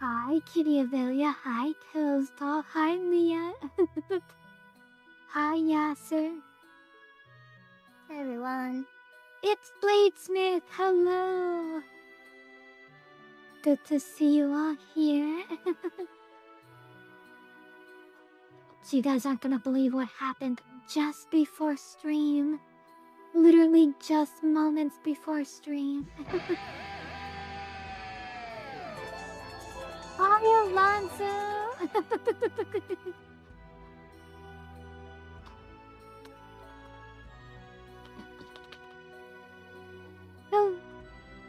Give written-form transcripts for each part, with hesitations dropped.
Hi, Kitty Avelia. Hi, Toadstool. Hi, Leah. Hi, Yasser. Hi, everyone. It's Bladesmith. Hello. Good to see you all here. So you guys aren't gonna believe what happened just before stream. Literally just moments before stream. Hi, Alonso! Oh,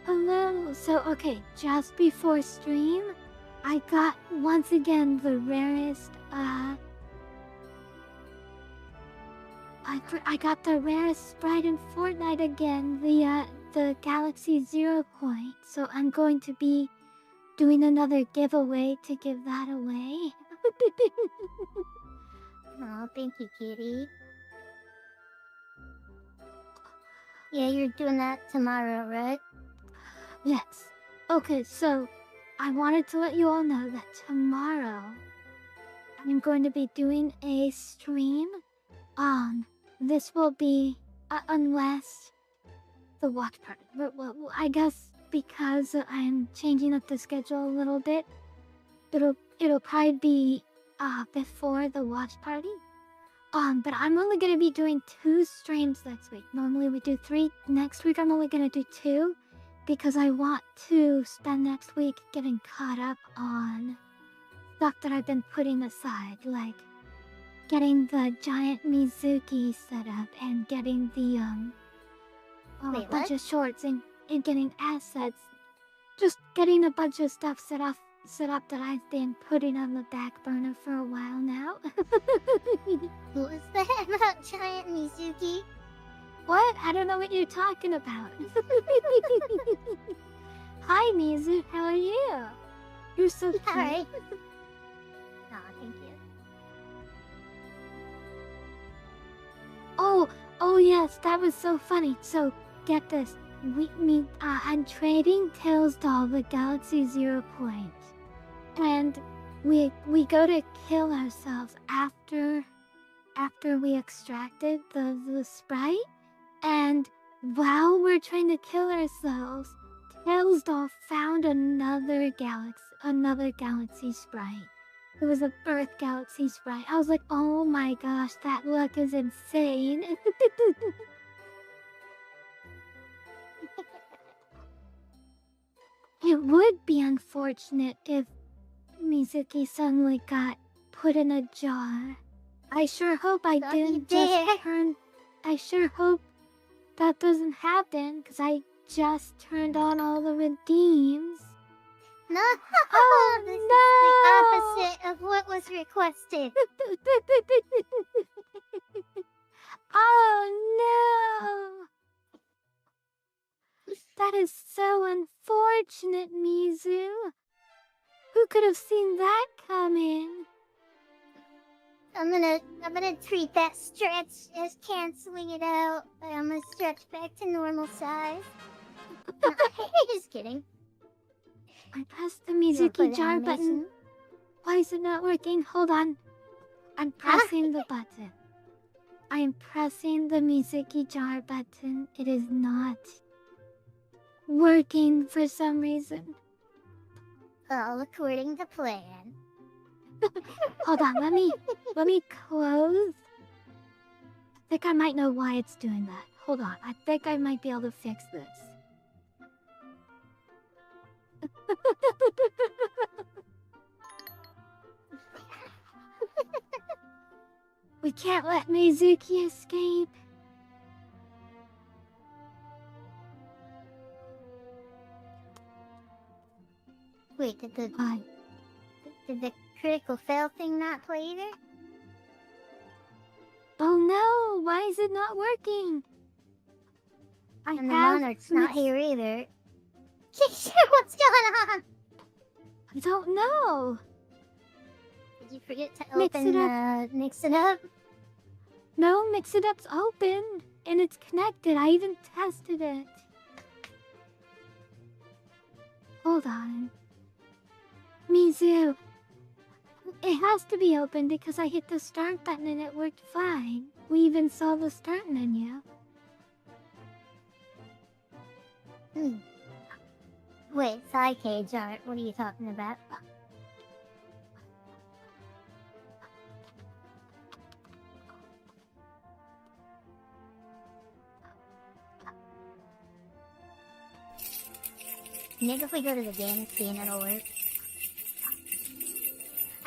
hello! So, okay, just before stream, I got, once again, the rarest, I got the rarest sprite in Fortnite again, the Galaxy 0 point. So I'm going to be doing another giveaway to give that away. Oh, thank you, Kitty. Yeah, you're doing that tomorrow, right? Yes. Okay, so I wanted to let you all know that tomorrow I'm going to be doing a stream. This will be, unless the watch party. Well, I guess because I'm changing up the schedule a little bit, it'll probably be before the watch party. But I'm only gonna be doing 2 streams next week. Normally we do 3. Next week I'm only gonna do 2 because I want to spend next week getting caught up on stuff that I've been putting aside, like getting the giant Mizuki set up and getting the Wait, bunch what? of shorts and getting assets. Just getting a bunch of stuff set up that I've been putting on the back burner for a while now. What was that about Giant Mizuki? What? I don't know what you're talking about. Hi, Mizu. How are you? You're so cute. Alright. Aw, thank you. Oh yes, that was so funny. So, get this. I'm trading Tails Doll the Galaxy 0 point. And we go to kill ourselves after we extracted the sprite. And while we're trying to kill ourselves, Tails Doll found another galaxy sprite. It was a Earth Galaxy sprite. I was like, oh my gosh, that luck is insane. It would be unfortunate if Mizuki suddenly got put in a jar. I sure hope I didn't just turn... I sure hope that doesn't happen, because I just turned on all the redeems. No! Oh, this no! is the opposite of what was requested. Oh no! That is so unfortunate, Mizu. Who could have seen that coming? I'm gonna treat that stretch as canceling it out. I'm gonna stretch back to normal size. No, just kidding. I pressed the Mizuki jar button. Why is it not working? Hold on. I'm pressing the button. I am pressing the Mizuki jar button. It is not working for some reason. All according to plan. Hold on, let me close. I think I might know why it's doing that. Hold on, I think I might be able to fix this. We can't let Mizuki escape. Wait, did the critical fail thing not play either? Oh no, why is it not working? And the monarch's not here either. Kyushu, what's going on? I don't know. Did you forget to mix it up? No, Mix It Up's open and it's connected. I even tested it. Hold on. Mizu, it has to be open because I hit the start button and it worked fine. We even saw the start menu. Wait, side cage art. What are you talking about? Maybe if we go to the game scene, it'll work.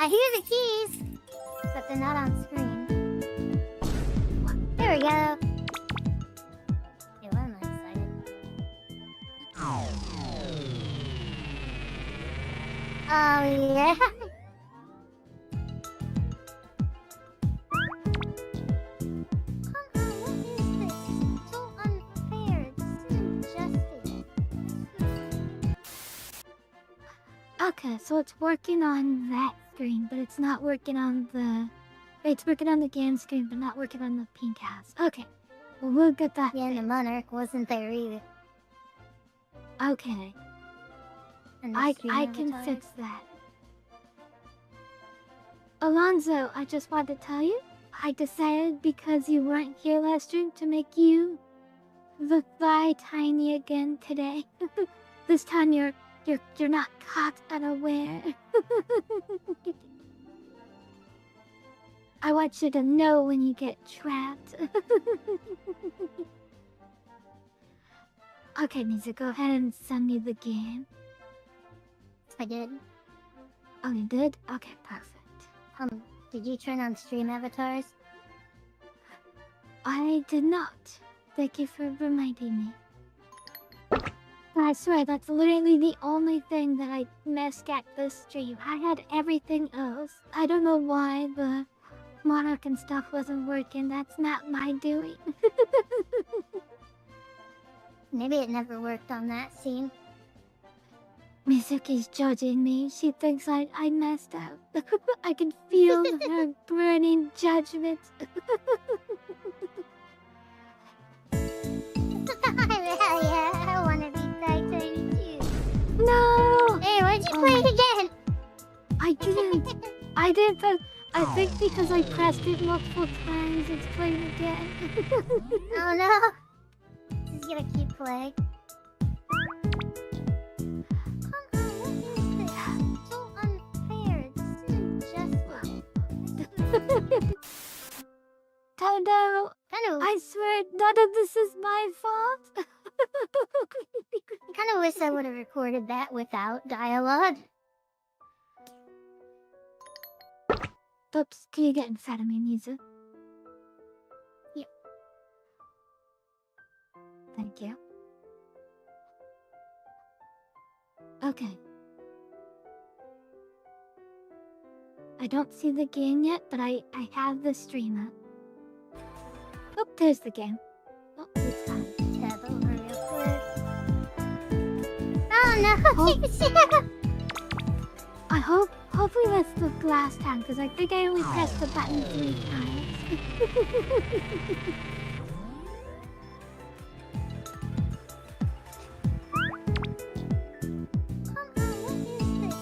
I hear the keys, but they're not on screen. There we go. Hey, why am I excited? Oh, yeah. Come on, what is this? So unfair. This isn't justice. Okay, so it's working on that screen, but it's not working on the... It's working on the game screen, but not working on the pink house. Okay, well, we'll get that. Yeah, and the monarch wasn't there either. Okay, And the I stream can avatars. fix that. Alonzo, I just wanted to tell you, I decided because you weren't here last stream to make you the thigh tiny again today. This time you're not caught unaware. I want you to know when you get trapped. Okay, Nisa, go ahead and send me the game. I did. Oh, you did? Okay, perfect. Did you turn on stream avatars? I did not. Thank you for reminding me. I swear, that's literally the only thing that I missed at this stream. I had everything else. I don't know why the monarch and stuff wasn't working. That's not my doing. Maybe it never worked on that scene. Mizuki's judging me. She thinks I messed up. I can feel her burning judgment. Yeah, I want to be Thigh Tiny too. No! Hey, why'd you Oh play my- it again? I didn't. I did, but I think because I pressed it multiple times, it's playing again. Oh no! This is gonna keep playing. Come on, what is this? So unfair. This isn't justice. Toto, Kind I swear none of this is my fault. of wish I would have recorded that without dialogue. Oops, can you get in front of me, Nizu? Yep. Thank you. Okay. I don't see the game yet, but I have the stream up. Oh, there's the game. Oh, it's gone. Tab over real quick. Oh no! Hopefully that's the last time, because I think I only pressed the button 3 times. Come on, what is this?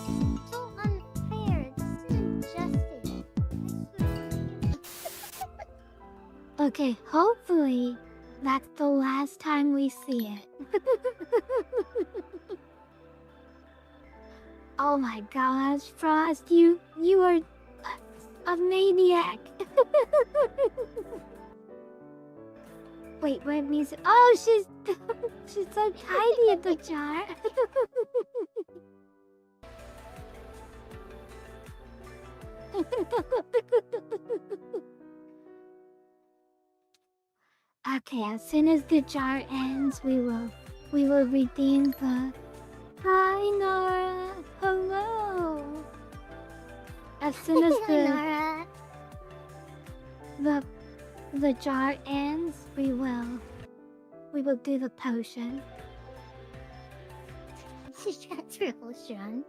So unfair. This isn't justice. Okay, hopefully that's the last time we see it. Oh my gosh, Frost, you are a maniac. Wait, where music? Oh, she's so tiny in the jar. Okay, as soon as the jar ends, we will redeem the... Hi, Nora. Hello. As soon as Nora. the jar ends, we will do the potion. She's got triple shun.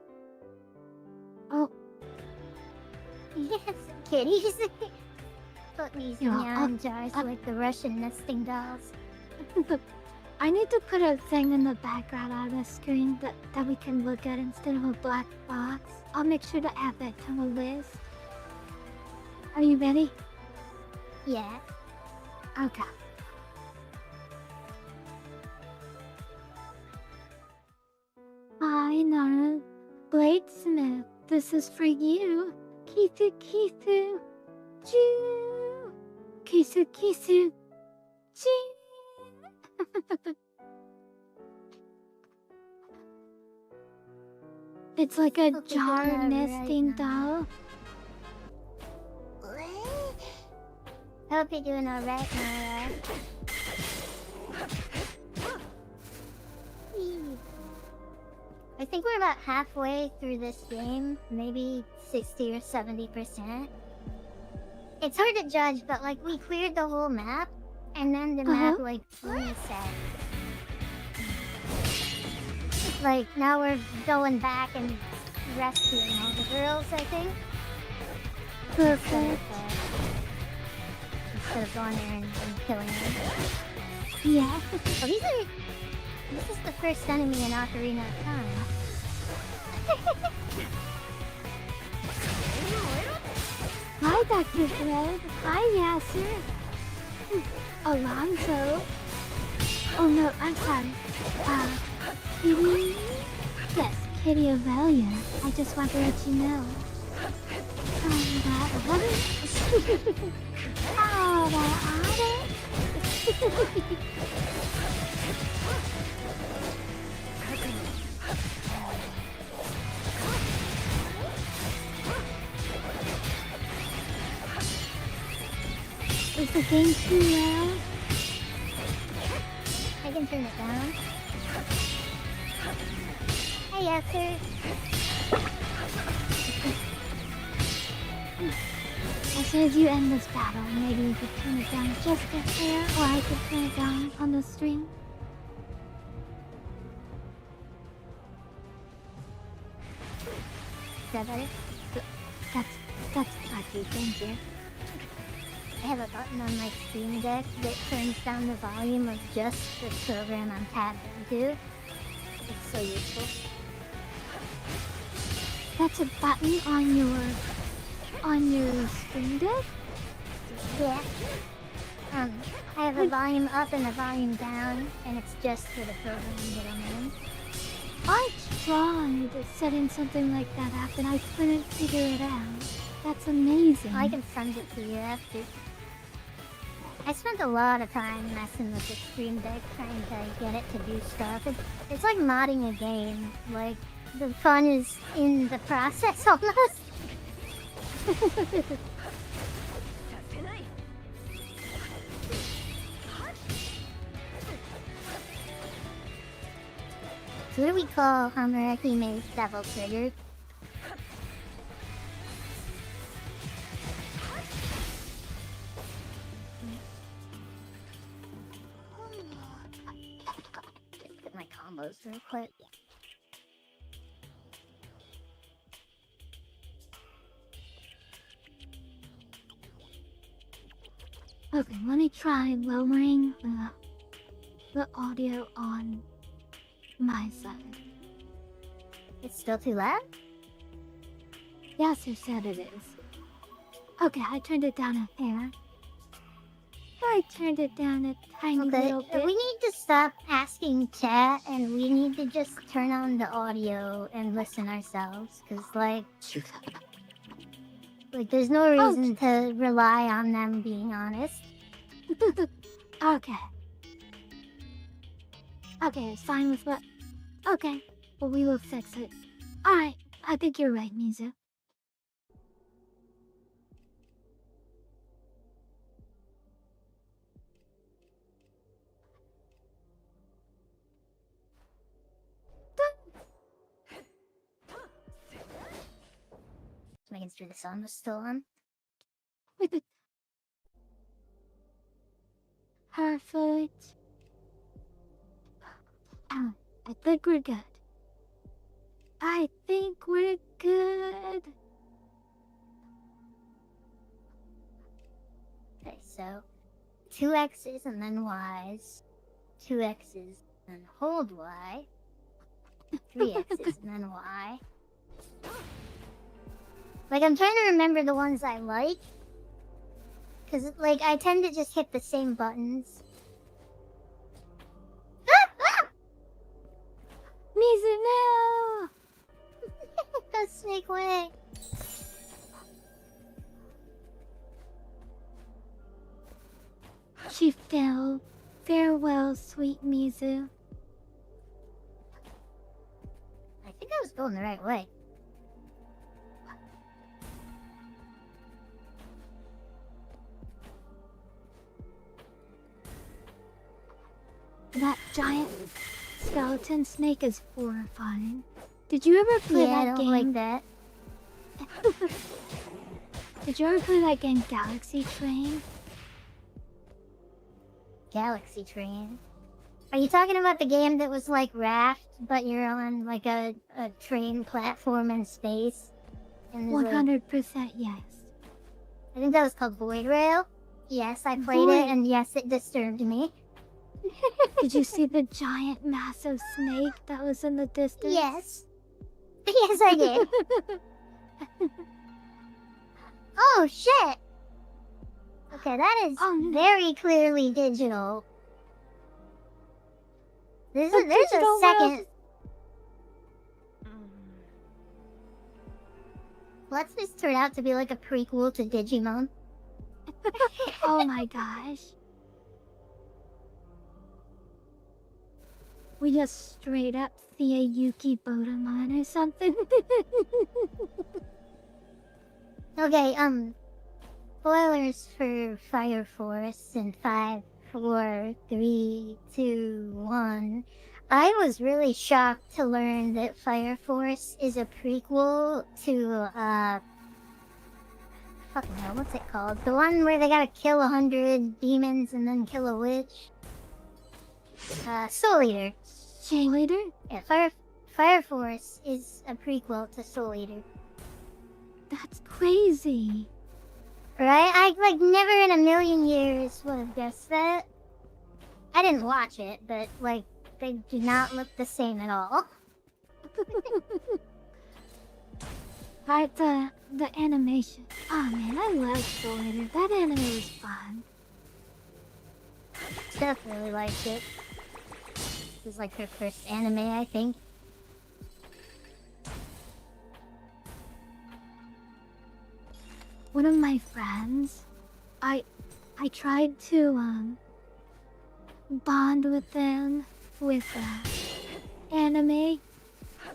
Oh, Yes, kitties. Put these Yeah, neon jars like the Russian nesting dolls. I need to put a thing in the background on the screen that we can look at instead of a black box. I'll make sure to add that to the list. Are you ready? Yeah. Okay. Hi, Nara. Bladesmith, this is for you. Kisu Kisu. Choo. Kisu Kisu. Choo. It's like a jar nesting doll. I hope you're doing alright, Nara. I think we're about halfway through this game, maybe 60 or 70%. It's hard to judge, but like we cleared the whole map, and then the map like reset. Like now we're going back and rescuing all the girls, I think. Perfect. Instead of going there and killing them. Yeah. Oh, this is the first enemy in Ocarina of Time. Hi, Dr. Fred. Hi, Yasser. Alonso. Oh no, I'm sorry. Kitty? Yes, Kitty Avelia. I just want to let you know. Is the game too loud? I can turn it down. Hey, Yasser. As soon as you end this battle, maybe you could turn it down just a hair, or I could turn it down on the stream. Is that better? That's lucky, thank you. I have a button on my Steam Deck that turns down the volume of just the program I'm tabbed into. It's so useful. That's a button on your Steam Deck? Yeah. I have a volume up and a volume down, and it's just for the program that I'm in. I tried setting something like that up and I couldn't figure it out. That's amazing. I can send it to you after. I spent a lot of time messing with the Stream Deck trying to get it to do stuff. It's like modding a game. Like, the fun is in the process almost. So what do we call Homura Hime's Devil Trigger? Just get my combos real quick. Okay, let me try lowering the audio on my side. It's still too loud? Yes, you said it is. Okay, I turned it down a hair. I turned it down a tiny little bit. We need to stop asking chat and we need to just turn on the audio and listen ourselves. Cause like there's no reason to rely on them being honest. Okay. Okay, it's fine with what... Okay, well we will fix it. Alright, I think you're right, Mizu. Making sure the sun was still on. Perfect. I think we're good. I think we're good. Okay, so 2 X's and then Y's. 2 X's, and hold Y. 3 X's, and then Y. Like, I'm trying to remember the ones I like. Because, like, I tend to just hit the same buttons. Mizu, no! Go snake way. She fell. Farewell, sweet Mizu. I think I was going the right way. That giant skeleton snake is horrifying. Did you ever play Yeah, I that don't game? like that. Did you ever play that game Galaxy Train? Galaxy Train. Are you talking about the game that was like Raft, but you're on like a train platform in space? And there's, 100% yes. I think that was called Void Rail. Yes, I played Void. it, and yes, it disturbed me. Did you see the giant, massive snake that was in the distance? Yes. Yes, I did. Oh, shit! Okay, that is very clearly digital. There's a digital second... Let's just turn out to be like a prequel to Digimon. Oh my gosh. We just straight up see a Yuki Bodamon or something. Okay, spoilers for Fire Force in 5, 4, 3, 2, 1. I was really shocked to learn that Fire Force is a prequel to, fucking hell, what's it called? The one where they gotta kill 100 demons and then kill a witch? Soul Eater. Soul Eater? Yeah, Fire Force is a prequel to Soul Eater. That's crazy. Right? I, like, never in a million years would have guessed that. I didn't watch it, but, like, they do not look the same at all. Right, the animation. Oh man, I love Soul Eater. That anime was fun. Steph really liked it. This was, like, her first anime, I think. One of my friends, I tried to bond with them with anime.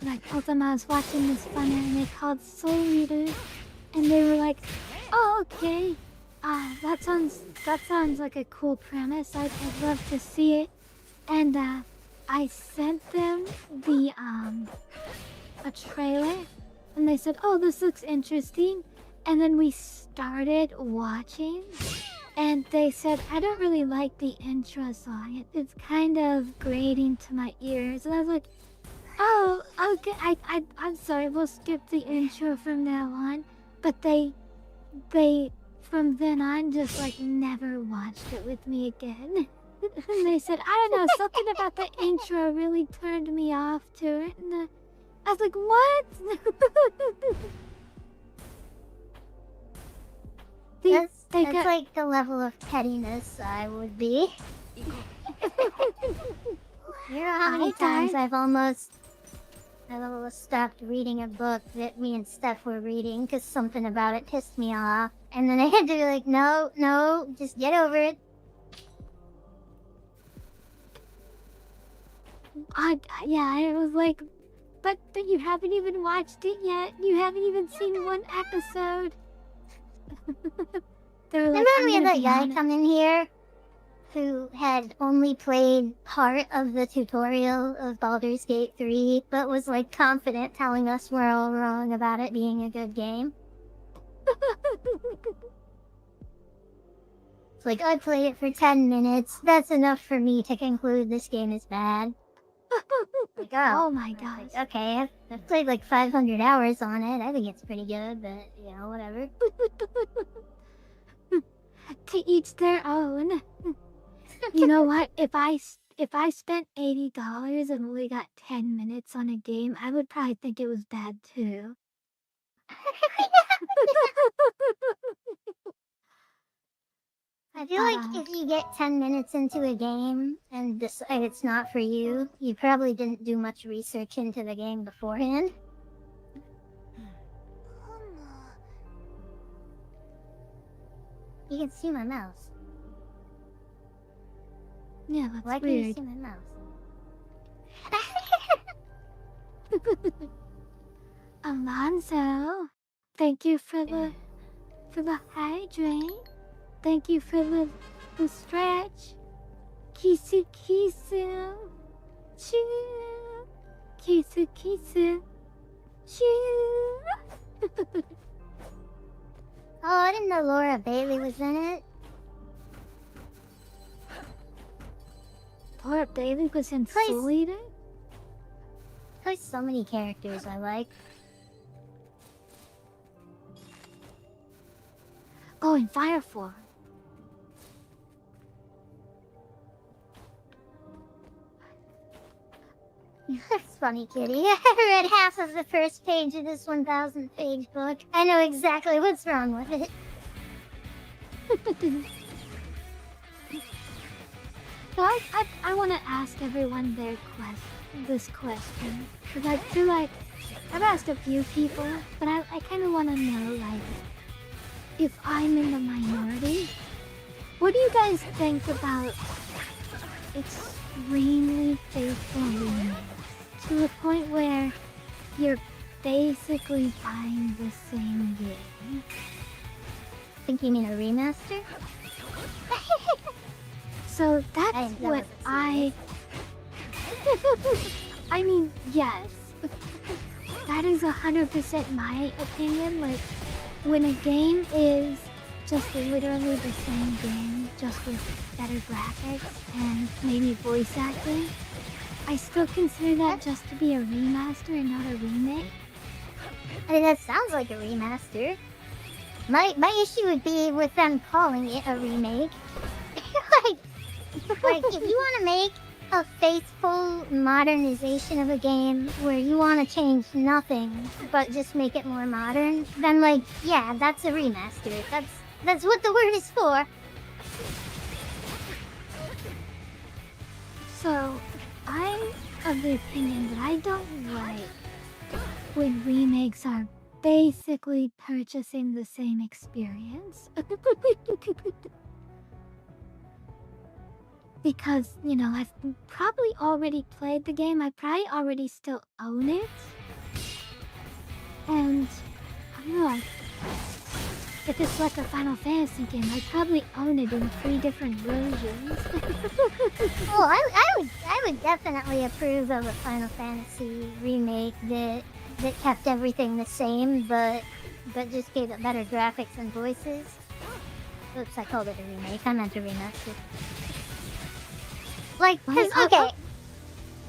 And I told them I was watching this fun anime called Soul Eater, and they were like, "Oh, okay. That sounds like a cool premise. I'd love to see it." And I sent them the a trailer, and they said, "Oh, this looks interesting." And then we started watching, and they said, "I don't really like the intro song. It's kind of grating to my ears." And I was like, "Oh, okay. I'm sorry. We'll skip the intro from now on." But they from then on just like never watched it with me again. And they said, "I don't know, something about the intro really turned me off to it." And I was like, "What?" That's like the level of pettiness I would be. You know how many times I've almost stopped reading a book that me and Steph were reading because something about it pissed me off. And then I had to be like, no, just get over it. I was like, but you haven't even watched it yet. You haven't even seen one episode. Remember we had that guy come in here who had only played part of the tutorial of Baldur's Gate 3, but was like confident telling us we're all wrong about it being a good game? It's like, I played it for 10 minutes. That's enough for me to conclude this game is bad. Like, oh my gosh. Like, okay, I've played like 500 hours on it. I think it's pretty good, but, you know, whatever. To each their own. You know what? If if I spent $80 and only got 10 minutes on a game, I would probably think it was bad too. I feel like if you get 10 minutes into a game and decide it's not for you, you probably didn't do much research into the game beforehand. You can see my mouse. Yeah, that's Why weird. can you see my mouse? Alonso, thank you for the hydrate. Thank you for the stretch. Kisu kisu. Choo. Kisu kisu. Choo. Oh, I didn't know Laura Bailey was in it. Laura Bailey was in Please. Soul Eater? There's so many characters I like. Oh, and Fire Force. That's funny, Kitty. I read half of the first page of this 1,000-page book. I know exactly what's wrong with it. So I want to ask everyone this question. Because I feel like I've asked a few people, but I kind of want to know, like, if I'm in the minority, what do you guys think about extremely faithful remakes? To the point where you're basically buying the same game. I think you mean a remaster? So that's what I mean, yes. That is 100% my opinion. Like, when a game is just literally the same game, just with better graphics and maybe voice acting, I still consider that just to be a remaster and not a remake. I mean, that sounds like a remaster. My issue would be with them calling it a remake. like if you want to make a faithful modernization of a game where you want to change nothing but just make it more modern, then like, yeah, that's a remaster. That's what the word is for. So, I'm of the opinion that I don't like when remakes are basically purchasing the same experience. Because, you know, I've probably already played the game, I probably already still own it. And, I don't know, if it's like a Final Fantasy game, I probably own it in 3 different versions. Well, I would definitely approve of a Final Fantasy remake that kept everything the same, but just gave it better graphics and voices. Oops, I called it a remake. I meant a remaster. Like, 'cause, okay,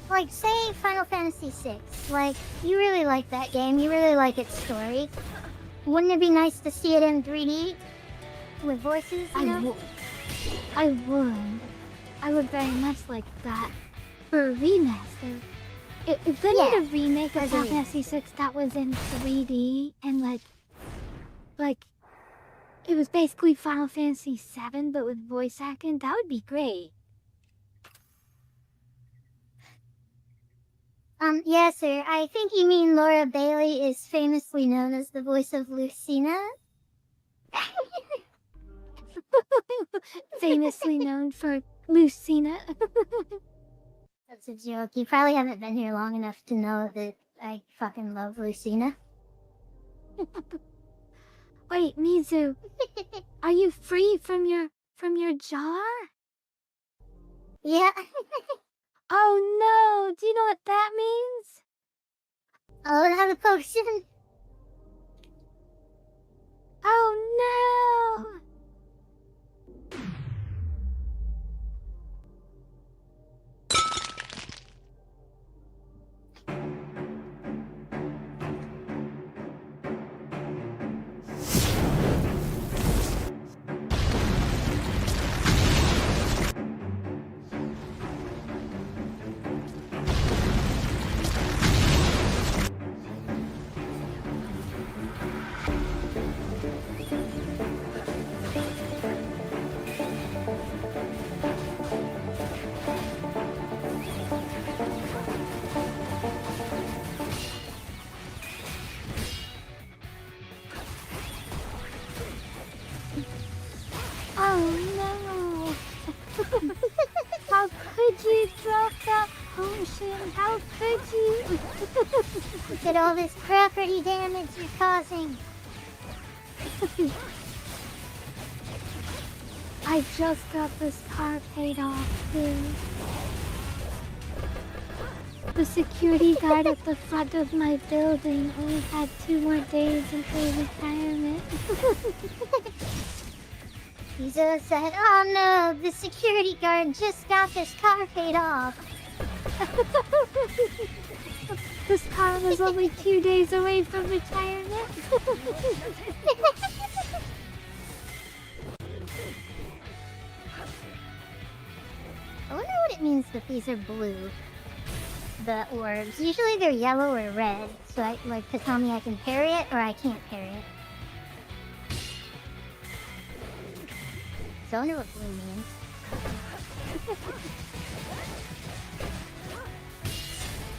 like, say Final Fantasy VI. Like, you really like that game. You really like its story. Wouldn't it be nice to see it in 3D with voices? You know? I would very much like that for a remaster. If they made a remake of Final Fantasy VI that was in 3D and like it was basically Final Fantasy VII but with voice acting, that would be great. Yes, sir. I think you mean Laura Bailey is famously known as the voice of Lucina. Famously known for Lucina. That's a joke. You probably haven't been here long enough to know that I fucking love Lucina. Wait, Mizu, are you free from your jar? Yeah. Oh no! Do you know what that means? I'll have a potion. Oh no! How could you drop that potion? How could you? Look at all this property damage you're causing. I just got this car paid off, too. The security guard at the front of my building only had 2 more days until retirement. He's so sad. Oh no, the security guard just got this car paid off. This car was only 2 days away from retirement. I wonder what it means that these are blue. The orbs. Usually they're yellow or red, so to tell me I can parry it or I can't parry it. So I wonder what blue means.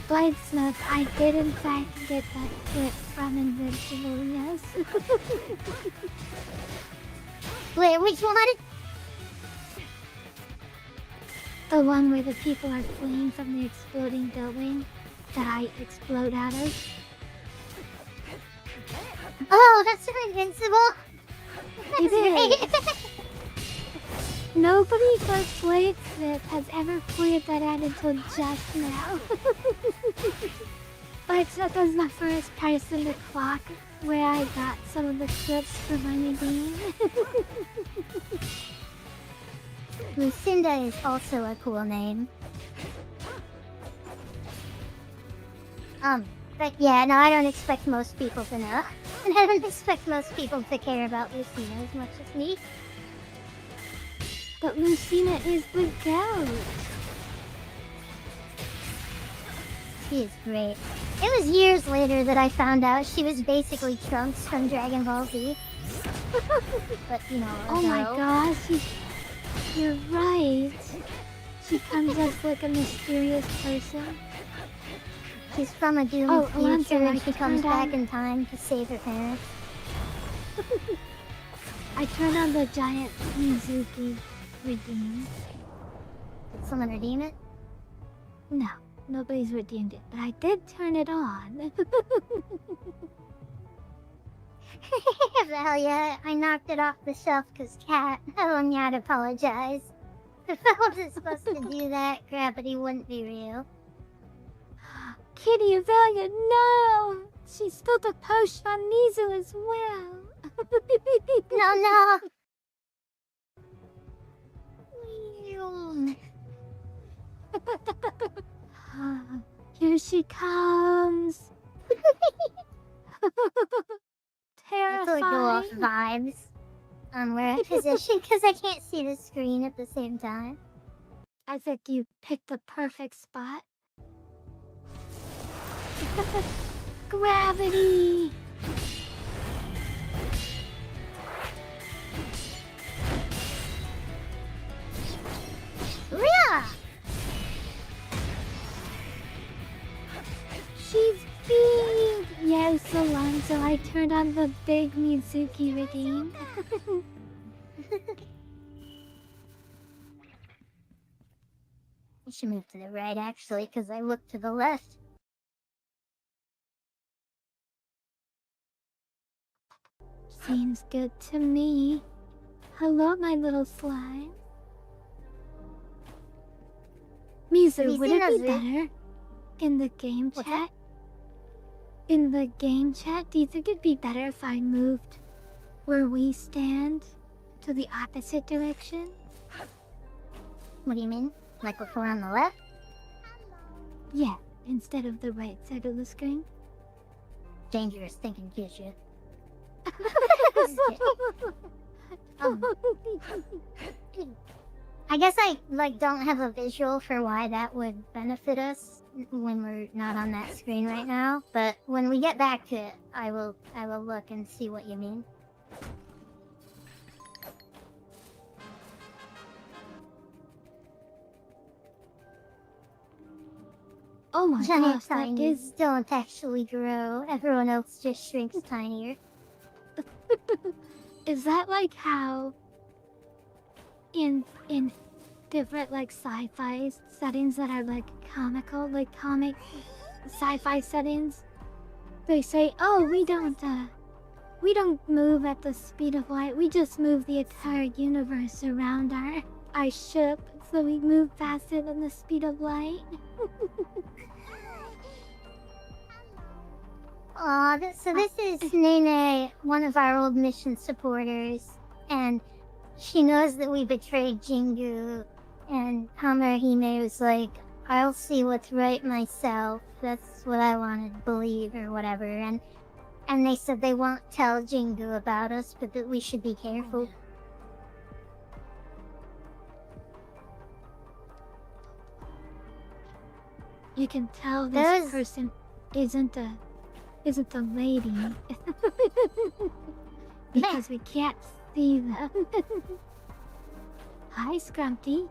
Blindsmoke, I did in fact get that clip from Invincible, yes. Wait, which one? The one where the people are fleeing from the exploding building that I explode out of. Oh, that's Invincible? It is. Nobody but Bladesmith has ever cleared that out until just now. Bladesmith was the first person to clock where I got some of the clips for my new game. Lucinda is also a cool name. But yeah, no, I don't expect most people to know. And I don't expect most people to care about Lucina as much as me. But Lucina is the goat. She is great. It was years later that I found out she was basically Trunks from Dragon Ball Z. But, you know, oh my gosh, you're right. She comes as like a mysterious person. She's from a doomed future and she comes back in time to save her parents. I turned on the giant Mizuki redeem. Did someone redeem it? No, nobody's redeemed it, but I did turn it on. Hell yeah, I knocked it off the shelf because Cat, I only had to apologize. If I wasn't supposed to do that, gravity wouldn't be real. Kitty Avelia, no! She spilled a potion on Mizu as well. No. Here she comes. Terrifying. I go off vibes on where I position because I can't see the screen at the same time. I think you picked the perfect spot. Gravity! Yeah! She's big! Yes, Alonso, I turned on the big Mizuki redeem. I should move to the right, actually, because I looked to the left. Seems good to me. Hello, my little slime. Mizu, would it be better in the game chat? In the game chat, do you think it'd be better if I moved where we stand to the opposite direction? What do you mean? Like if we're on the left? Yeah, instead of the right side of the screen. Dangerous thinking, Kyushu. I guess I don't have a visual for why that would benefit us when we're not on that screen right now. But when we get back to it, I will look and see what you mean. Oh my gosh, that is... don't actually grow. Everyone else just shrinks tinier. Is that like how in different like sci-fi settings that are like comical, like comic sci-fi settings. They say, "Oh, we don't move at the speed of light. We just move the entire universe around our ship, so we move faster than the speed of light." Aw, so this is Nene, one of our old mission supporters, and she knows that we betrayed Jingu, and Homura Hime was like, "I'll see what's right myself. That's what I want to believe," or whatever, and they said they won't tell Jingu about us, but that we should be careful. You can tell this person isn't a lady because we can't see them. Hi, Scrumpty.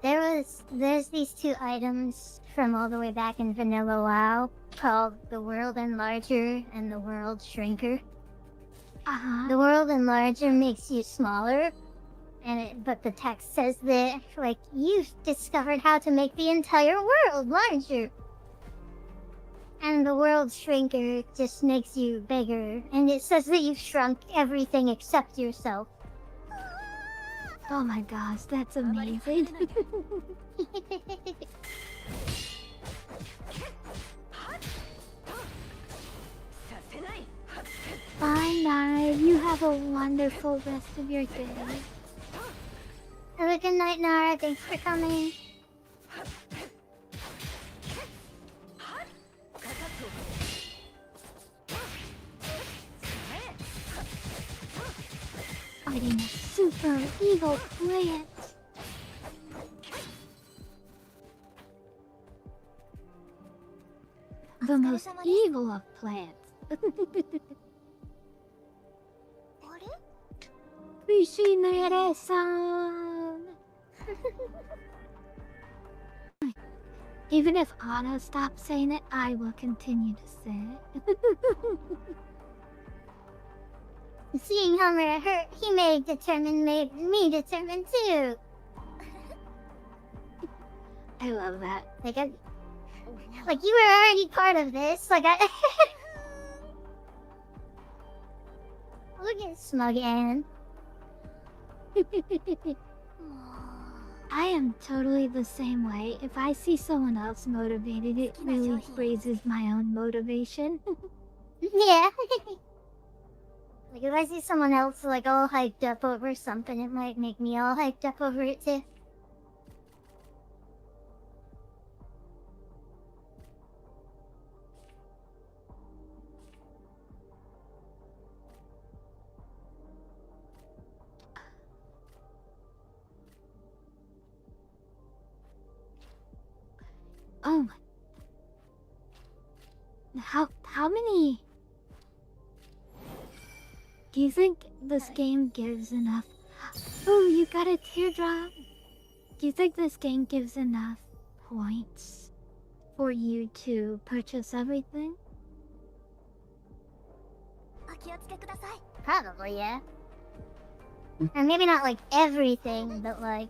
There's these two items from all the way back in Vanilla WoW called the World Enlarger and the World Shrinker. The World Enlarger makes you smaller, but the text says that like you've discovered how to make the entire world larger. And the World Shrinker just makes you bigger, and it says that you've shrunk everything except yourself. Oh my gosh, that's amazing. Bye, Nara. You have a wonderful rest of your day. Have a good night, Nara. Thanks for coming. Fighting a super evil plant. The most evil of plants. Fishinere-san. Even if Anna stops saying it, I will continue to say it. Seeing Homura hurt, Hime determined made me determined too. I love that. Like you were already part of this. Look at smug Anne. I am totally the same way. If I see someone else motivated, it really raises my own motivation. Yeah. Like if I see someone else like all hyped up over something, it might make me all hyped up over it too. Oh. How many? Do you think this game gives enough? Oh, you got a teardrop. Do you think this game gives enough points for you to purchase everything? Probably, yeah. Or maybe not like everything, but like...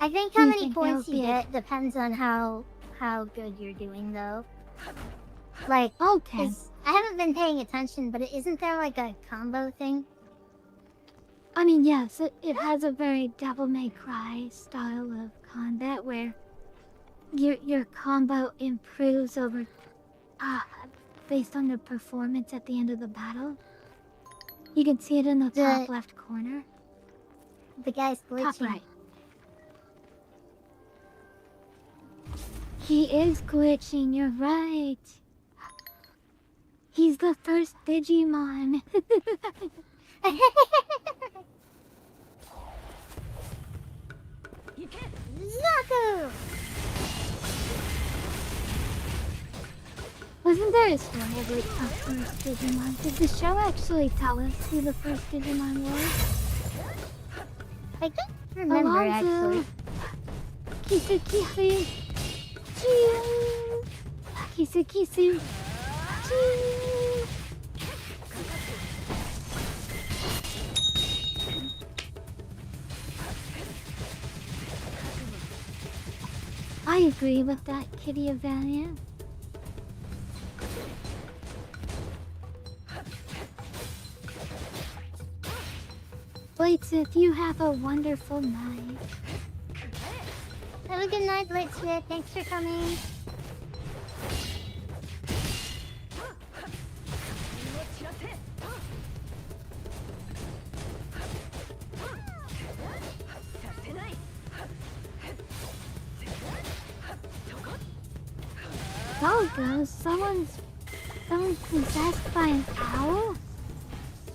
I think how many points you get depends on how good you're doing, though. Like, okay. I haven't been paying attention, but isn't there like a combo thing? I mean, yes, it has a very Devil May Cry style of combat where your combo improves over based on your performance at the end of the battle. You can see it in the top left corner. The guy's glitching. Top right. He is glitching, you're right. He's the first Digimon. Zaku! Wasn't there a story of like the first Digimon? Did the show actually tell us who the first Digimon was? I don't remember actually. Kisu Kisu. Kisu Kisu. I agree with that, Kitty Avalia. Bladesmith, you have a wonderful night. Have a good night, Bladesmith. Thanks for coming. Doggo, someone's possessed by an owl?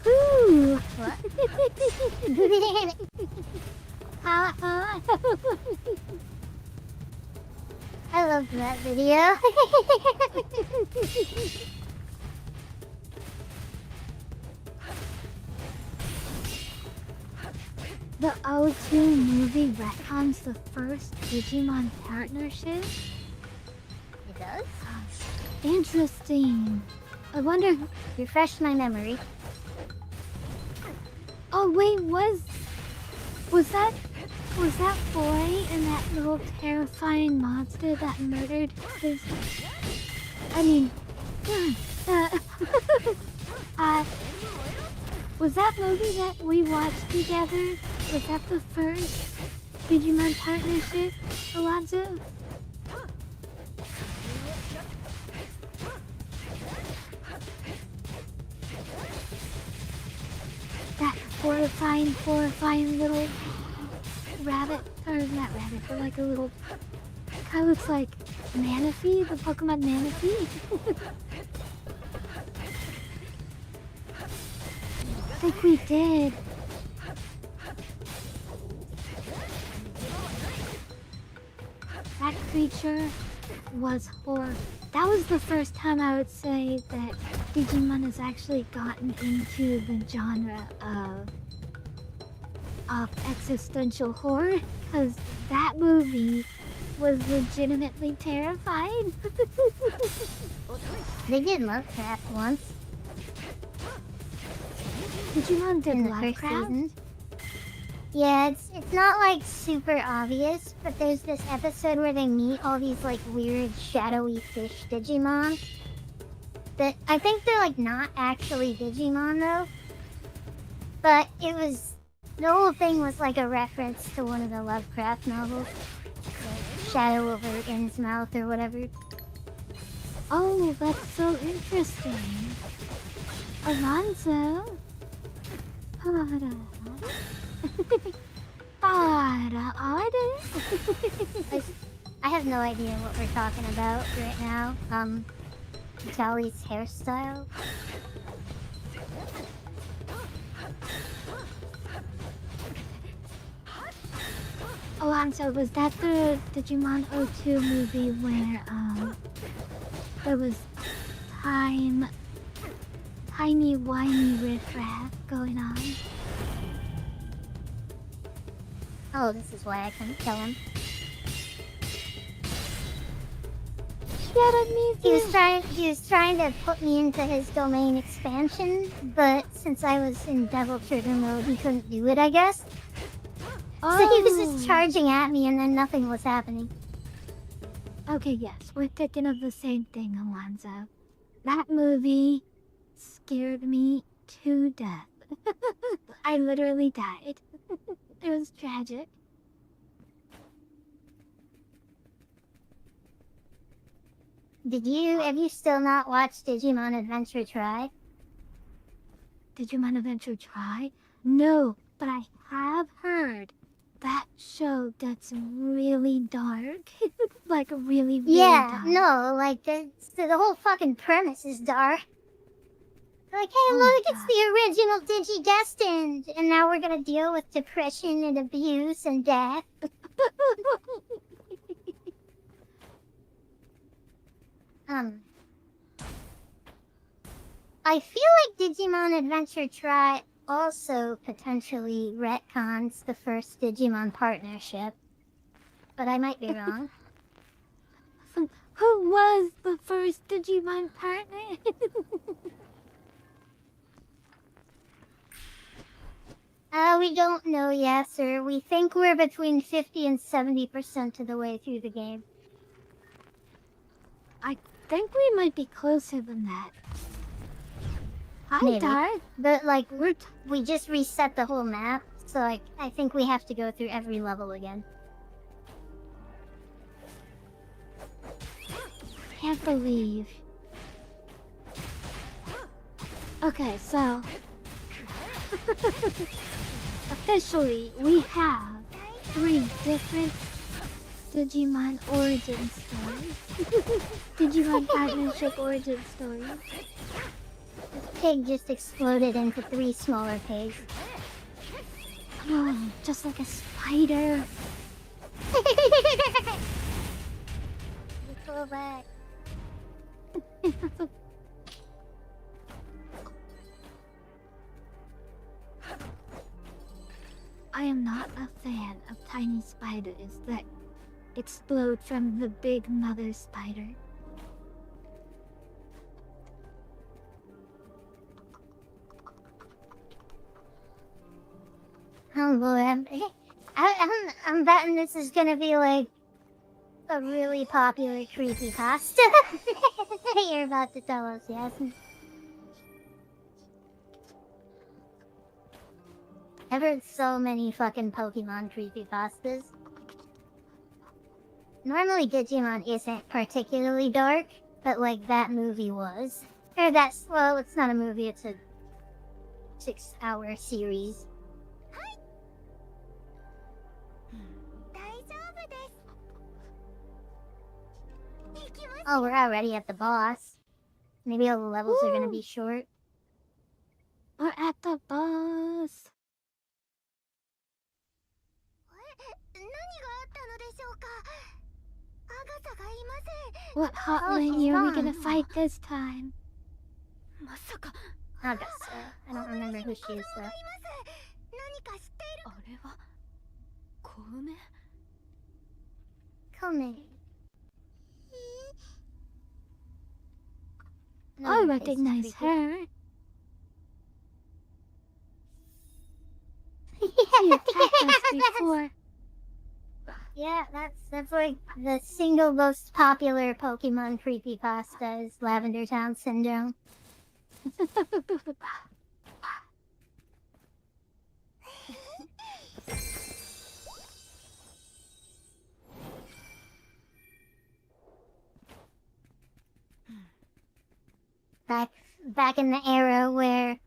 Ooh! What? I love that video. The O2 movie retcons the first Digimon partnership? It does? Interesting. I wonder... Refresh my memory. Oh wait, was that boy and that little terrifying monster that murdered his... I mean... was that movie that we watched together? Was that the first Digimon partnership, Alonzo? That horrifying little rabbit, or not rabbit, but like a little, kind of looks like Manaphy, the Pokemon Manaphy. I think we did. That creature was horror. That was the first time I would say that Digimon has actually gotten into the genre of existential horror, because that movie was legitimately terrifying. They did Lovecraft once. Digimon did in the first Lovecraft? season. Yeah, it's not like super obvious, but there's this episode where they meet all these like weird shadowy fish Digimon. That I think they're like not actually Digimon though. But the whole thing was like a reference to one of the Lovecraft novels. Like Shadow over Innsmouth or whatever. Oh, that's so interesting. Alonzo? I have no idea what we're talking about right now. Jolly's hairstyle. Alonzo, was that the Digimon O2 movie where there was timey-wimey riff-raff going on? Oh, this is why I couldn't kill him. He was trying to put me into his domain expansion, but since I was in Devil Trigger mode, he couldn't do it, I guess. Oh. So he was just charging at me and then nothing was happening. Okay, yes, we're thinking of the same thing, Alonzo. That movie scared me to death. I literally died. It was tragic. Have you still not watched Digimon Adventure Try? Digimon Adventure Try? No, but I have heard that show gets really dark. Like really dark. No, like the whole fucking premise is dark. Like, hey, look, it's the original Digi-Destined, and now we're gonna deal with depression and abuse and death. I feel like Digimon Adventure Try also potentially retcons the first Digimon partnership, but I might be wrong. Who was the first Digimon partner? We don't know yet, sir. We think we're between 50 and 70% of the way through the game. I think we might be closer than that. Hi, Maybe. Dart. But like, We're we just reset the whole map, so like, I think we have to go through every level again. Can't believe. Okay, so officially we have 3 different Digimon origin stories. Digimon partnership origin stories. This pig just exploded into 3 smaller pigs. Oh, just like a spider. Go back. I am not a fan of tiny spiders that explode from the big mother spider. Oh boy, I'm betting this is gonna be like a really popular creepypasta that you're about to tell us, yes? I've heard so many fucking Pokemon creepypastas. Normally Digimon isn't particularly dark, but like that movie was. Or that's, well, it's not a movie, it's a 6-hour series. Oh, we're already at the boss. Maybe all the levels are gonna be short. We're at the boss. What hot Oh, she's lady are we gone. gonna fight this time? Agasa. I don't remember who she is though. Kome. No, I her face is recognize creepy. her. She attacked us before. Yeah, that's like the single most popular Pokemon creepypasta is Lavender Town Syndrome. Back in the era where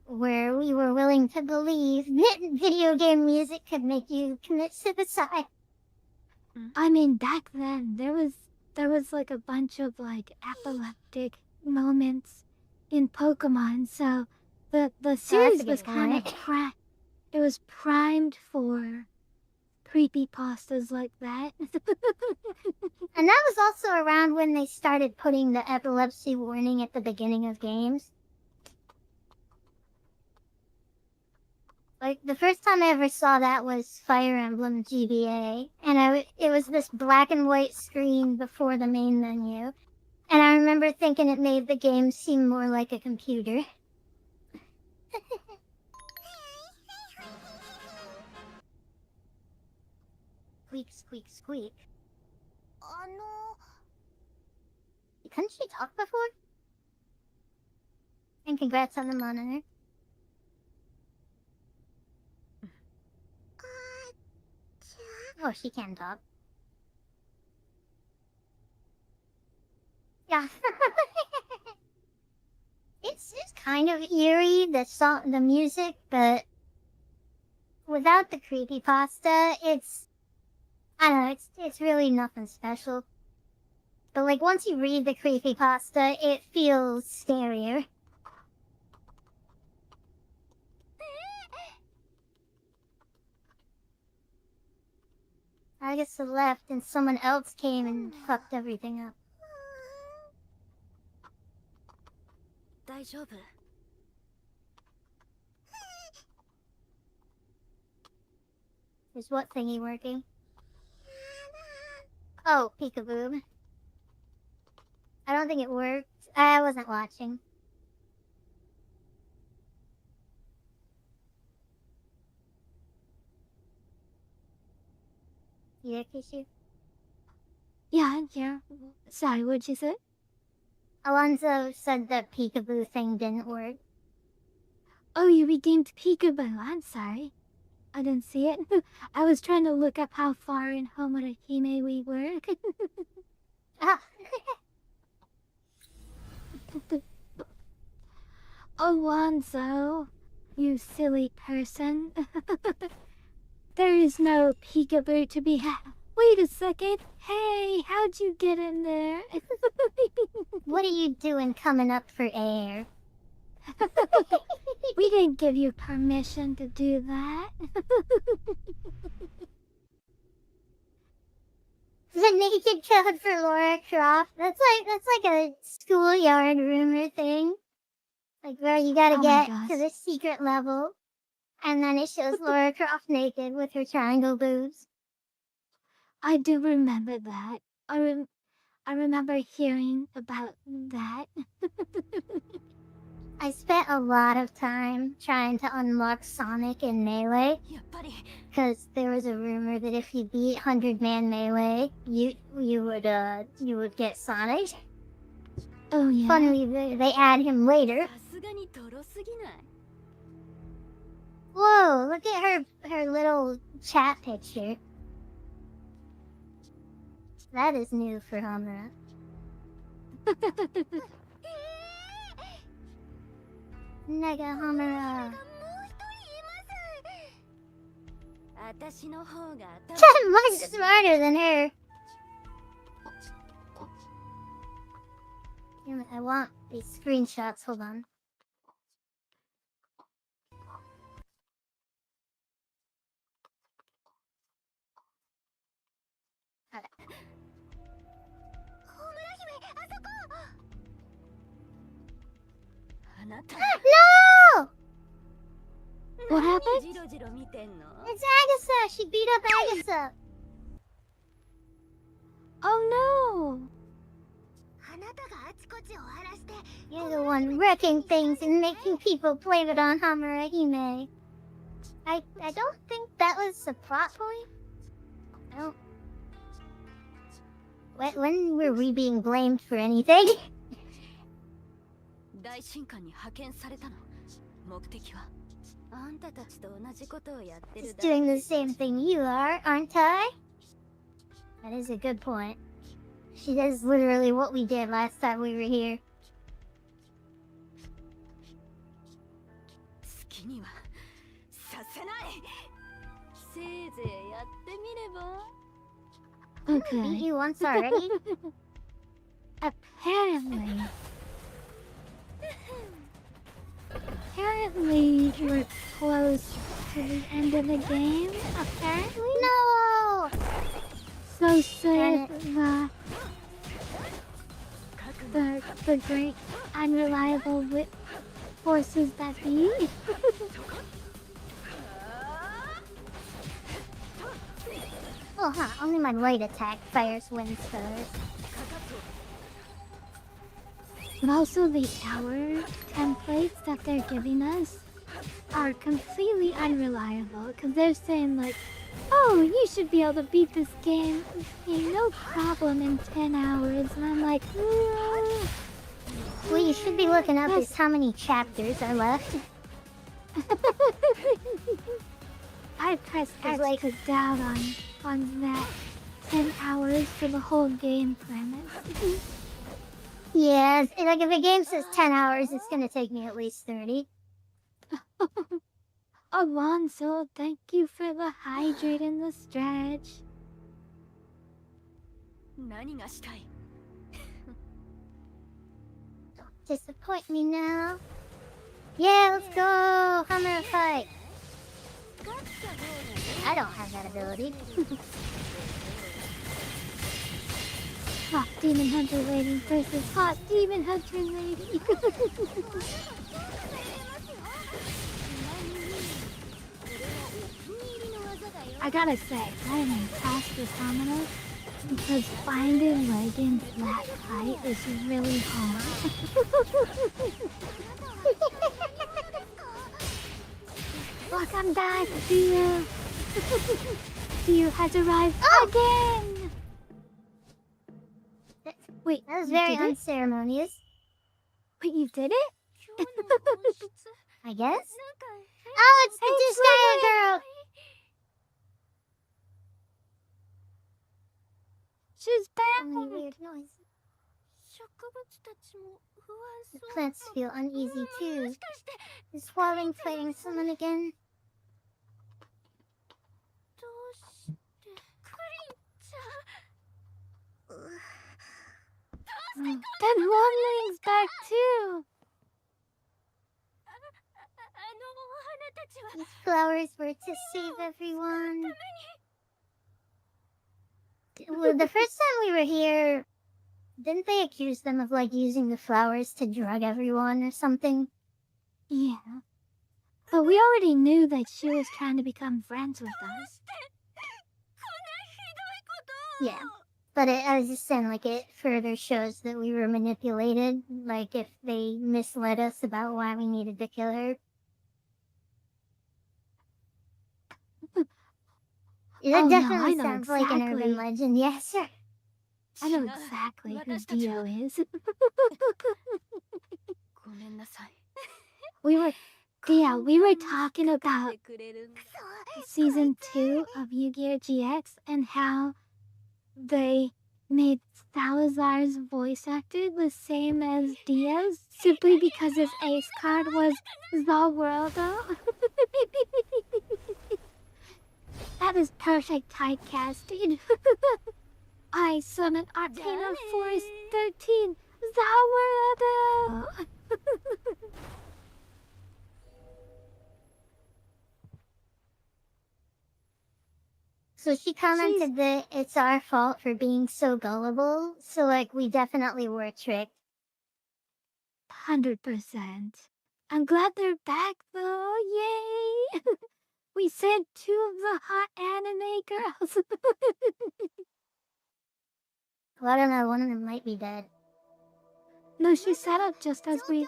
we were willing to believe that video game music could make you commit suicide. I mean, back then there was like a bunch of like epileptic moments in Pokemon, so the series good was kind of point. it was primed for creepypastas like that. And that was also around when they started putting the epilepsy warning at the beginning of games. Like, the first time I ever saw that was Fire Emblem GBA, and it was this black and white screen before the main menu. And I remember thinking it made the game seem more like a computer. Squeak, squeak, squeak. Couldn't she talk before? And congrats on the monitor. Oh, she can talk. Yeah. It's kind of eerie, the music, but without the creepypasta, I don't know, it's really nothing special. But like once you read the creepypasta, it feels scarier. I guess I left and someone else came and fucked everything up. Is what thingy working? Oh, peekaboo. I don't think it worked. I wasn't watching. You there, Kyushu? Yeah, I'm here. Sorry, what'd you say? Alonso said the peekaboo thing didn't work. Oh, you redeemed Peekaboo. I'm sorry. I didn't see it. I was trying to look up how far in Homura Hime we were. Ah. Alonso, you silly person. There is no peekaboo to be had. Wait a second. Hey, how'd you get in there? What are you doing coming up for air? We didn't give you permission to do that. The naked code for Laura Croft. That's like a schoolyard rumor thing. Like where you gotta Oh my get gosh. to the secret level, and then it shows Laura Croft naked with her triangle boobs. I do remember that. I remember hearing about that. I spent a lot of time trying to unlock Sonic in Melee, because there was a rumor that if you beat 100-man Melee, you would get Sonic. Oh yeah. Funnily, they add him later. Whoa! Look at her little chat picture. That is new for Homura. Nega Homura. I'm much smarter than her. Damn it, I want these screenshots. Hold on. No! What happened? It's Agatha! She beat up Agatha! Oh no! You're the one wrecking things and making people blame it on Homura Hime. I don't think that was the plot point. I don't... When were we being blamed for anything? Just doing the same thing you are, aren't I? That is a good point. She does literally what we did last time we were here. Okay. Beat you once already? Apparently we're close to the end of the game. Apparently. No! So said the great unreliable forces that be. Oh, huh. Only my light attack fires wind spurs. But also the hour templates that they're giving us are completely unreliable. Because they're saying like, oh, you should be able to beat this game no problem in 10 hours. And I'm like, What you should be looking up is how many chapters are left. I pressed X to doubt on that 10 hours for the whole game premise. Yeah, like if a game says 10 hours, it's gonna take me at least 30. Alonso, thank you for the hydrate in the stretch. Don't disappoint me now. Yeah, let's go! Homura fight! I don't have that ability. Hot Demon Hunter Lady versus Hot Demon Hunter Lady. I gotta say, I am impressed with Homura because finding leggings that tight is really hard. Look, I'm back. You has arrived again. That Wait, was you very did it? unceremonious. Wait, you did it? I guess? Oh, it's the Disgaea girl! She's So back! many weird noises. The plants feel uneasy too. Is Swelling fighting someone again? That Wongling's back too! These flowers were to save everyone. Well, the first time we were here, didn't they accuse them of like using the flowers to drug everyone or something? Yeah. But we already knew that she was trying to become friends with us. Yeah. But I was just saying, like, it further shows that we were manipulated. Like, if they misled us about why we needed to kill her. That definitely sounds like an urban legend, yes, sir. I know exactly who Dio is. we were talking about season 2 of Yu-Gi-Oh! GX and how they made Salazar's voice actor the same as Dio's simply because his ace card was Zalworldo. That is perfect typecasting. I summon Arcana Force 13 Zalworldo. So she commented that it's our fault for being so gullible. So, like, we definitely were tricked. 100%. I'm glad they're back, though. Yay! We sent 2 of the hot anime girls. Well, I don't know. One of them might be dead. No, she sat up just as we...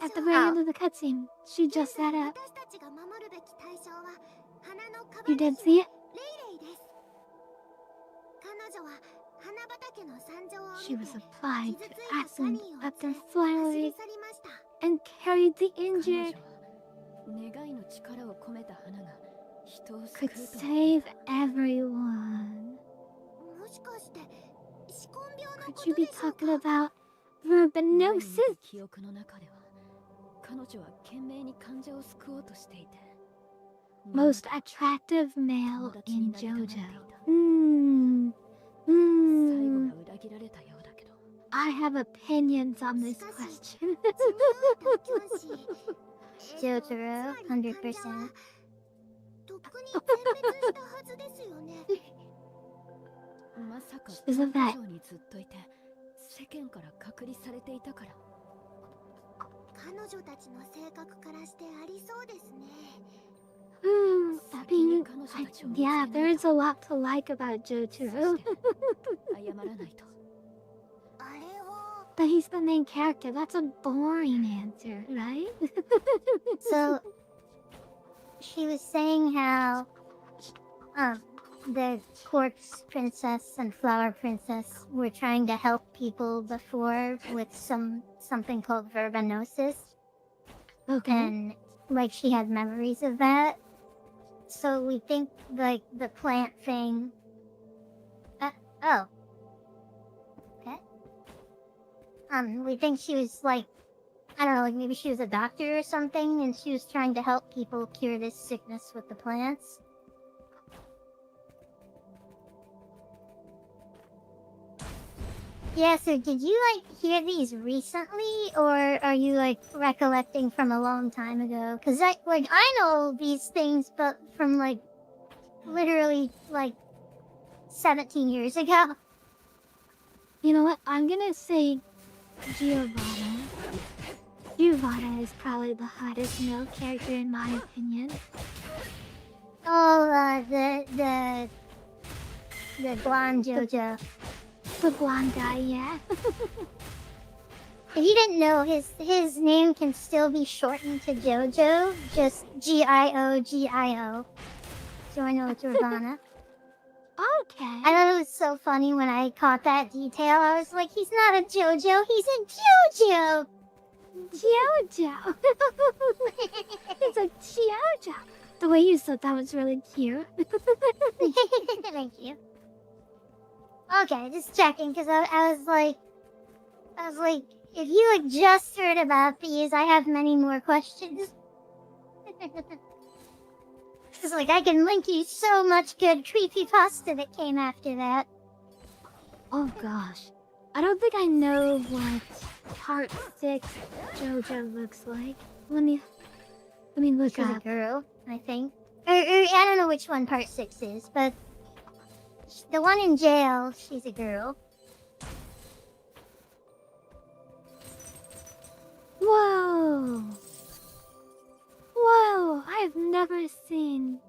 At the very end of the cutscene. She just sat up. You did see it? She was applied to acid up their flowers and carried the injured. Could save everyone. Could you be talking about verbenosis? Most attractive male in JoJo. I have opinions on this question. Jotaro, 100%. She's a vet. Yeah, there is a lot to like about Jotaro. But he's the main character. That's a boring answer, right? So, she was saying how the corpse princess and flower princess were trying to help people before with something called verbenosis. Okay. And like she had memories of that. So we think like the plant thing. Oh. Okay. We think she was like, I don't know, like maybe she was a doctor or something, and she was trying to help people cure this sickness with the plants. Yeah, so did you like hear these recently, or are you like recollecting from a long time ago? Cause I know these things, but from like literally like 17 years ago. You know what? I'm gonna say Giovanna. Giovanna is probably the hottest male character in my opinion. Oh, the blonde JoJo. The blonde guy, yeah. If you didn't know, his name can still be shortened to JoJo, just Gio. So I know it's Giovanna. Okay. I thought it was so funny when I caught that detail. I was like, he's not a JoJo, he's a JoJo! Jojo. It's a Jojo. The way you said that was really cute. Thank you. Okay, just checking, because I was like, if you had just heard about these, I have many more questions. It's like, I can link you so much good creepypasta that came after that. Oh gosh. I don't think I know what part 6 JoJo looks like. Let me look She's a up. girl, I think. Or I don't know which one part 6 is, but the one in jail, she's a girl. Whoa! Whoa! I've never seen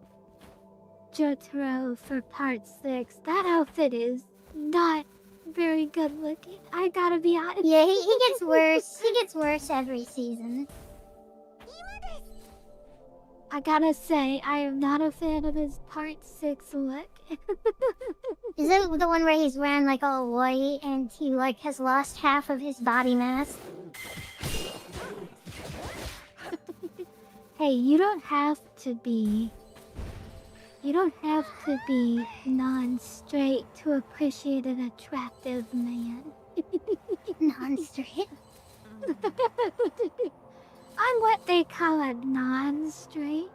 Jotaro for part 6. That outfit is not very good looking. I gotta be honest. Yeah, he gets worse. He gets worse every season. I gotta say, I am not a fan of his part 6 look. Is it the one where he's wearing like all white and he like has lost half of his body mass? Hey, you don't have to be non-straight to appreciate an attractive man. Non-straight? I'm what they call a non-straight.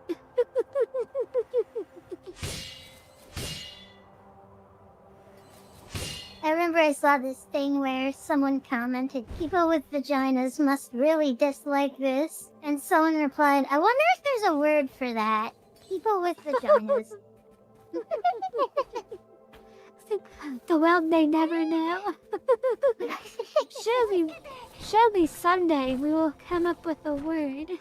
I remember I saw this thing where someone commented, people with vaginas must really dislike this. And someone replied, I wonder if there's a word for that. People with vaginas. The world may never know. Surely someday we will come up with a word.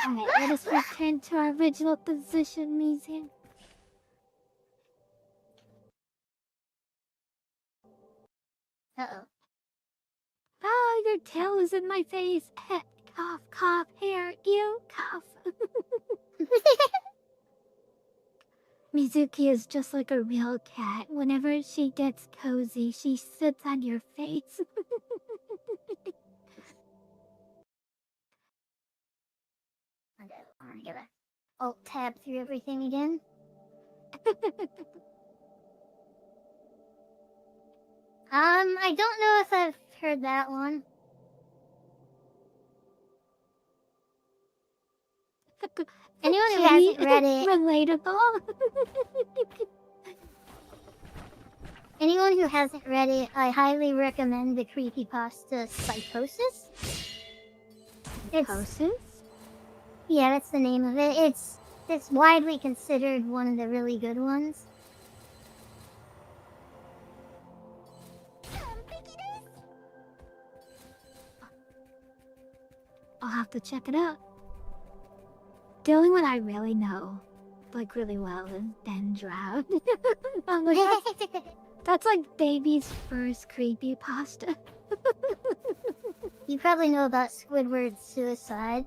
Alright, let us return to our original position, Museum. Uh-oh. Ah, your tail is in my face. Cough, cough, hair, ew, cough. Mizuki is just like a real cat. Whenever she gets cozy, she sits on your face. Okay, I'm gonna get a Alt-tab through everything again. I don't know if I've heard that one. Anyone who hasn't read it, relatable. anyone who hasn't read it, I highly recommend the creepypasta Psychosis. Psychosis? Yeah, that's the name of it. It's widely considered one of the really good ones. I'll have to check it out. The only one I really know, like really well, is Dendrout. I'm like, that's like baby's first creepypasta. You probably know about Squidward's suicide.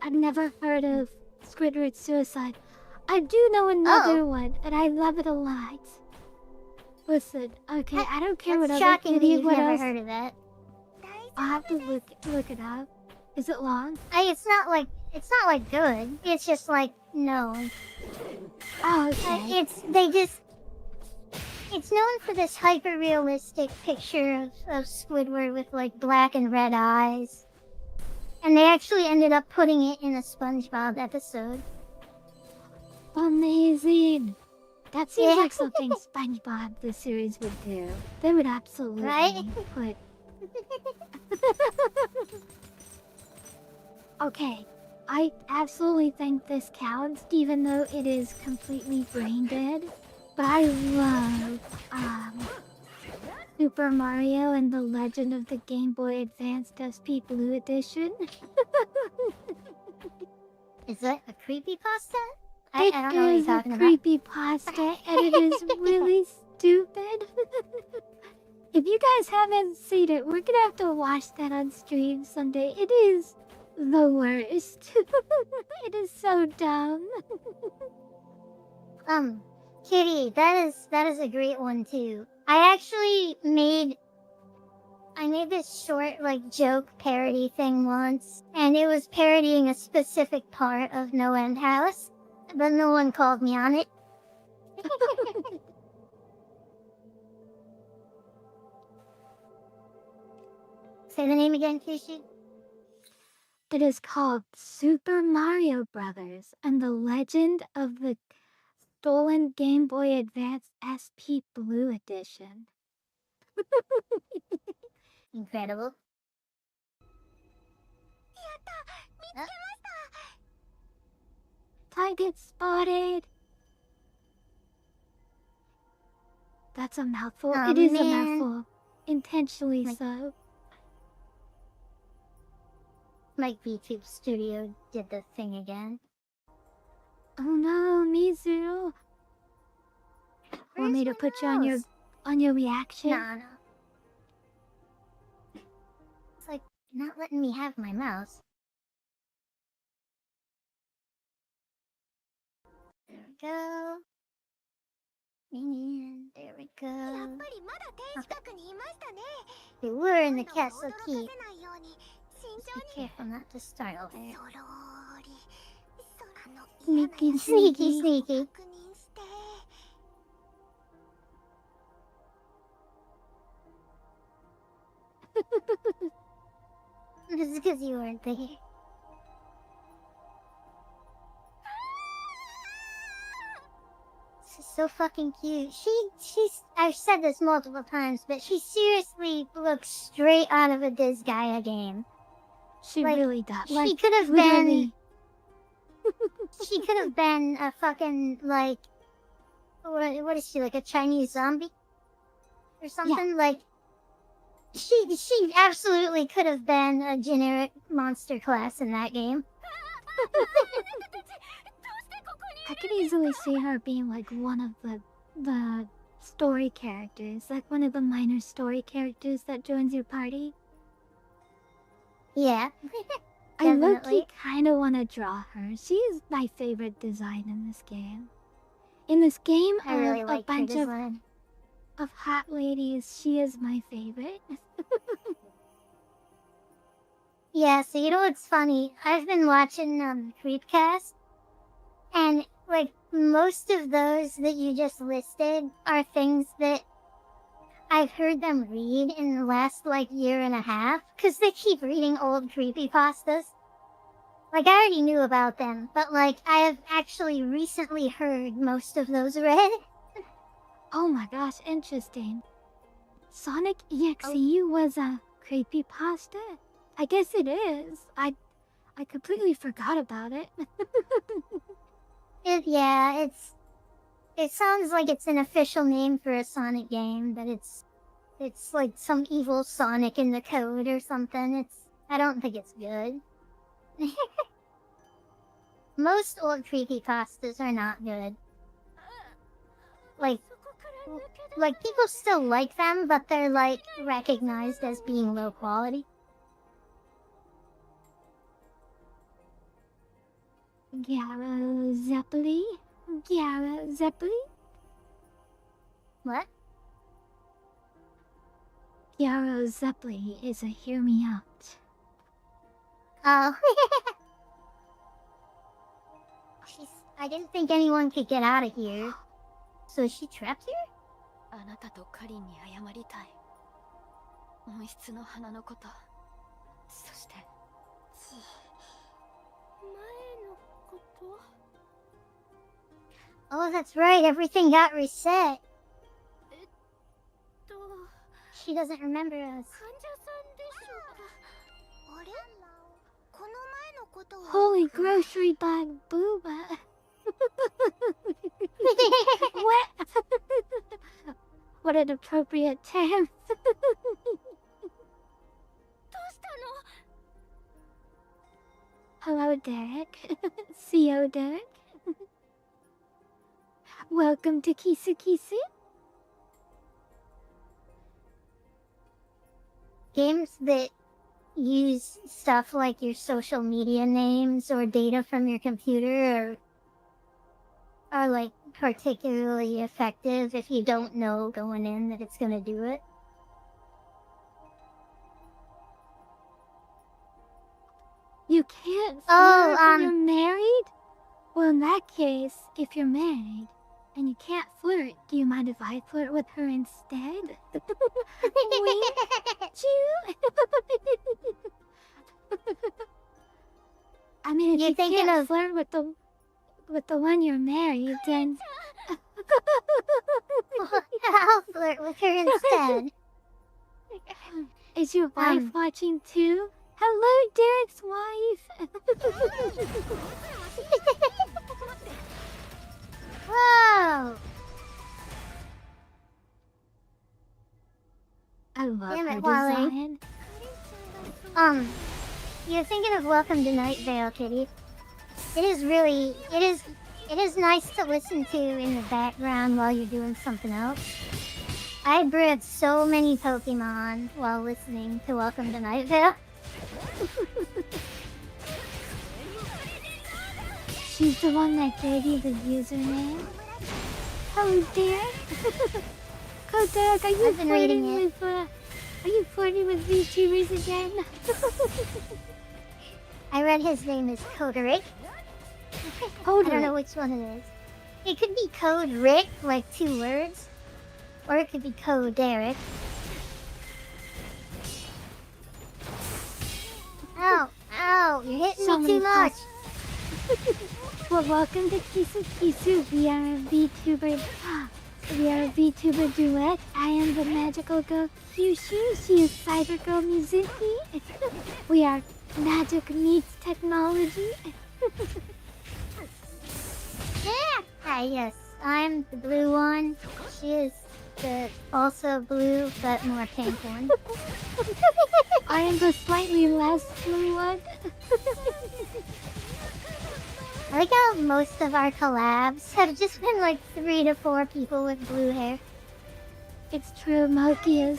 I've never heard of Squidward's suicide. I do know another one, and I love it a lot. Listen, okay, I don't care what That's other shocking that idiot you've what never else. heard of that. I'll have to look it up. Is it long? It's not like good. It's just like known. Oh, okay. It's known for this hyper realistic picture of Squidward with like black and red eyes. And they actually ended up putting it in a SpongeBob episode. Amazing. That seems Yeah. like something SpongeBob the series would do. They would absolutely Right? put. Okay, I absolutely think this counts, even though it is completely brain dead. But I love Super Mario and the Legend of the Game Boy Advance SP Blue Edition. Is that a creepypasta? I It don't know what you're is a talking about. creepypasta, and it is really stupid. If you guys haven't seen it, we're gonna have to watch that on stream someday. It is the worst. It is so dumb. Kitty, that is a great one too. I actually made this short like joke parody thing once, and it was parodying a specific part of No End House, but no one called me on it. Say the name again, Kyushu. It is called Super Mario Brothers and the Legend of the Stolen Game Boy Advance SP Blue Edition. Incredible. Target spotted! That's a mouthful. Oh, it is a man. mouthful. Intentionally so. Mike VTube Studio did the thing again. Oh no, Mizu. Want me to put you on your reaction? No. It's like not letting me have my mouse. There we go. And there we go. Okay, we're in the castle keep. Just be careful not to startle her. Sneaky, Sneaky, sneaky. This is because you weren't there. This is so fucking cute. She's I've said this multiple times, but she seriously looks straight out of a Disgaea game. She like, really does. She could have been. She could have been a fucking like. What is she, like a Chinese zombie or something? Yeah. Like she absolutely could have been a generic monster class in that game. I could easily see her being like one of the story characters, like one of the minor story characters that joins your party. Yeah. I low-key kind of want to draw her. She is my favorite design in this game. In this game, I really like a bunch of hot ladies, she is my favorite. Yeah, so you know what's funny? I've been watching Creepcast, and like most of those that you just listed are things that I've heard them read in the last like year and a half, because they keep reading old creepypastas. Like I already knew about them, but like I have actually recently heard most of those read. Oh my gosh, interesting. Sonic EXE was a creepypasta? I guess it is. I completely forgot about it. It sounds like it's an official name for a Sonic game, but it's like some evil Sonic in the code or something. I don't think it's good. Most old creepypastas are not good. Like people still like them, but they're like recognized as being low quality. Gyaro Zeppeli? Gyaro Zeppeli? What? Gyaro Zeppeli is a hear me out. Oh. I didn't think anyone could get out of here. So is she trapped here? あなたとカリンに謝りたい。温室の花のこと。そして前のこと。 Oh, that's right. Everything got reset. She doesn't remember us. Holy grocery bag booba. What? What an appropriate term. Hello, Derek. CO Derek. Welcome to Kisu Kisu. Games that use stuff like your social media names or data from your computer are like particularly effective if you don't know going in that it's gonna do it. You can't Oh, flirt when you're married? Well, in that case, if you're married and you can't flirt, do you mind if I flirt with her instead? Wink, chew. I mean, if You're you thinking can't of- flirt with the one you're married, then I'll flirt with her instead. is your wife watching too? Hello, Derek's wife. Whoa! I love Damn it, her Wally. design. You're thinking of Welcome to Night Vale, Kitty. It is nice to listen to in the background while you're doing something else. I bred so many Pokemon while listening to Welcome to Night Vale. She's the one that gave you the username. Oh, Derek. Oh, Derek, are you I've been reading flirting it. with are you flirting with VTubers again? I read his name is Code Rick. I don't know which one it is. It could be Code Rick, like 2 words. Or it could be Code Derek. Ow, ow, you're hitting So me many too much. Well, welcome to Kyushu. We are a VTuber. We are a VTuber duet. I am the magical girl Kyushu. She is Cyber Girl Mizuki. We are magic meets technology. Yeah. Ah, yes. I'm the blue one. She is the also blue but more pink one. I am the slightly less blue one. I like how most of our collabs have just been like 3 to 4 people with blue hair. It's true, Moki is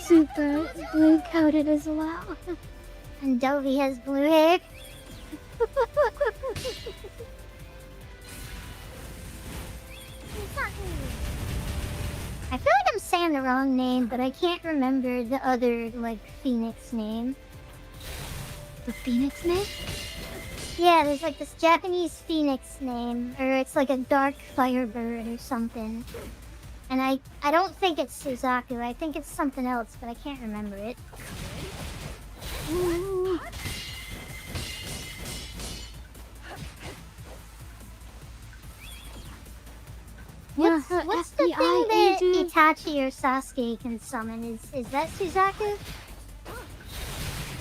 super blue coated as well. And Dovey has blue hair. I feel like I'm saying the wrong name, but I can't remember the other, like, Phoenix name. The Phoenix name? Yeah, there's like this Japanese Phoenix name, or it's like a dark firebird or something. And I don't think it's Suzaku, I think it's something else, but I can't remember it. Ooh. What's the thing that Itachi or Sasuke can summon? Is that Suzaku?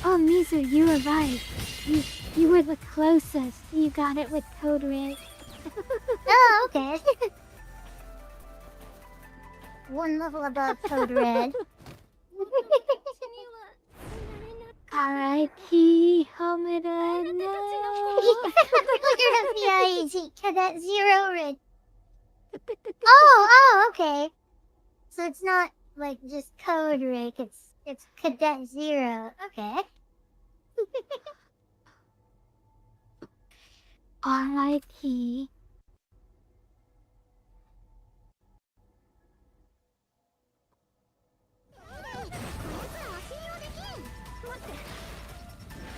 Oh, Mizu, you were right. You were the closest. You got it with Code Red. Oh, okay. One level above Code Red. R.I.P. Homura, no. Cadet Zero Red. Oh, okay. So it's not like just Code Rick, it's Cadet Zero. Okay. R.I.P.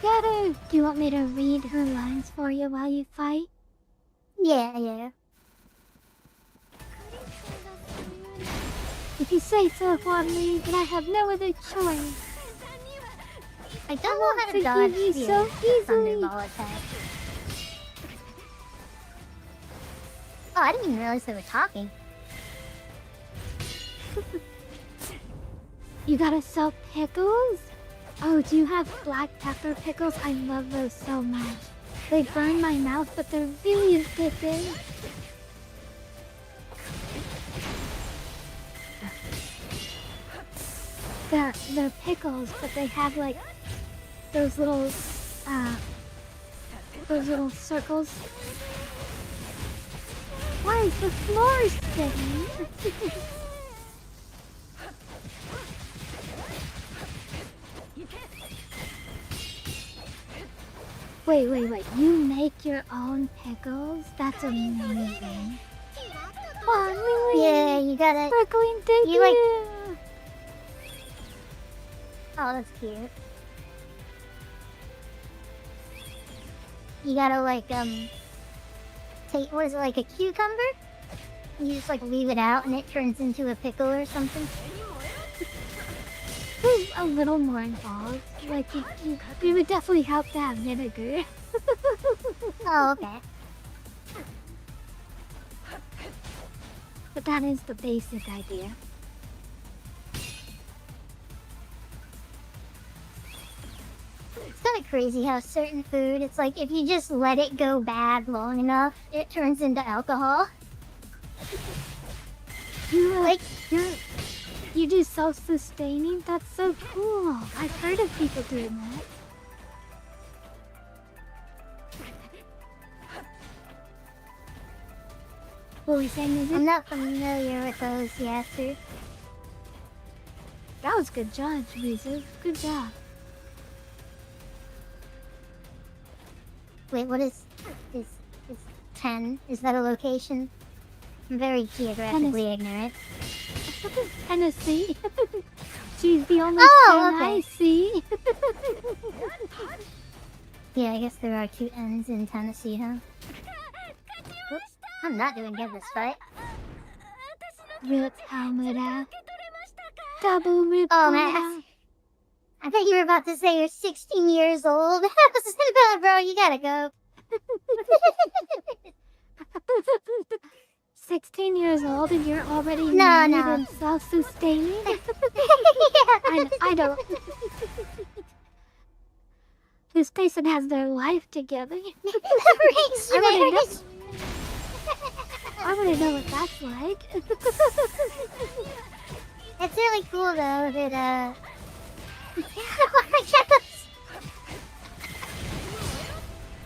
Gato, do you want me to read her lines for you while you fight? Yeah. If you say so, Lee, then I have no other choice. I don't know how to forgive dodge you the so easily. Thunderball attack. Oh, I didn't even realize they were talking. You gotta sell pickles? Oh, do you have black pepper pickles? I love those so much. They burn my mouth, but they're really addictive. They're pickles, but they have like those little circles. Why is the floor spinning? Wait. You make your own pickles? That's amazing. Wow, Yeah, you gotta. sparkling debut. You like. Oh, that's cute. You gotta like take what is it, like a cucumber? You just like leave it out and it turns into a pickle or something. A little more involved. Like you would definitely help to have vinegar. Oh, okay. But that is the basic idea. It's kind of crazy how certain food, it's like if you just let it go bad long enough, it turns into alcohol. You do self-sustaining? That's so cool. I've heard of people doing that. What were we saying, is it? I'm not familiar with those, Yasu. That was good judge, Rizu. Good job. Wait, what is 10? Is that a location? I'm very geographically ignorant. Tennessee. She's the only Oh, 10 okay. I see. Yeah, I guess there are 2 N's in Tennessee, huh? Oops, I'm not doing good this fight. Roots Homura. Double rip. Oh man, I thought you were about to say you're 16 years old. I was about, bro, you gotta go. 16 years old and you're already No, married no. and self-sustaining? Yeah. I don't. This person has their life together. Arranged marriage. I wanna know what that's like. It's really cool though that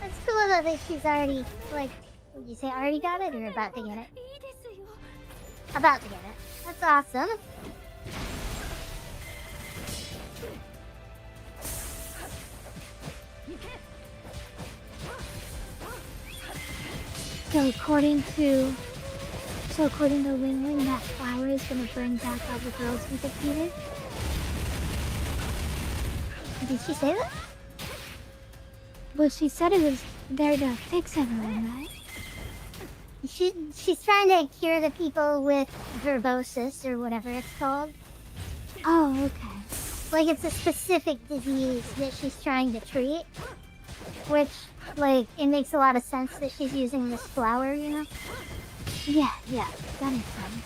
It's cool though that she's already like, would you say already got it or about to get it? About to get it. That's awesome. So according to Ling Ling, that flower is gonna bring back all the girls we defeated. Did she say that? Well, she said it was there to fix everyone, right? She's trying to cure the people with verbosis or whatever it's called. Oh, okay. Like it's a specific disease that she's trying to treat. Which, like, it makes a lot of sense that she's using this flower, you know? Yeah, that makes sense.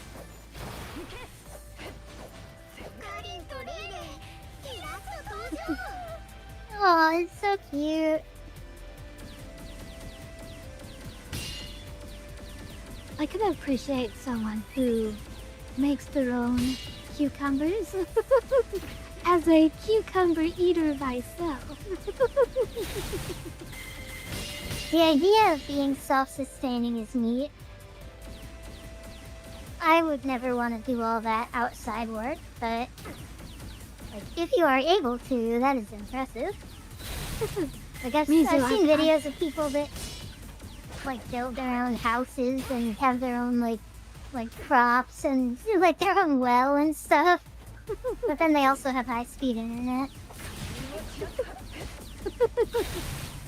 Oh, it's so cute. I can appreciate someone who makes their own cucumbers. As a cucumber eater myself. The idea of being self-sustaining is neat. I would never want to do all that outside work, but like, if you are able to, that is impressive. Like I've seen videos of people that like build their own houses and have their own like crops and like their own well and stuff. But then they also have high-speed internet.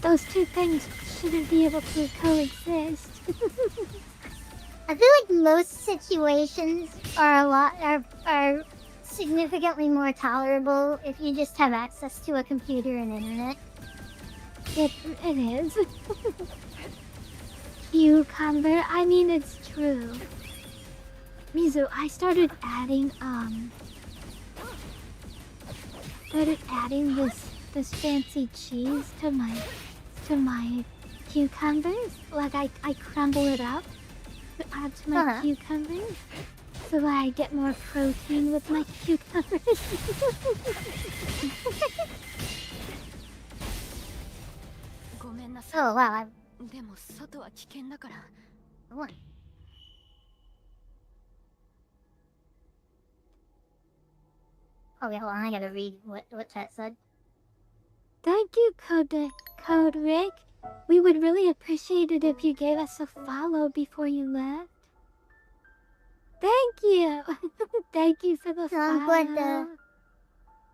Those two things shouldn't be able to coexist. I feel like most situations are significantly more tolerable if you just have access to a computer and internet. It is. Cucumber, I mean, it's true. Mizu, I started adding this fancy cheese to my cucumbers. Like I crumble it up to add to my cucumbers, so I get more protein with my cucumbers. Oh wow, Okay, hold on, I gotta read what that said. Thank you, Code Rick. We would really appreciate it if you gave us a follow before you left. Thank you. Thank you for the follow. I'm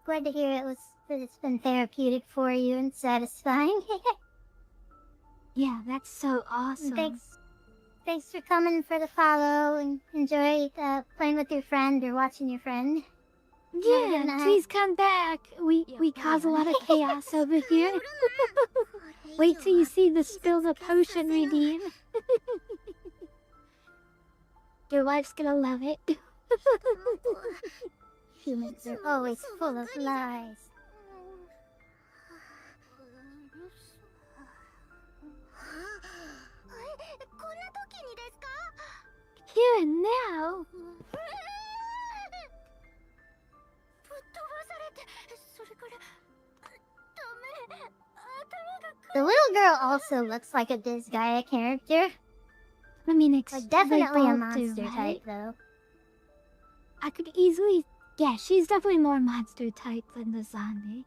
glad to hear that it's been therapeutic for you and satisfying. Yeah, that's so awesome. Thanks for coming for the follow and enjoy playing with your friend or watching your friend. Yeah, please come back. We cause a lot of chaos over here. Wait till you see the spill the potion redeem. Your wife's gonna love it. Humans are always full of lies. Here and now. The little girl also looks like a Disgaea character. I mean, Like, definitely a both monster do, right? type, though. I could easily... Yeah, she's definitely more monster type than the zombie.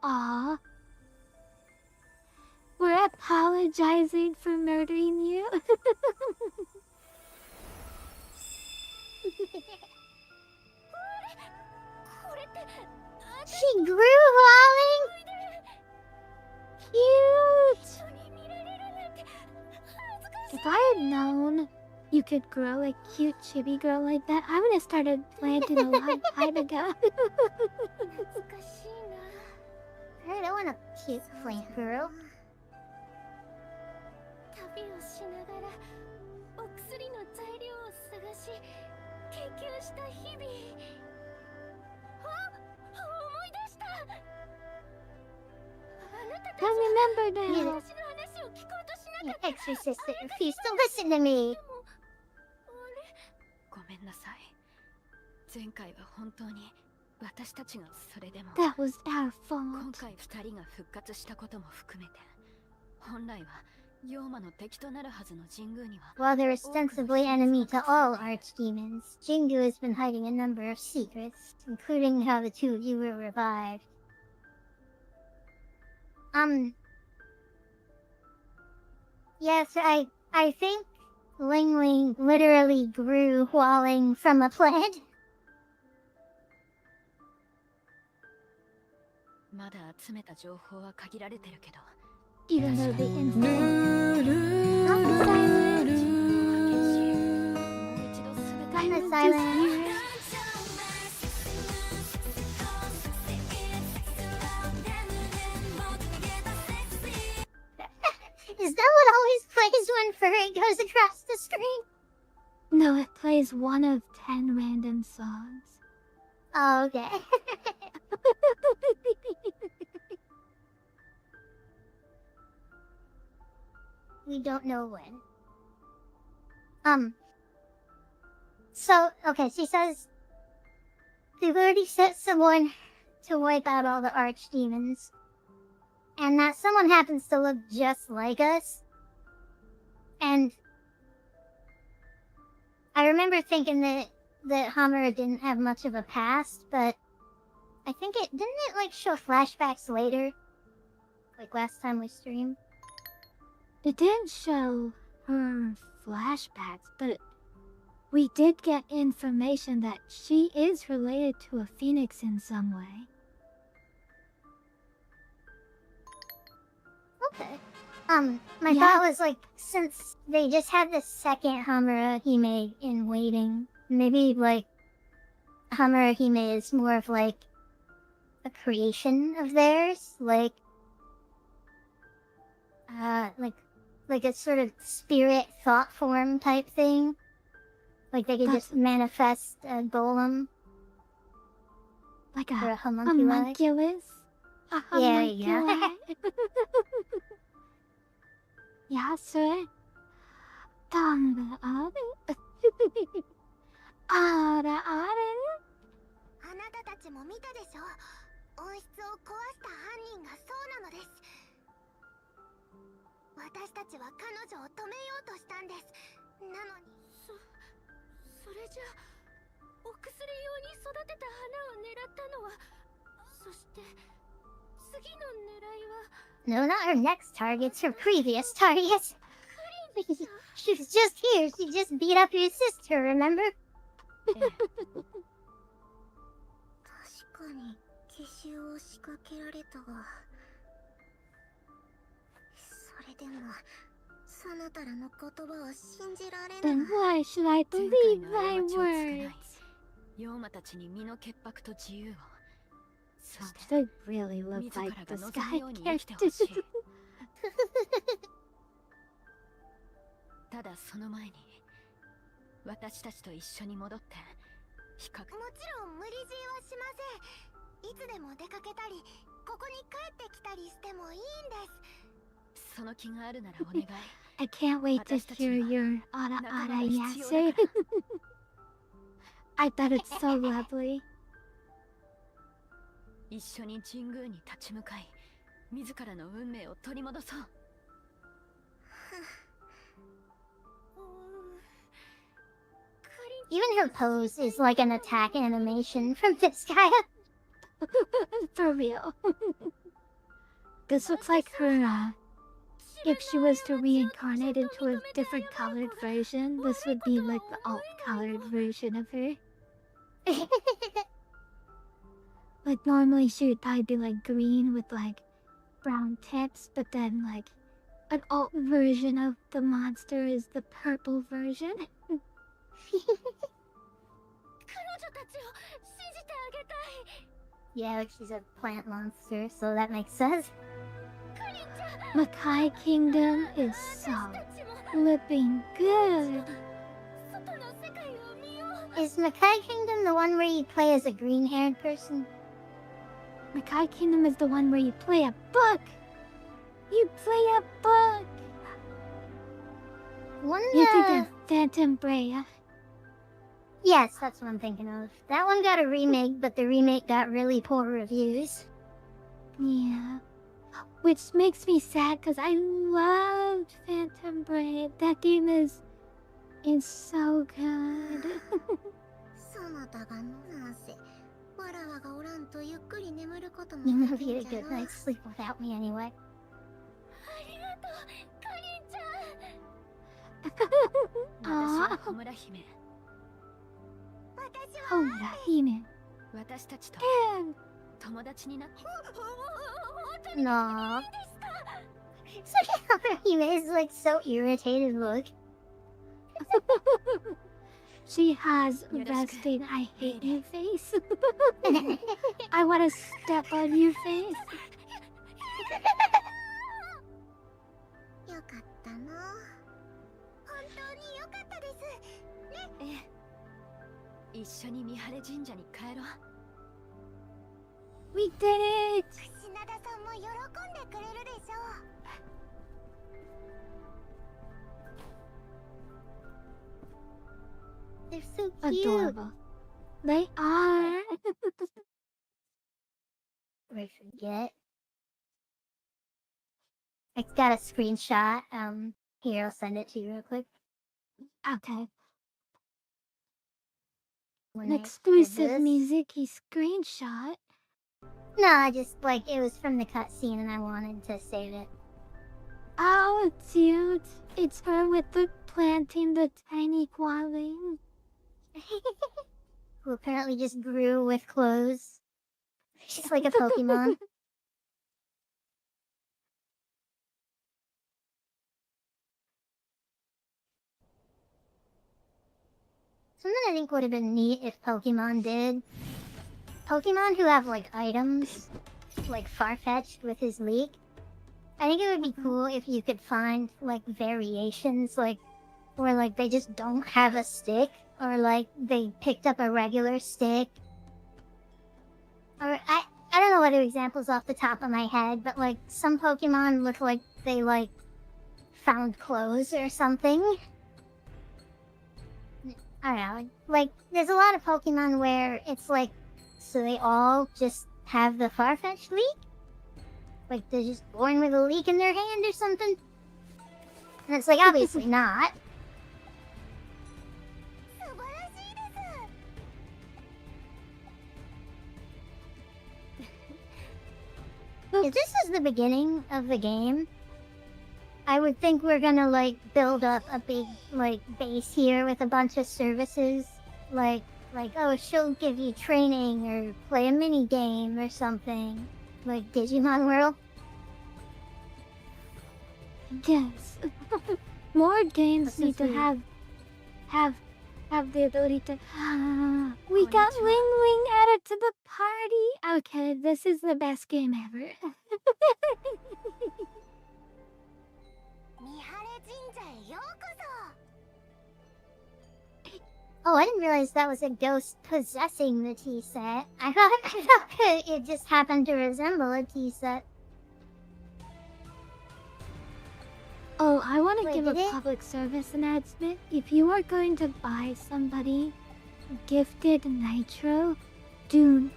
Aww. We're apologizing for murdering you. She grew, Walling! Cute! If I had known you could grow a cute chibi girl like that, I would have started planting a long time ago. Alright, I want a cute plant girl. I remember now. You exorcist that refused to listen to me. That was our fault. While they're ostensibly enemy to all archdemons, Jingu has been hiding a number of secrets, including how the two of you were revived. Yes, I think Ling Ling literally grew Hualing from a plant. Even though the infant... I'm the silent. Is that what always plays when Furry goes across the screen? No, it plays one of 10 random songs. Oh, okay. We don't know when. So, okay, she says they've already sent someone to wipe out all the archdemons. And that someone happens to look just like us. And I remember thinking that Homura didn't have much of a past, but I think didn't it like show flashbacks later? Like last time we streamed? It didn't show her flashbacks, but we did get information that she is related to a phoenix in some way. Okay. My thought was like, since they just had the second Homura Hime in waiting, maybe like Homura Hime is more of like a creation of theirs, like a sort of spirit thought form type thing. Like they could just manifest a golem. Like or a a homunculi. homunculus? A homunculi? Yeah. Yeah, sir. たんだあるあらあれあなたたちも見たでしょ。温室を壊した犯人がそうなのです。私たちは彼女を止めようとしたんです。なのにそれじゃお薬用に育てた花を狙ったのは、そして次の狙いは No, not her next targets, her previous targets. She was just here. She just beat up your sister, remember? 確かに奇襲を仕掛けられたが、それでもそなたらの言葉は信じられ Then ない。 why should I 前 believe 回 thy の過ちを償い words? 妖魔たちに身の潔白と自由を、そして They really look 自ら like が the 望む sky ように生きてほ characters. しい。ただその前に私たちと一緒に戻って比較。もちろん無理強いはしません。いつでも出かけたり、ここに帰ってきたりしてもいいんです。その気があるならお願い。I can't wait to hear your ara ara yase. I thought it's so lovely. 一緒に神宮に立ち向かい、自らの運命を取り戻そう。Even her pose is like an attack animation from this guy. For real. This looks like her, if she was to reincarnate into a different colored version, this would be like the alt-colored version of her. Like, normally she would probably be like green with like brown tips, but then like an alt version of the monster is the purple version. Yeah, she's a plant monster, so that makes sense. Makai Kingdom is so flipping good. Is Makai Kingdom the one where you play as a green-haired person? Makai Kingdom is the one where you play a book. You play a book. One You think of Phantom Breya. Yes, that's what I'm thinking of. That one got a remake, but the remake got really poor reviews. Yeah. Which makes me sad because I loved Phantom Breya. That game is so good. そなたがなぜわらわがおらんとゆっくり眠ることも You で never き get ん a じゃ good ろう。 night's sleep without me anyway. Aw. ホムラ姫。私は Homura Hime. 私たちと And 友達になって。 No. Hime is like so irritated look. she has rested I hate you face. I want to step on your face. よかったの。本当によかったです。ね。ええ。一緒に三晴神社に帰ろう。We did it! 品田さんも喜んでくれるでしょう。They're so cute. Adorable. They are. I forget. I got a screenshot. Here, I'll send it to you real quick. Okay. When An I did exclusive this. Mizuki screenshot. No, I just like it was from the cutscene and I wanted to save it. Oh, it's cute. It's her with the planting the tiny gualing. Who apparently just grew with clothes. She's like a Pokemon. Something I think would have been neat if Pokemon did. Pokemon who have like items, like Farfetch'd with his leak. I think it would be cool if you could find like variations, like where like they just don't have a stick, or like they picked up a regular stick. Or I don't know what examples off the top of my head, but like some Pokemon look like they like found clothes or something. I don't know. Like, there's a lot of Pokemon where it's like, so they all just have the Farfetch'd leak? Like, they're just born with a leak in their hand or something? And it's like, obviously not. 素晴らしいです。 If this is the beginning of the game, I would think we're gonna, like, build up a big, like, base here with a bunch of services. Like, oh, she'll give you training or play a mini game or something. Like Digimon World. Yes. More games This need is to weird. have the ability to. We got Wing Wing added to the party. Okay, this is the best game ever. 三晴神社へようこそ。 Oh, I didn't realize that was a ghost possessing the tea set. I thought it just happened to resemble a tea set. Oh, I want to Wait, give a did it? public service announcement. If you are going to buy somebody gifted Nitro,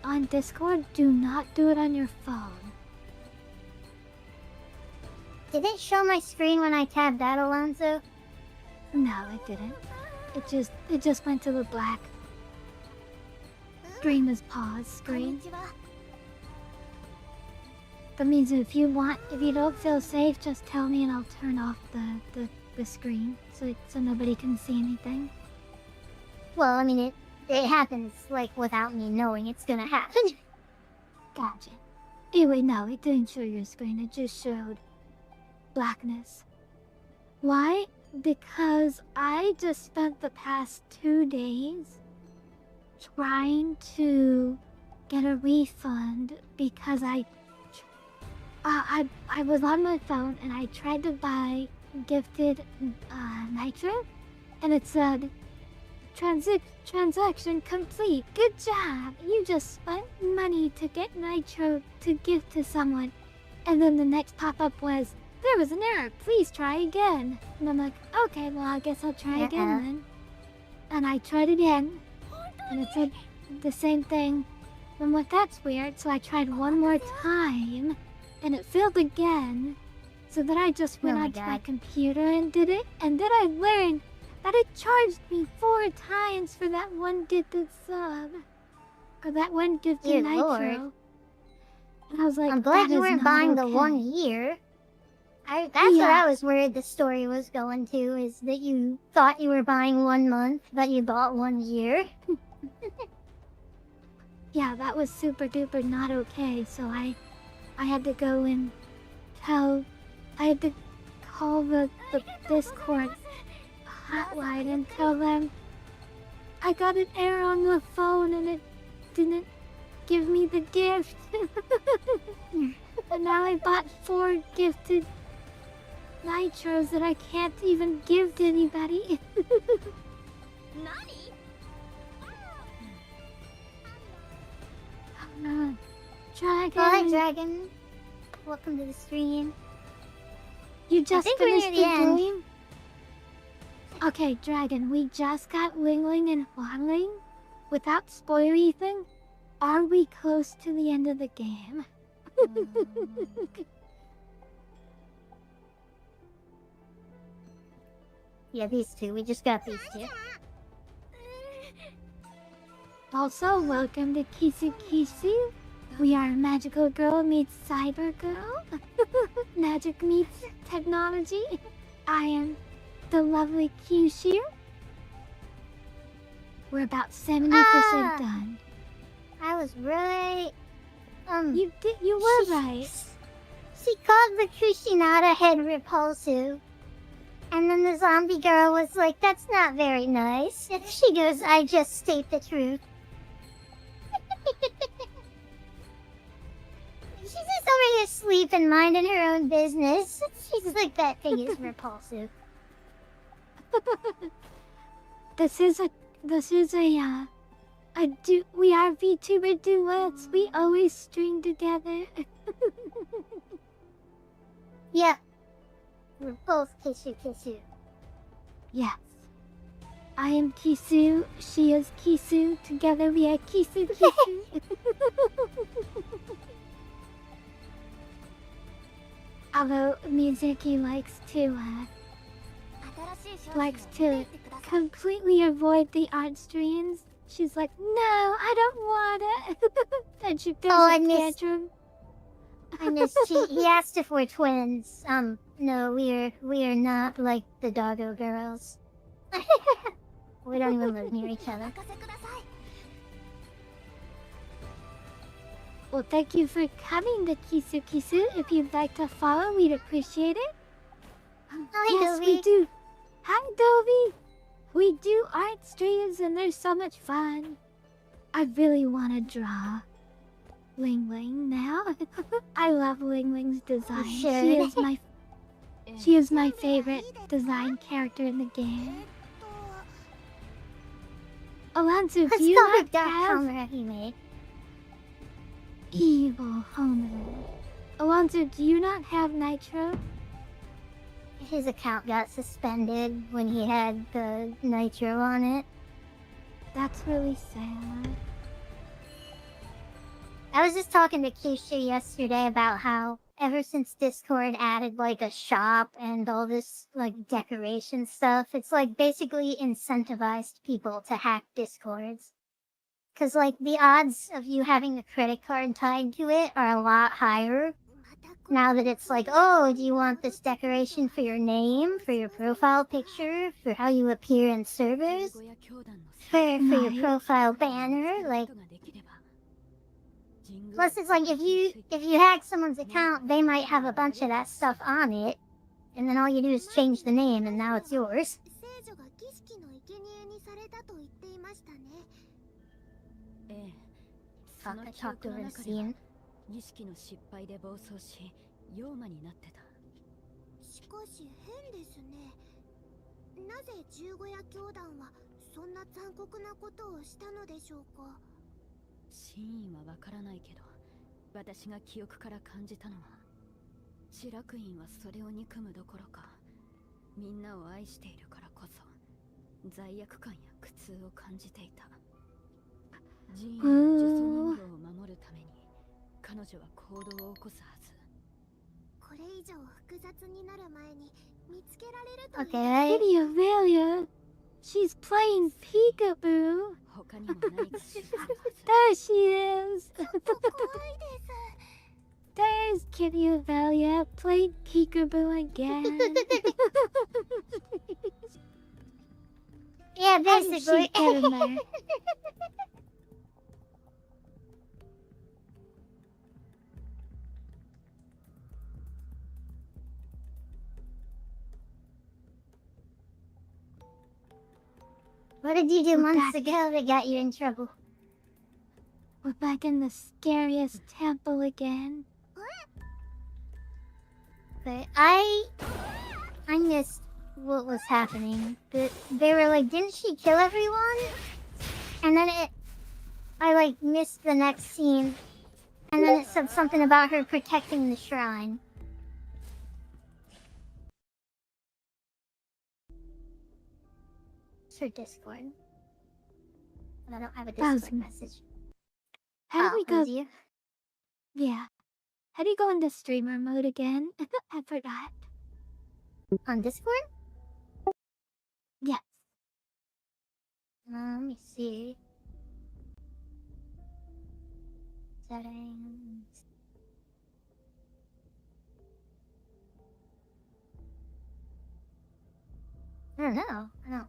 on Discord, do not do it on your phone. Did it show my screen when I tabbed out, Alonso? No, it didn't. It just went to the black. Screen is pause こん screen. にちは。 That means if you don't feel safe, just tell me and I'll turn off the screen so nobody can see anything. Well, I mean, it happens, like, without me knowing it's gonna happen. Gotcha. Anyway, no, it didn't show your screen. It just showed blackness. Why? Because I just spent the past 2 days trying to get a refund because I was on my phone and I tried to buy gifted Nitro, and it said transaction complete. Good job. You just spent money to get Nitro to gift to someone, and then the next pop-up was there was an error. Please try again. And I'm like, okay, well I guess I'll try again then. And I tried again, and it said the same thing. I'm like, that's weird. So I tried one more time. And it failed again. So then I just went Oh my onto my God. computer and did it. And then I learned that it charged me 4 times for that one gifted sub. Or that one gifted Dear Nitro. Lord. And I was like, I'm glad that you is weren't not buying the okay. 1 year. That's what Yeah. I was worried the story was going to, is that you thought you were buying 1 month, but you bought 1 year. Yeah, that was super duper not okay. So I had to go and I had to call the Discord hotline and tell them I got an error on the phone and it didn't give me the gift. And now I bought 4 gifted Nitros that I can't even give to anybody. 何？ Dragon, Hi, Dragon. Welcome to the stream. you just think we're finished near the end. game? Okay, Dragon, we just got Ling Ling and Huan Ling. Without spoiling anything, are we close to the end of the game? Yeah, these two. We just got these two. Also, welcome to Kisu Kisu. We are Magical Girl meets Cyber Girl. Magic meets technology. I am the lovely Kyushu. We're about 70% done. I was right. You were right. She called the Kushinada head repulsive. And then the zombie girl was like, that's not very nice. And she goes, I just state the truth. She's just over here sleeping, minding her own business. She's like, that thing is repulsive. We are VTuber duets. We always string together. Yeah. We're both Kishu Kishu. Yes. I am Kyushu, she is Kyushu, together we are Kyushu Kyushu. Although Mizuki likes to completely avoid the art streams. She's like, no, I don't want it. And she throws I a missed. tantrum. I missed. He asked if we're twins. No, we are not like the doggo girls. We don't even live near each other. Well, thank you for coming to Kyushu Kyushu. If you'd like to follow, we'd appreciate it. Hi, Yes, Dovey. we do. Hi, Dovey. We do art streams and they're so much fun. I really want to draw Ling Ling now. I love Ling Ling's design. Sure. She is my favorite design character in the game. Alonso, Let's do you go not with Dark have Homura he made. evil Homura? Alonso, do you not have Nitro? His account got suspended when he had the Nitro on it. That's really sad. I was just talking to Kyushu yesterday about how ever since Discord added like a shop and all this like decoration stuff, it's like basically incentivized people to hack Discords. Cause like the odds of you having a credit card tied to it are a lot higher now that it's like, oh, do you want this decoration for your name, for your profile picture, for how you appear in servers, for your profile banner, like. Plus, it's like if you hack someone's account, they might have a bunch of that stuff on it, and then all you do is change the name, and now it's yours. Talked over the scene. 儀式の失敗で暴走し、妖魔になってた。しかし変ですね。なぜ十五夜教団はそんな残酷なことをしたのでしょうか。真意はわからないけど、私が記憶から感じたのは、白楽院はそれを憎むどころか、みんなを愛しているからこそ、罪悪感や苦痛を感じていた。寺院の呪詛人形を守るために、彼女は行動を起こすはず。これ以上複雑になる前に見つけられるといい。Okay. Lady Avelia, she's playing peekaboo. 他にも何か知ってるはず。There she is. 怖いです。 There's Kitty Avelia playing peekaboo again. Yeah, How did basically. she get in there? What did you do We're months back. ago that got you in trouble? We're back in the scariest temple again. But I missed what was happening. But they were like, didn't she kill everyone? And then I like missed the next scene. And then it said something about her protecting the shrine. It's her Discord. But I don't have a Discord Thousand. message. How do we it was go? you? Yeah. How do you go into streamer mode again? I forgot. On Discord? Yes. Let me see. Settings. I don't know. I don't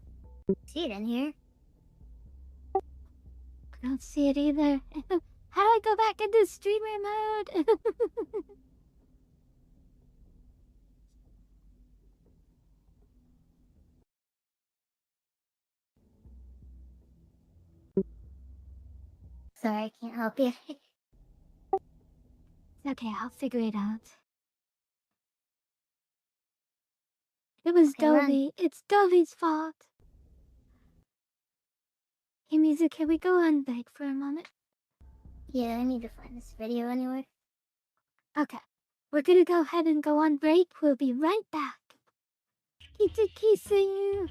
see it in here. I don't see it either. How do I go back into streamer mode? Sorry, I can't help you. Okay, I'll figure it out. It was Okay, run. Dovey. It's Dovey's fault. Hey, music, can we go on break for a moment? Yeah, I need to find this video anyway. Okay. We're gonna go ahead and go on break. We'll be right back. Kitty, see you.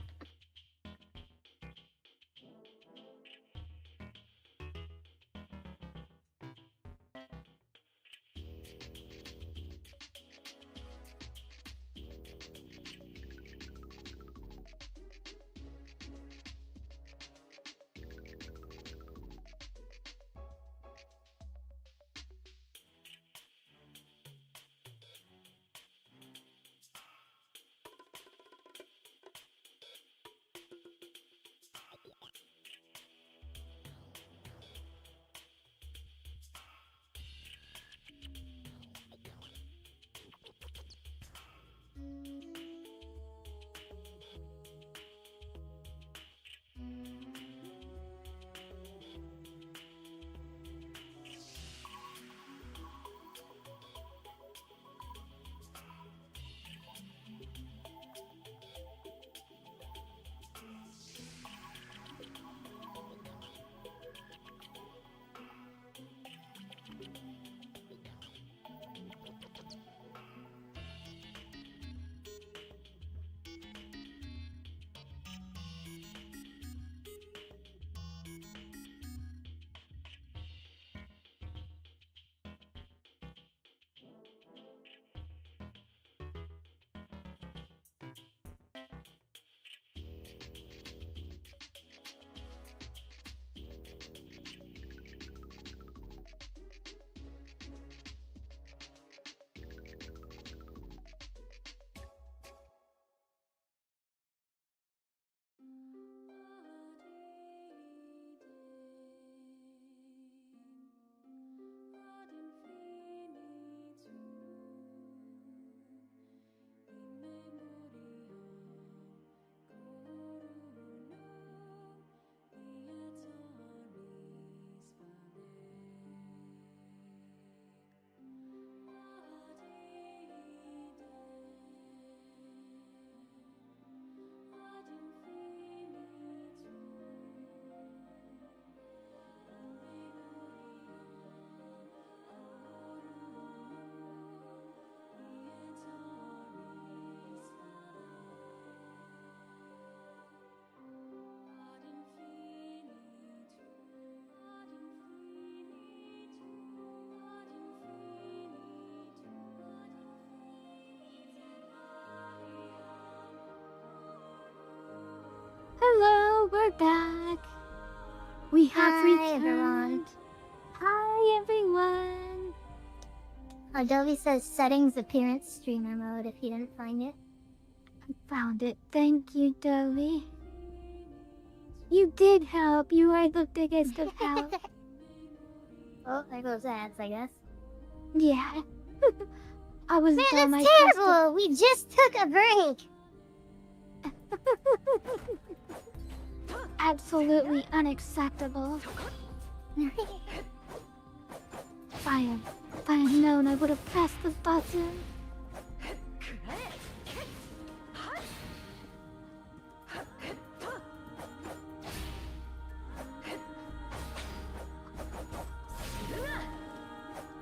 Oh, we're back. We have Hi, returned. everyone. Hi, everyone. Adobe says settings appearance streamer mode if you didn't find it. I found it. Thank you, Dovi. You did help. You are the biggest of help. Oh, there goes ads, I guess. Yeah. I was Man, dumb. that's terrible! We just took a break! Absolutely unacceptable. If I had known, I would have pressed the button.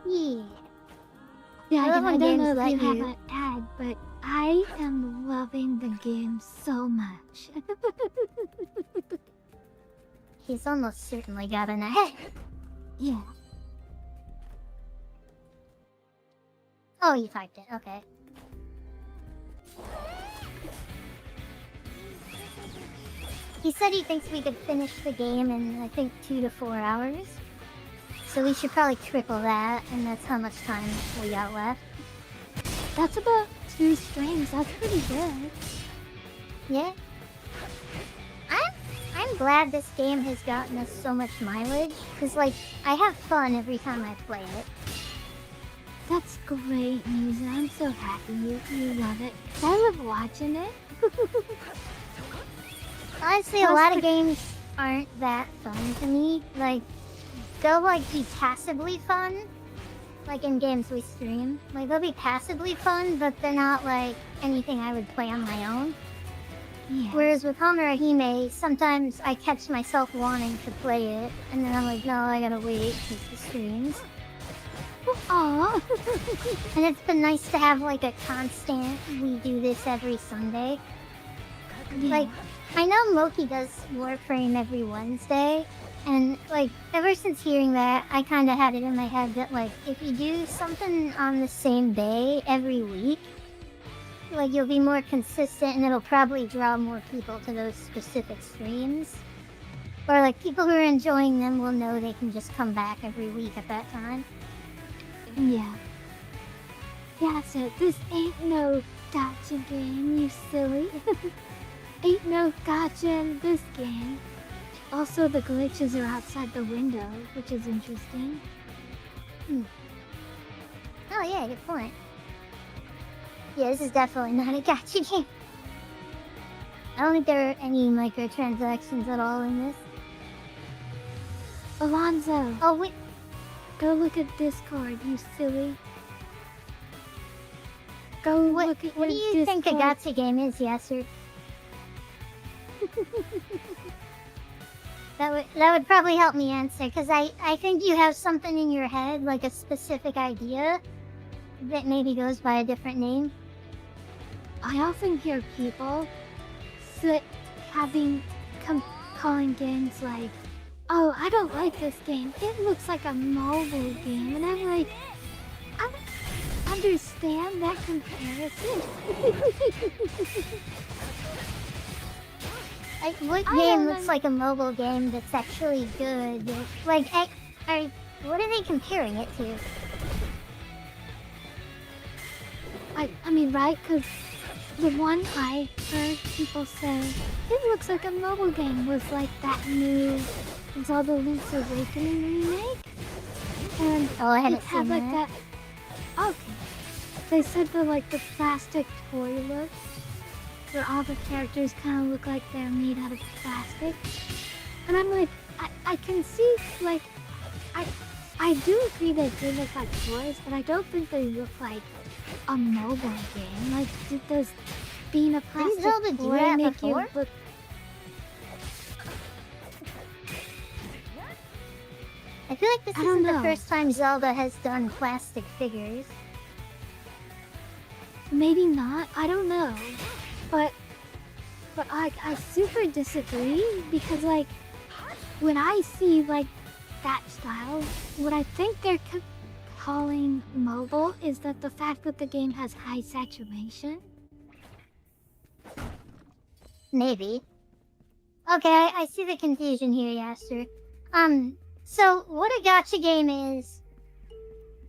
Yeah. Yeah, I love I when don't know games if you let have you- an ad, but I am loving the game so much. He's almost certainly got an ad. Yeah. Oh, you typed it, okay. He said he thinks we could finish the game in, I think, 2 to 4 hours. So we should probably triple that, and that's how much time we got left. That's about 2 streams. That's pretty good. Yeah. I'm glad this game has gotten us so much mileage, because, like, I have fun every time I play it. That's great news. And I'm so happy you love it. 'Cause I love watching it. Honestly, a lot of games aren't that fun to me. Like, they'll, like, be passively fun. Like, in games we stream. Like, they'll be passively fun, but they're not, like, anything I would play on my own. Yeah. Whereas with Homura Hime, sometimes I catch myself wanting to play it, and then I'm like, no, I gotta wait because the streams. Aw. And it's been nice to have, like, a constant, we do this every Sunday. Yeah. Like, I know Moki does Warframe every Wednesday, and, like, ever since hearing that, I kind of had it in my head that, like, if you do something on the same day every week, like, you'll be more consistent and it'll probably draw more people to those specific streams. Or, like, people who are enjoying them will know they can just come back every week at that time. Yeah. Yeah, so this ain't no gotcha game, you silly. Ain't no gotcha in this game. Also, the glitches are outside the window, which is interesting. Oh yeah, good point. Yeah, this is definitely not a gacha game. I don't think there are any microtransactions at all in this. Alonzo, Oh wait, go look at Discord, you silly. Go look at what do your you think a Discord. gacha game is, Yasser? That would probably help me answer, because I think you have something in your head, like a specific idea, that maybe goes by a different name. I often hear people calling games like, oh, I don't like this game. It looks like a mobile game. And I'm like, I don't understand that comparison. Like, what I game don't looks like a mobile game that's actually good? Like, what are they comparing it to? I mean, right? Because the one I heard people say, it looks like a mobile game, was like that new Zelda Link's Awakening remake. And Oh, I it haven't had seen like that. that. Okay. They said the plastic toy look, where all the characters kind of look like they're made out of plastic. And I'm like, I can see, like, I do agree that they look like toys, but I don't think they look like a mobile game. Like, does being a plastic Zelda do toy that make before? you look... I feel like this I don't isn't the know. first time Zelda has done plastic figures. Maybe not, I don't know. But I super disagree, because, like, when I see, like, that style, what I think they're calling mobile is that the fact that the game has high saturation. Maybe. Okay, I see the confusion here, Yaster. So what a gacha game is,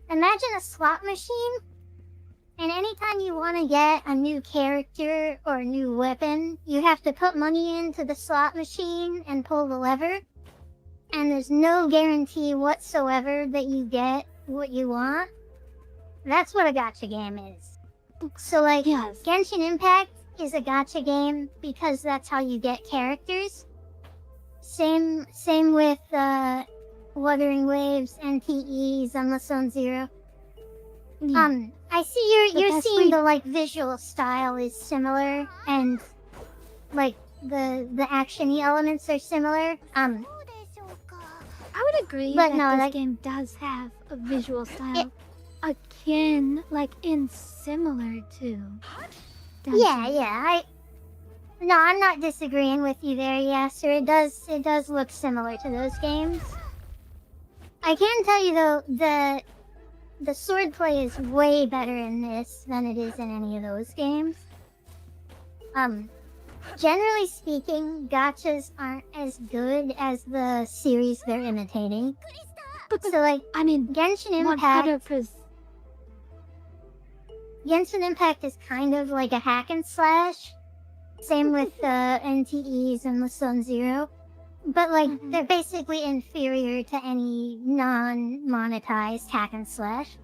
imagine a slot machine, and anytime you want to get a new character or a new weapon, you have to put money into the slot machine and pull the lever, and there's no guarantee whatsoever that you get what you want. That's what a gacha game is. So, like, Yes. Genshin Impact is a gacha game because that's how you get characters. Same with Wuthering Waves, NTE, Zenless Zero. Yeah. I see you're best seeing way- the like visual style is similar, and like the action-y elements are similar. そうでしょうか。 I would agree But that no, this like- game does have a visual style akin, like, in similar to. Yeah. No, I'm not disagreeing with you there, Yasser. It does look similar to those games. I can tell you though, the swordplay is way better in this than it is in any of those games. Generally speaking, gachas aren't as good as the series they're imitating. So like, I mean, Genshin Impact 100%. Genshin Impact is kind of like a hack and slash. Same with NTEs and the Sun Zero. But like, Mhm. they're basically inferior to any non-monetized hack and slash.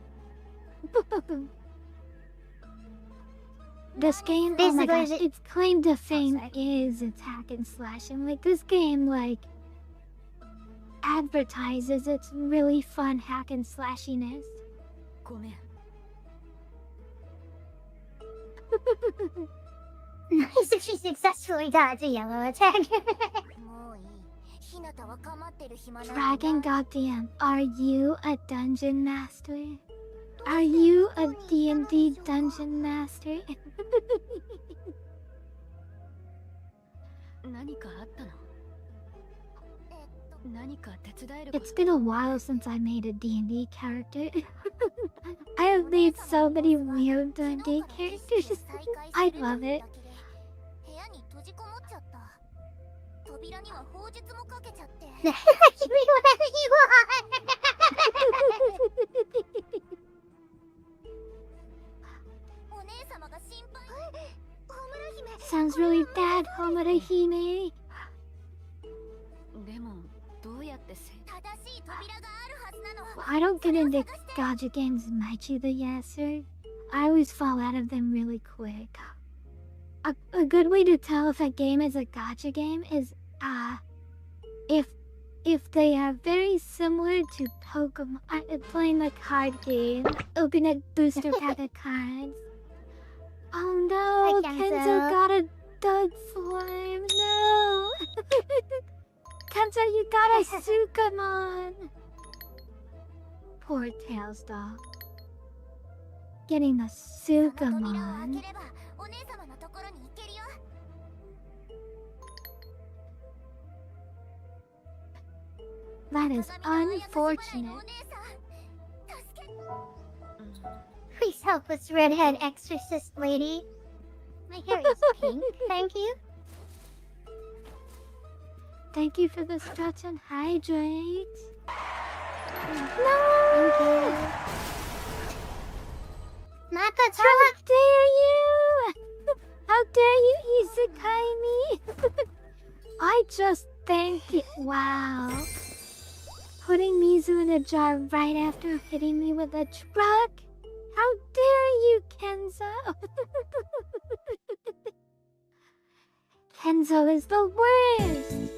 This game, oh my Basically, gosh, its claim to fame sorry. is its hack and slash, and like this game, like, advertises its really fun hack and slashiness. ごめん。 Nice if she successfully dodged a yellow attack. もういい。ひなたは構ってる暇なんて Dragon ない。 Goddamn, are you a dungeon master? Are you a D&D dungeon master? 何かあったの？何か手伝える It's been a while since I made a D&D character. I have made so many weird D&D characters. I love it. 部屋に閉じこもっちゃった。扉には砲術もかけちゃって。 Give me whatever you want. お姉様が心配。ホムラ姫。 Sounds really bad, Homura Hime. でもどうやってせ正しい扉があるはずなの。 I don't get into gacha games much either, Yasser. I always fall out of them really quick. A good way to tell if a game is a gacha game is, if they are very similar to Pokemon, playing the card game, open a booster pack of cards. Oh no, Hi, Kenzo Kenzo. got a dud slime, no! Kenzo, you got a Sukamon! Poor Tails dog. Getting the その扉を開 Sukamon. ければお姉様のところに行けるよ。 That is 鏡のあやかし払い unfortunate. のお姉さん。助けて。 Please help us, redhead exorcist lady. My hair is pink, thank you. Thank you for the stretch and hydrate. Thank No! you. Not the How dare you! How dare you isekai me! I just thanked you. Wow. Putting Mizu in a jar right after hitting me with a truck? How dare you, Kenzo! Kenzo is the worst!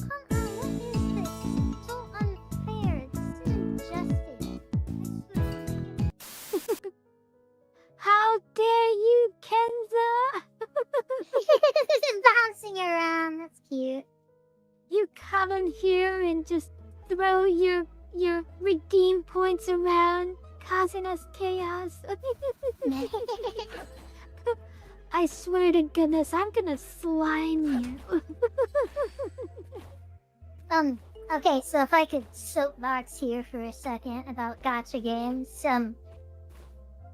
What is this? So unfair. This is injustice. How dare you, Kenzo! This is bouncing around. That's cute. You come in here and just throw your redeem points around, causing us chaos. I swear to goodness, I'm gonna slime you. Okay, so if I could soapbox here for a second about gacha games,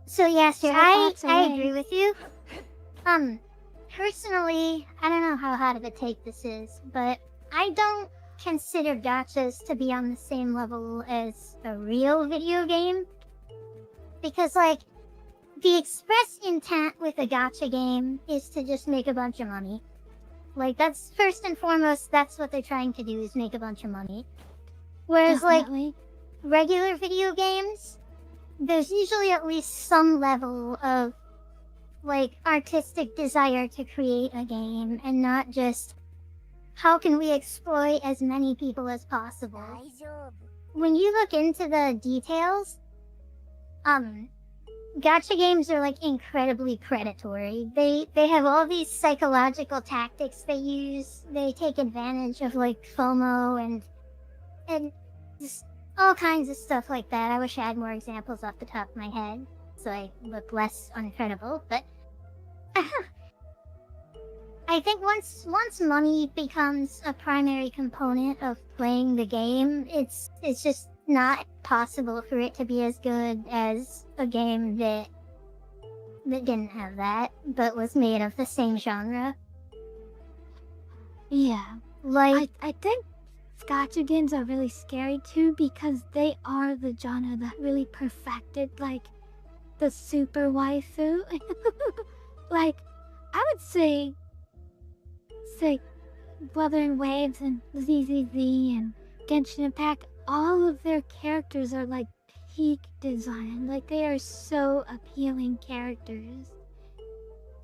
so yeah, sir, I Soapbox away. agree with you. Personally, I don't know how hot of a take this is, but I don't consider gachas to be on the same level as a real video game. Because, like, the express intent with a gacha game is to just make a bunch of money. Like, that's first and foremost, that's what they're trying to do, is make a bunch of money. Whereas, Definitely. like, regular video games, there's usually at least some level of, like, artistic desire to create a game, and not just, how can we exploit as many people as possible? When you look into the details, gacha games are like incredibly predatory. They have all these psychological tactics they use. They take advantage of like FOMO and just all kinds of stuff like that. I wish I had more examples off the top of my head, so I look less incredible. But I think once money becomes a primary component of playing the game, it's just not possible for it to be as good as a game that didn't have that, but was made of the same genre. Yeah. Like, I think gacha games are really scary too, because they are the genre that really perfected, like, the super waifu. Like, I would say Wuthering Waves and ZZZ and Genshin Impact, all of their characters are like peak design. Like, they are so appealing characters.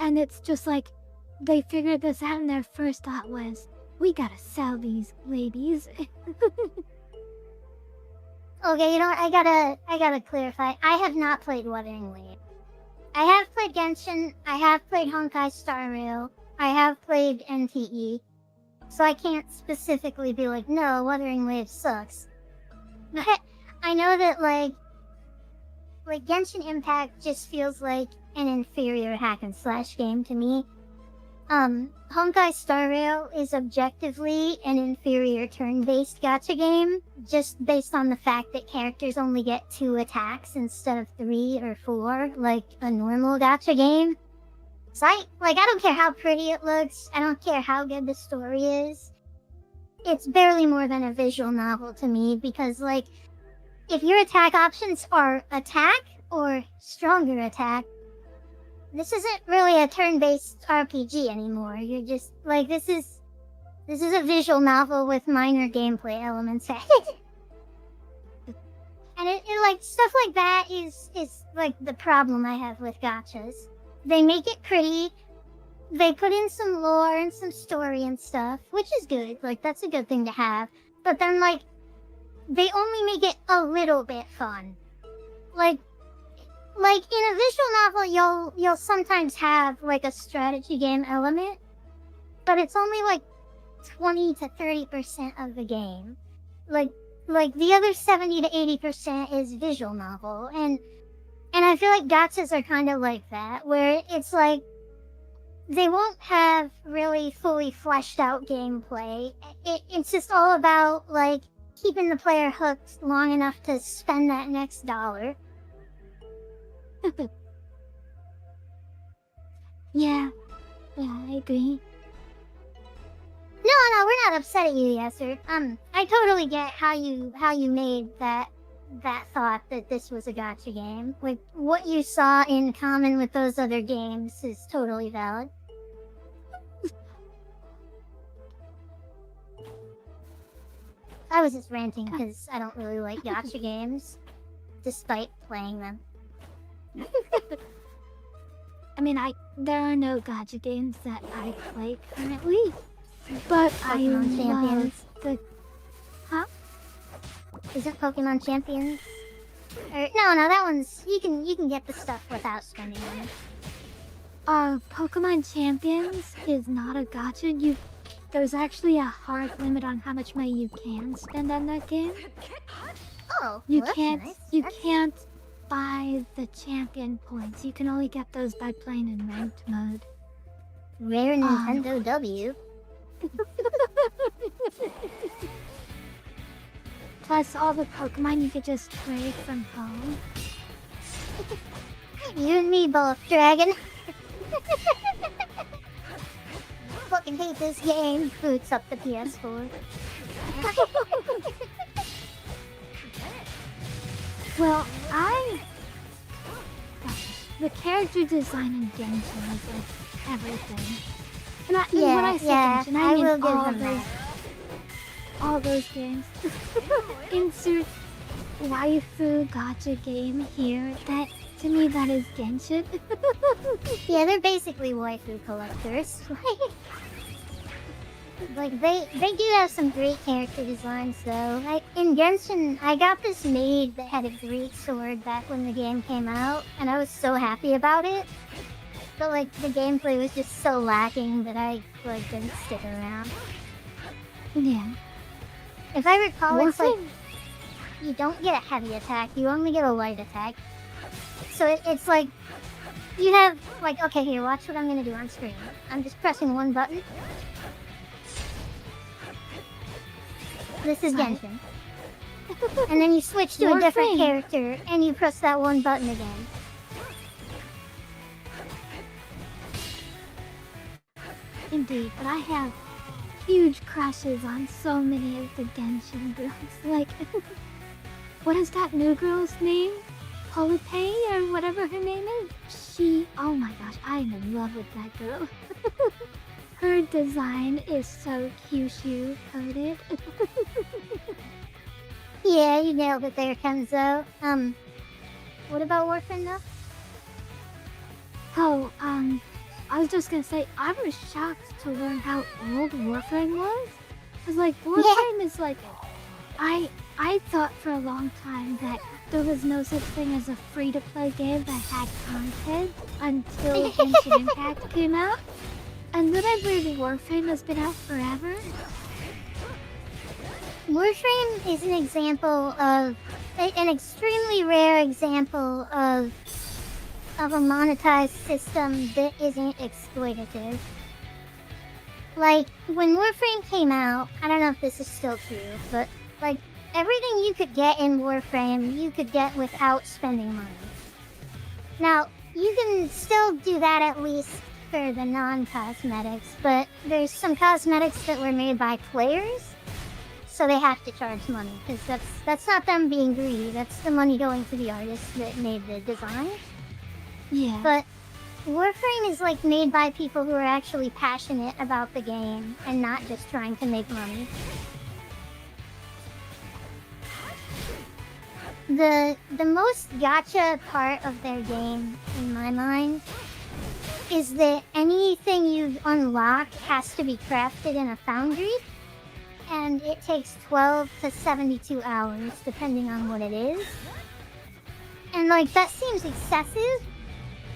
And it's just like, they figured this out and their first thought was, we gotta sell these ladies. okay, you know what? I gotta clarify. I have not played Wuthering Waves. I have played Genshin. I have played Honkai Star Rail. I have played NTE. So I can't specifically be like, no, Wuthering Waves sucks. But I know that, like Genshin Impact just feels like an inferior hack and slash game to me. Honkai Star Rail is objectively an inferior turn-based gacha game, just based on the fact that characters only get 2 attacks instead of 3 or 4, like a normal gacha game. So I don't care how pretty it looks, I don't care how good the story is. It's barely more than a visual novel to me, because, like, if your attack options are attack or stronger attack, this isn't really a turn-based RPG anymore. You're just, like, this is a visual novel with minor gameplay elements added. And it like, stuff like that is like the problem I have with gachas. They make it pretty, they put in some lore and some story and stuff, which is good, like, that's a good thing to have. But then, like, they only make it a little bit fun. Like in a visual novel, you'll sometimes have, like, a strategy game element, but it's only, like, 20 to 30% of the game. Like, the other 70 to 80% is visual novel, and I feel like gachas are kind of like that, where it's like, they won't have really fully fleshed out gameplay. It's just all about, like, keeping the player hooked long enough to spend that next dollar. Yeah, I agree. No, we're not upset at you, Yasser. I totally get how you made that thought that this was a gacha game. Like, what you saw in common with those other games is totally valid. I was just ranting because I don't really like gacha games, despite playing them. I mean, there are no gacha games that I play currently, but Pokemon Champions. the... Huh? Is it Pokemon Champions? Or, no, that one's, you can get the stuff without spending money. Pokemon Champions is not a gacha. There's actually a hard limit on how much money you can spend on that game. Oh, You well, that's can't nice. you can't buy the champion points. You can only get those by playing in ranked mode. Rare Nintendo W. Plus all the Pokemon you could just trade from home. You and me both, Dragon. Fucking hate this game. Boots up the PS4. Well, the character design in Genshin is like everything. And when I say Genshin, I mean will give them all those games. Insert waifu gacha game here. That, to me, that is Genshin. Yeah, they're basically waifu collectors. Like, they do have some great character designs, though. Like, in Genshin, I got this maid that had a great sword back when the game came out, and I was so happy about it. But, like, the gameplay was just so lacking that I, like, didn't stick around. Yeah. If I recall, it's like, you don't get a heavy attack, you only get a light attack. So it's like, you have, like, okay, here, watch what I'm gonna do on screen. I'm just pressing one button. This is Genshin. And then you switch to a different character, and you press that one button again. Indeed, but I have huge crushes on so many of the Genshin girls. Like, what is that new girl's name? Polypay or whatever her name is? Oh my gosh, I'm in love with that girl. Her design is so Kyushu coded. Yeah, you nailed it there, Kenzo. What about Warframe though? Oh, I was just gonna say, I was shocked to learn how old Warframe was. Cause like, Warframe is like, I thought for a long time that there was no such thing as a free-to-play game that had content until Genshin Impact came out. And then I learned Warframe has been out forever. Warframe is an example of an extremely rare example of a monetized system that isn't exploitative. Like, when Warframe came out, I don't know if this is still true, but like, everything you could get in Warframe, you could get without spending money. Now, you can still do that at least for the non-cosmetics, but there's some cosmetics that were made by players, so they have to charge money, because that's not them being greedy, that's the money going to the artist that made the design. Yeah. But Warframe is like made by people who are actually passionate about the game and not just trying to make money. The most gacha part of their game, in my mind, is that anything you unlock has to be crafted in a foundry, and it takes 12 to 72 hours, depending on what it is. And like, that seems excessive,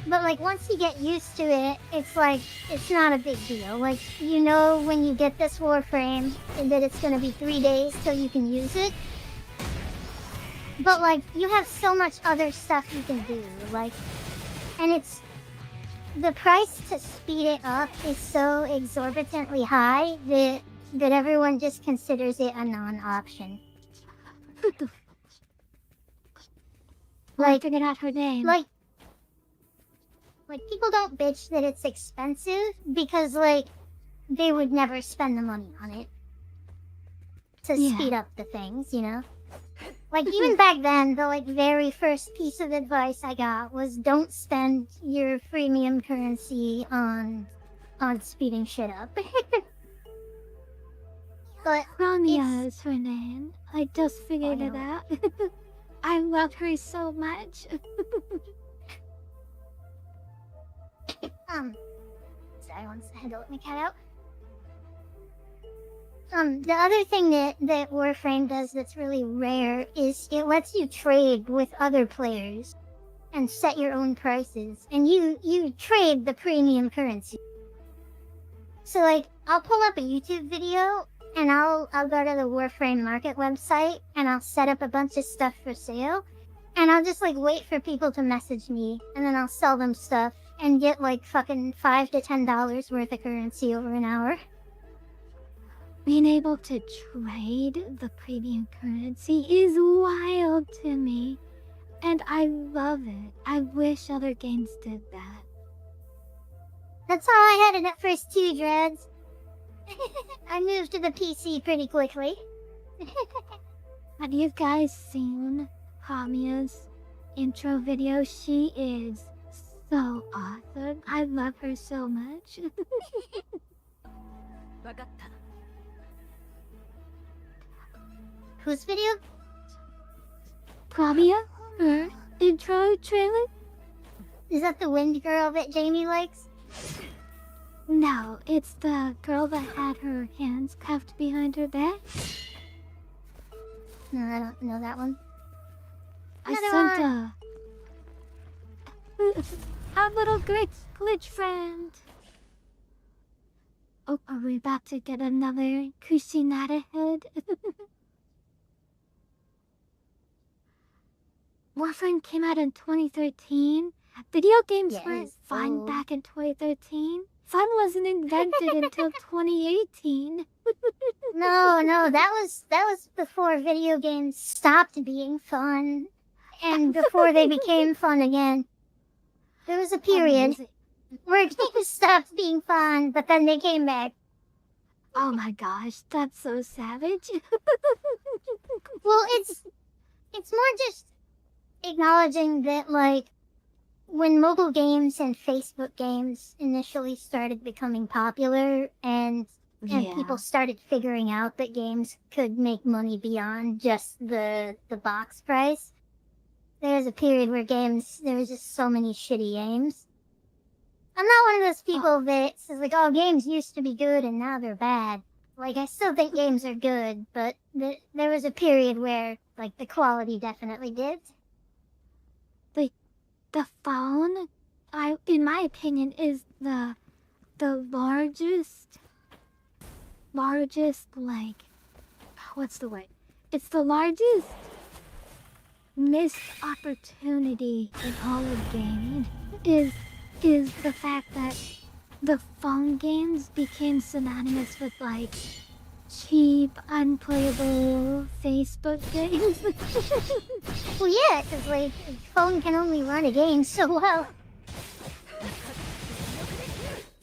but like, once you get used to it, it's like, it's not a big deal. Like, you know when you get this Warframe, and that it's gonna be 3 days till you can use it. But like, you have so much other stuff you can do, like, and it's, the price to speed it up is so exorbitantly high that everyone just considers it a non-option. Like, I figured out her name. Like people don't bitch that it's expensive because like, they would never spend the money on it to speed up the things, you know? Like, even back then, the like very first piece of advice I got was don't spend your freemium currency on speeding shit up. But Ramia is her name. I just figured it out. I love her so much. Sorry, one second, let me cat out. The other thing that Warframe does that's really rare is it lets you trade with other players and set your own prices, and you trade the premium currency. So like, I'll pull up a YouTube video and I'll go to the Warframe Market website and I'll set up a bunch of stuff for sale, and I'll just like wait for people to message me, and then I'll sell them stuff and get like fucking $5 to $10 worth of currency over an hour. Being able to trade the premium currency is wild to me, and I love it. I wish other games did that. That's how I had it at first too, Dreads. I moved to the PC pretty quickly. Have you guys seen Hamia's intro video? She is so awesome. I love her so much. わかった。 Whose video? Hamia? Her intro trailer? Is that the wind girl that Jamie likes? No, it's the girl that had her hands cuffed behind her back. No, I don't know that one. I Another sent our little glitch friend. Oh, are we about to get another Kushinada head? Warframe came out in 2013. Video games Yeah, weren't it's fun old. back in 2013. Fun wasn't invented until 2018. No, that was before video games stopped being fun, and before they became fun again. There was a period where games stopped being fun, but then they came back. Oh my gosh, that's so savage. Well, it's more just acknowledging that, like, when mobile games and Facebook games initially started becoming popular and Yeah. people started figuring out that games could make money beyond just the box price, there was a period where there was just so many shitty games. I'm not one of those people that says, like, oh, games used to be good and now they're bad. Like, I still think games are good, but there was a period where, like, the quality definitely dipped. The phone, in my opinion, is the largest, like, what's the word? It's the largest missed opportunity in all of gaming is the fact that the phone games became synonymous with, like, cheap, unplayable Facebook games. Well, yeah, because, like, a phone can only run a game so well.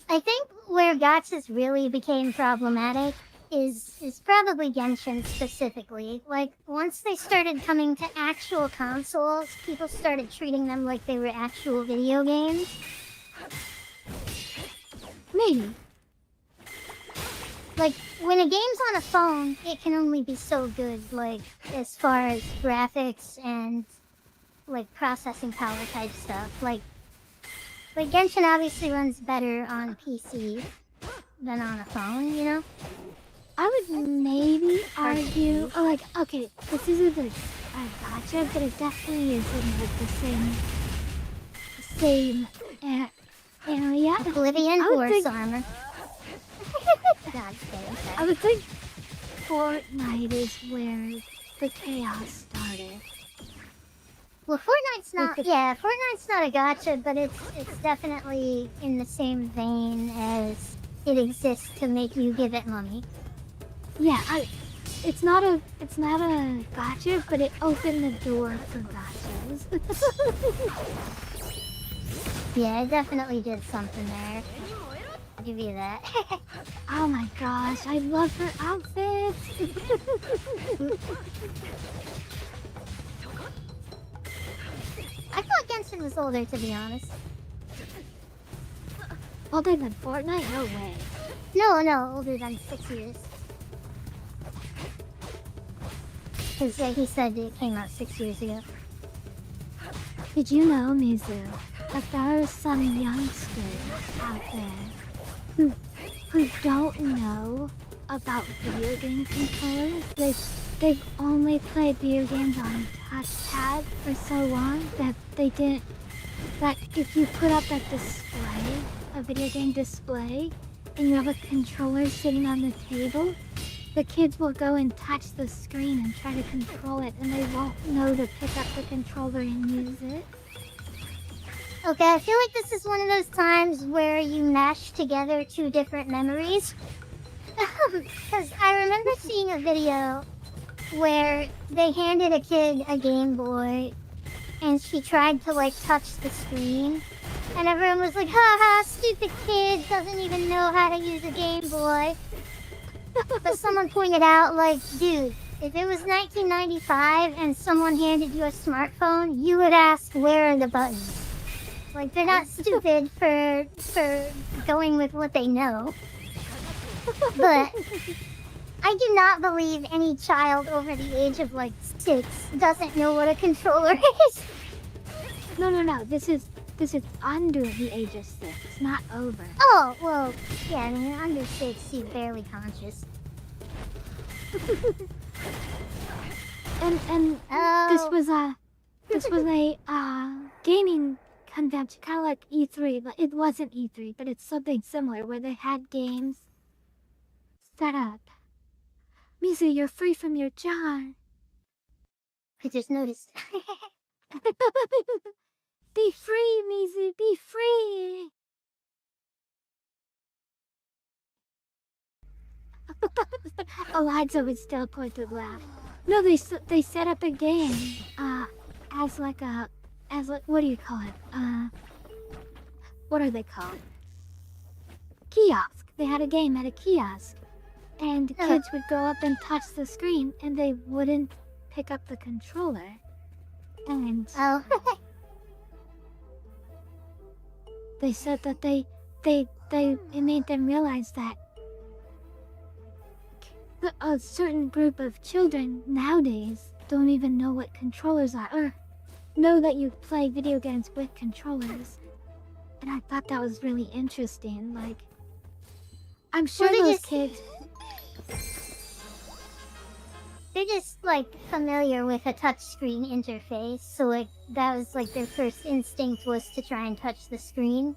I think where gachas really became problematic is probably Genshin specifically. Like, once they started coming to actual consoles, people started treating them like they were actual video games. Maybe. Like, when a game's on a phone, it can only be so good, like, as far as graphics and, like, processing power type stuff. Like Genshin obviously runs better on PC than on a phone, you know? I would maybe argue, okay, this isn't a gotcha, but it definitely isn't like the same area. Oblivion I would horse think- armor. God damn. I would think Fortnite is where the chaos started. Well, Fortnite's not. Like Yeah, Fortnite's not a gotcha, but it's definitely in the same vein as it exists to make you give it money. Yeah, it's not a gotcha, but it opened the door for gotchas. Yeah, it definitely did something there. I'll give you that. Oh my gosh, I love her outfit. I thought Genshin was older, to be honest. Older than Fortnite? No way. No, older than 6 years. Because he said it came out 6 years ago. Did you know, Mizu, that there are some youngsters out there who don't know about video game controllers? They've only played video games on touchpad for so long that that if you put up a video game display, and you have a controller sitting on the table, the kids will go and touch the screen and try to control it, and they won't know to pick up the controller and use it. Okay, I feel like this is one of those times where you mash together two different memories. Because I remember seeing a video where they handed a kid a Game Boy and she tried to like touch the screen. And everyone was like, haha, stupid kid, doesn't even know how to use a Game Boy. But someone pointed out, like, dude, if it was 1995 and someone handed you a smartphone, you would ask, where are the buttons? Like, they're not stupid for going with what they know. But I do not believe any child over the age of, like, 6 doesn't know what a controller is. No. This is under the age of 6, not over. Oh, well, yeah, I mean, under 6, he's barely conscious. And Oh. this was a gaming convention, kind of like E3, but it wasn't E3, but it's something similar where they had games set up. Mizu, you're free from your jar. I just noticed. Be free, Mizu, be free. Eliza was still going to laugh. No, they set up a game, as like what do you call it? What are they called? Kiosk. They had a game at a kiosk, and kids would go up and touch the screen, and they wouldn't pick up the controller, and Oh. they said that it made them realize that a certain group of children nowadays don't even know what controllers are, or know that you play video games with controllers. And I thought that was really interesting. Like, I'm sure Well, those kids. They're just, like, familiar with a touchscreen interface, so, like, that was, like, their first instinct was to try and touch the screen.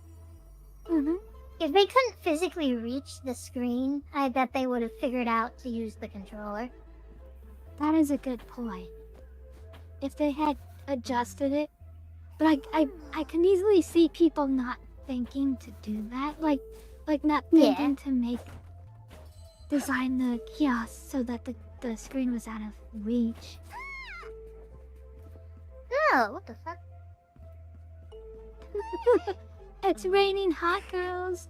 Mm-hmm. If they couldn't physically reach the screen, I bet they would have figured out to use the controller. That is a good point. If they had adjusted it, but I can easily see people not thinking to do that, like not thinking to design the kiosk so that the screen was out of reach. Oh, what the fuck? It's raining hot girls.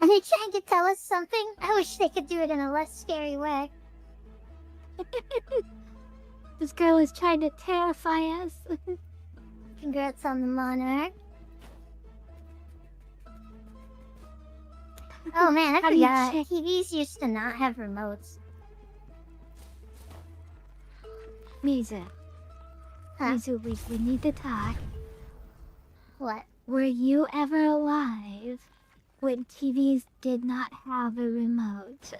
Are they trying to tell us something? I wish they could do it in a less scary way. This girl is trying to terrify us. Congrats on the monarch. Oh man, I How do you forgot. check- TVs used to not have remotes. Mizu, Huh? Mizu, we need to talk. What? Were you ever alive when TVs did not have a remote?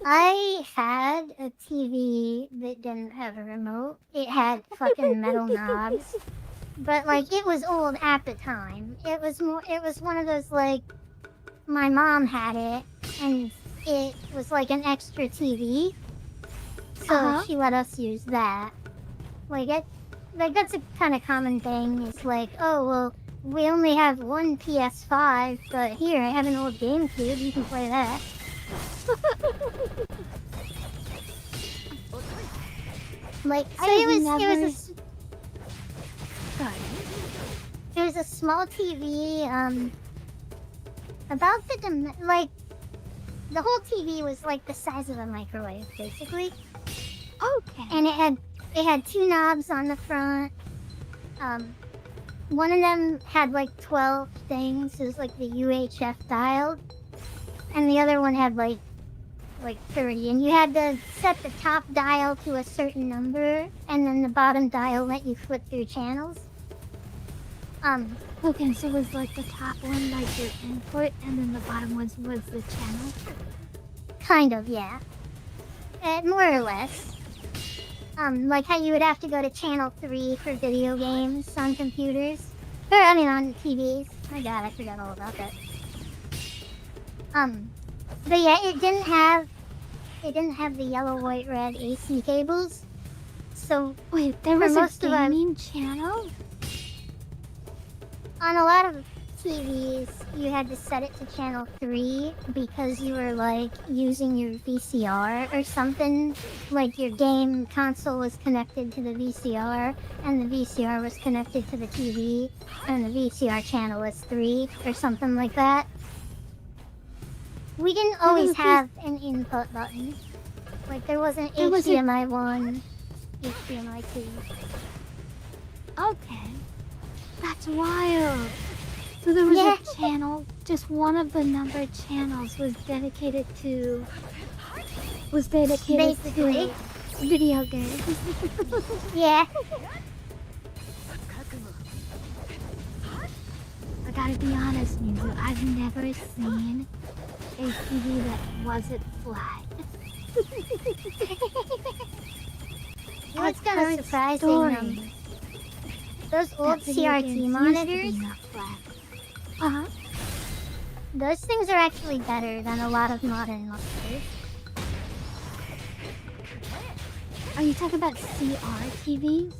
I had a TV that didn't have a remote. It had fucking metal knobs. But like it was old at the time. It was one of those like my mom had it and it was like an extra TV. So she let us use that. Like that's a kind of common thing. It's like, oh well, we only have one PS5, but here I have an old GameCube. You can play that. Like so, it was a small TV. About like the whole TV was like the size of a microwave, basically. Okay. And it had two knobs on the front. One of them had like 12 things. It was like the UHF dial. And the other one had like 30. And you had to set the top dial to a certain number. And then the bottom dial let you flip through channels. Okay, so it was like the top one, like your input, and then the bottom one was the channel? Kind of, yeah. More or less. Like how you would have to go to channel 3 for video games on computers. On TVs. My god, I forgot all about that. But yeah, it didn't have the yellow, white, red AC cables. So Wait, there for was a most of our- gaming channel? on a lot of TVs, you had to set it to channel 3 because you were like using your VCR or something. Like your game console was connected to the VCR and the VCR was connected to the TV and the VCR channel was 3 or something like that. We didn't always have an input button. Like there wasn't There was a- HDMI 1, HDMI 2. Okay. That's wild. So there was Yeah. a channel, just one of the numbered channels was dedicated to Basically. video games. Yeah. I gotta be honest, Mizu, I've never seen a TV that wasn't flat. What's I've kind heard of surprising, stories those that old video CRT games used to be monitors, not flat. Uh-huh. those things are actually better than a lot of modern monitors. Are you talking about CRTVs?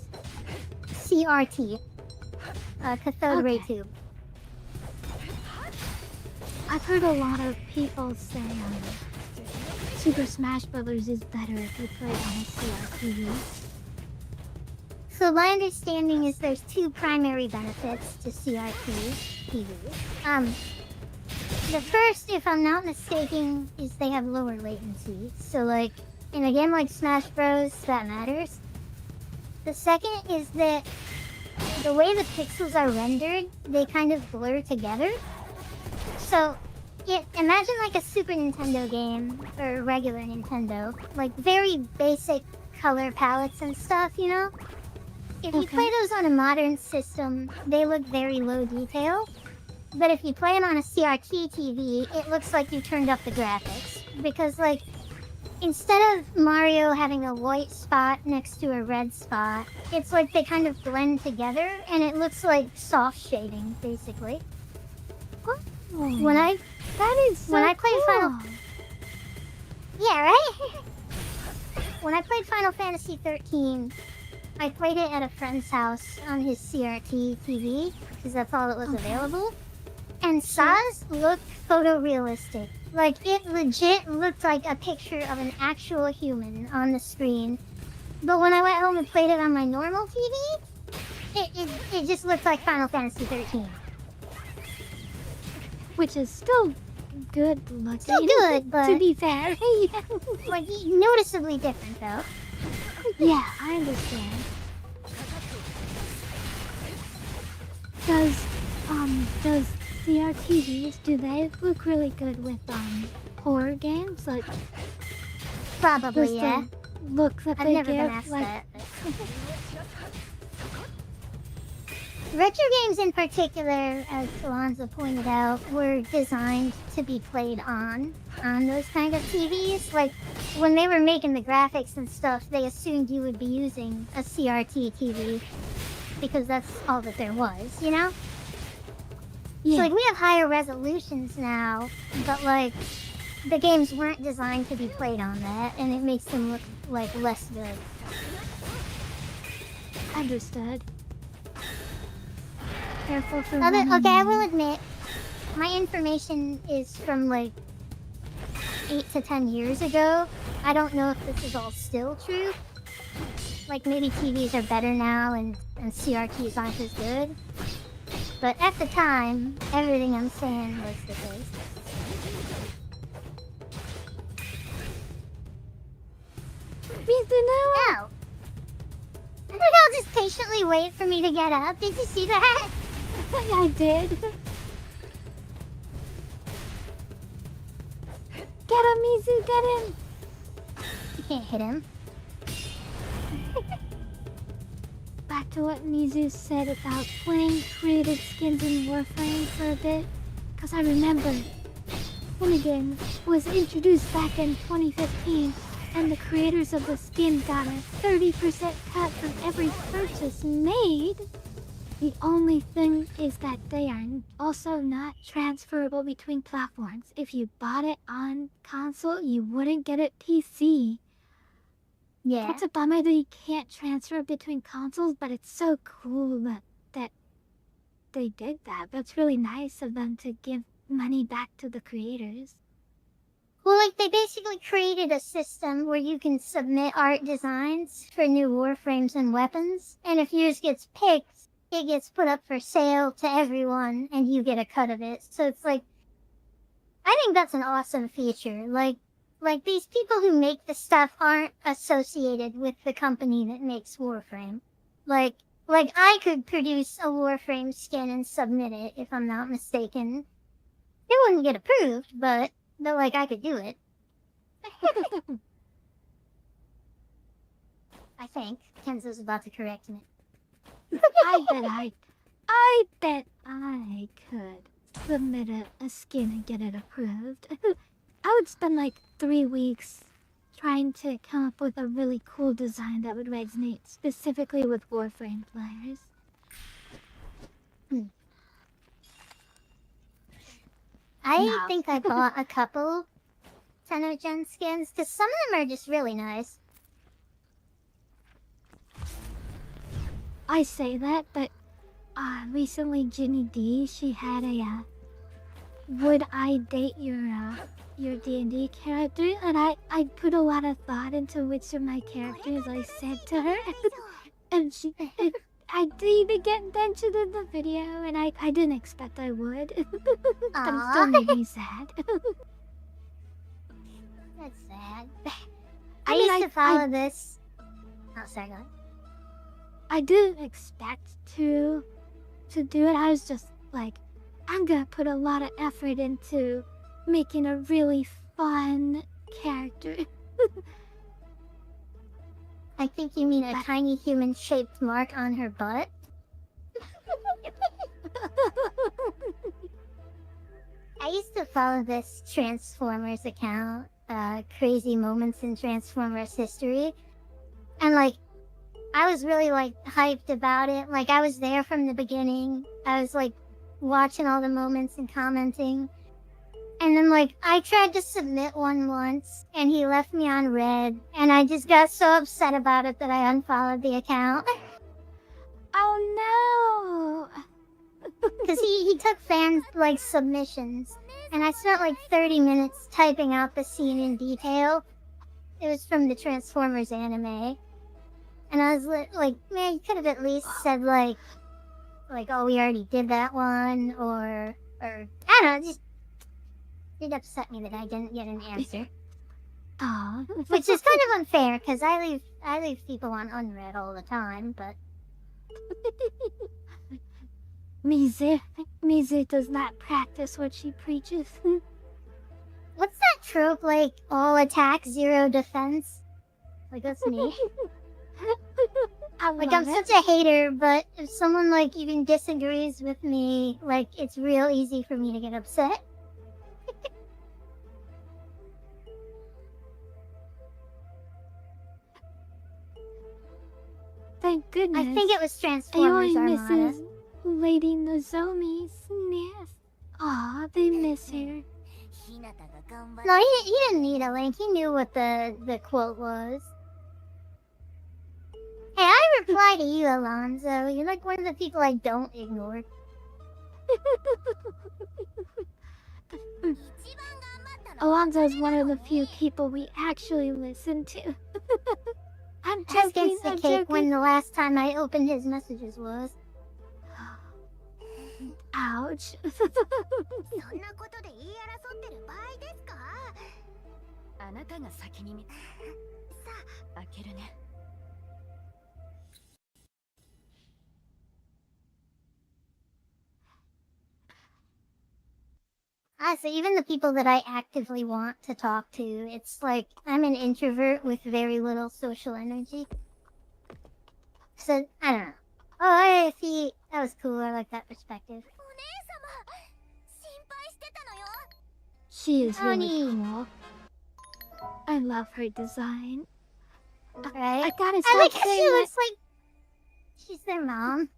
CRT. Cathode ray Okay. tube. I've heard a lot of people say Super Smash Brothers is better if you play it on a CRTV. So my understanding is there's two primary benefits to CRT TVs. The first, if I'm not mistaken, is they have lower latency. So like in a game like Smash Bros, that matters. The second is that the way the pixels are rendered, they kind of blur together. So imagine like a Super Nintendo game or a regular Nintendo, like very basic color palettes and stuff, you know? If you Okay. play those on a modern system, they look very low detail. But if you play them on a CRT TV, it looks like you turned up the graphics. Because, like, instead of Mario having a white spot next to a red spot, it's like they kind of blend together and it looks like soft shading, basically. When I That is so when I played cool. Yeah, right? When I played Final Fantasy 13, I played it at a friend's house on his CRT TV, because that's all that was available. And Saz looked photorealistic. Like, it legit looked like a picture of an actual human on the screen. But when I went home and played it on my normal TV, it just looked like Final Fantasy 13. Which is still good looking. Still good, but to be fair. like noticeably different though. Yeah, I understand. Does CRTVs, do they look really good with horror games? Like Probably, just yeah. the look that I've they never give, been asked like that. But... Retro games in particular, as Alonzo pointed out, were designed to be played on those kind of TVs. Like, when they were making the graphics and stuff, they assumed you would be using a CRT TV because that's all that there was, you know? yeah. So, like, we have higher resolutions now, but, like, the games weren't designed to be played on that, and it makes them look, like, less good. Understood. Careful for Okay, running I in. will admit, my information is from like 8 to 10 years ago. I don't know if this is all still true. Like maybe TVs are better now and CRTs aren't as good. But at the time, everything I'm saying was the case. Mizuno! No! I think I'll just patiently wait for me to get up. Did you see that? I did. Get him, Mizu, get him! You can't hit him. Back to what Mizu said about playing created skins in Warframe for a bit. Cause I remember when the game was introduced back in 2015 and the creators of the skin got a 30% cut from every purchase made. The only thing is that they are also not transferable between platforms. If you bought it on console, you wouldn't get it PC. Yeah. It's a bummer that you can't transfer between consoles, but it's so cool that they did that. That's really nice of them to give money back to the creators. Well, like, they basically created a system where you can submit art designs for new warframes and weapons, and if yours gets picked, it gets put up for sale to everyone, and you get a cut of it. So it's like, I think that's an awesome feature. Like these people who make the stuff aren't associated with the company that makes Warframe. Like I could produce a Warframe skin and submit it, if I'm not mistaken. It wouldn't get approved, but like, I could do it. I think. Kenzo's about to correct me. I bet I could submit a skin and get it approved. I would spend like 3 weeks trying to come up with a really cool design that would resonate specifically with Warframe players. I think I bought a couple Gen skins, because some of them are just really nice. I say that, but recently Ginny D, she had a would I date your D&D character, and I put a lot of thought into which of my characters I said to her, and I didn't even get mentioned in the video, and I didn't expect I would. But it still made me sad. That's sad. I used to follow this. Oh, sorry, go ahead. I didn't expect to do it. I was just like, I'm gonna put a lot of effort into making a really fun character. I think you mean a tiny human-shaped mark on her butt. I used to follow this Transformers account, Crazy Moments in Transformers History, and like, I was really like hyped about it. Like, I was there from the beginning. I was like watching all the moments and commenting. And then like, I tried to submit one once and he left me on red, and I just got so upset about it that I unfollowed the account. Oh no! Because he took fans like submissions, and I spent like 30 minutes typing out the scene in detail. It was from the Transformers anime. And I was like, man, you could have at least said like, oh, we already did that one, or I don't know, just, it upset me that I didn't get an answer. Aww. Which is kind of unfair, because I leave people on unread all the time, but... Mizu does not practice what she preaches. What's that trope, like, all attack, zero defense? Like, that's me. I'm such a hater, but if someone, like, even disagrees with me, like, it's real easy for me to get upset. Thank goodness. I think it was Transformers Armada. Misses Lady Nozomi's nest. Aw, they miss her. No, he didn't need a link. He knew what the quote was. Hey, I reply to you, Alonzo. You're like one of the people I don't ignore. Alonzo's one of the few people we actually listen to. I'm joking, Gets the cake when the last time I opened his messages was. Ouch. So even the people that I actively want to talk to, it's like I'm an introvert with very little social energy. So, I don't know. Oh, see, that was cool. I like that perspective. She is really cool. I love her design. Right? I gotta I like stop how she saying looks like she's their mom.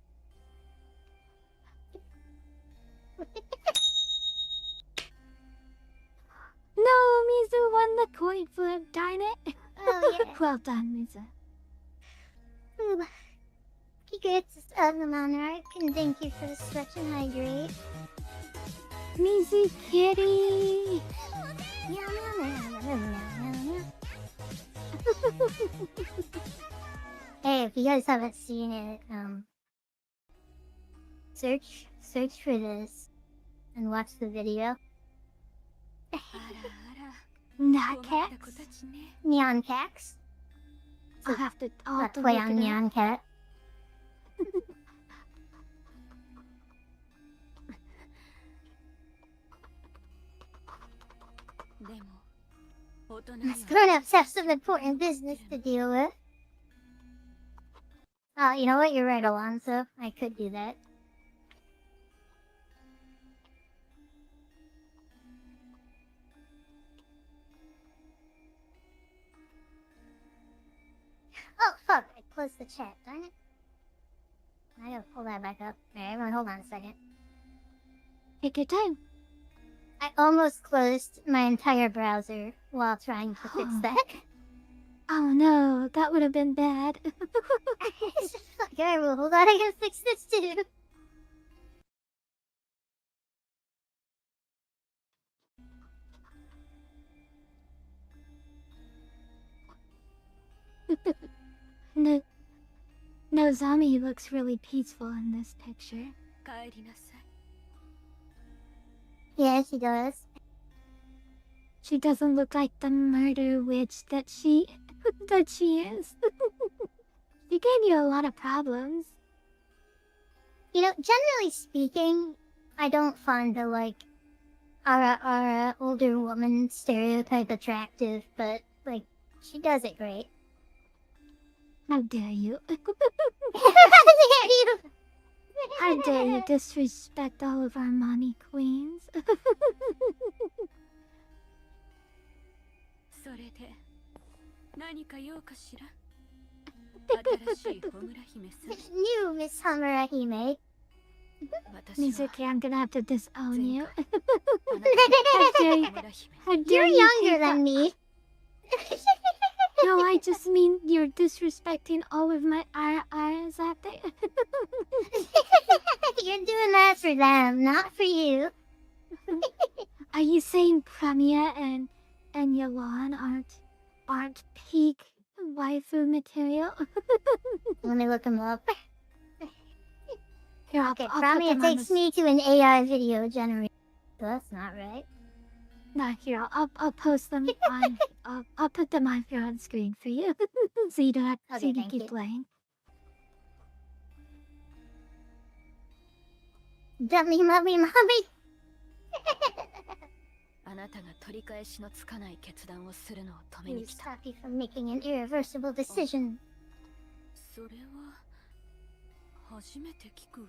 No, Mizu won the coin flip, darn it. Oh, yeah. Well done, Lisa. Ooh. Congrats, Monarch, and thank you for the stretch and hydrate. Mizzy kitty! Hey, if you guys haven't seen it, search for this and watch the video. Not cats? Neon Cax. I'll have to Play look on it up. Neon Cat. でも大人には Us grown-ups have some important business to deal with. Oh, you know what? You're right, Alonso. I could do that. Oh, fuck. I closed the chat, darn it. I gotta pull that back up. Alright, everyone, hold on a second. Take your time. I almost closed my entire browser while trying to fix that. Oh no, that would have been bad. Fuck, alright, well, hold on. I gotta fix this too. No, Nozami looks really peaceful in this picture. 帰りなさい Yeah, she does. She doesn't look like the murder witch that she is. She gave you a lot of problems. You know, generally speaking, I don't find the, like, older woman stereotype attractive, but, like, she does it great. How dare you? How dare you? How dare you disrespect all of our money queens? それで何か用かしら新しい穂村姫さん New Miss Homura Hime. 私は Mizuki, I'm gonna have to disown you. あなた How dare you? 穂村姫 How dare You're you younger take than me. No, I just mean you're disrespecting all of my RRs out there. You're doing that for them, not for you. Are you saying Premia and Yolan aren't peak waifu material? Let me look them up. Here, Okay, I'll put Prami, it them on takes the... me to an AI video generator. So that's not right. No, here, I'll post them on... I'll put them on here on screen for you. So you don't have to, Okay, so you can thank keep you. playing. Dummy, mummy, mommy. あなたが取り返しのつかない決断をするのを止め You に来た stop you from making an irreversible decision. それは初めて聞くわ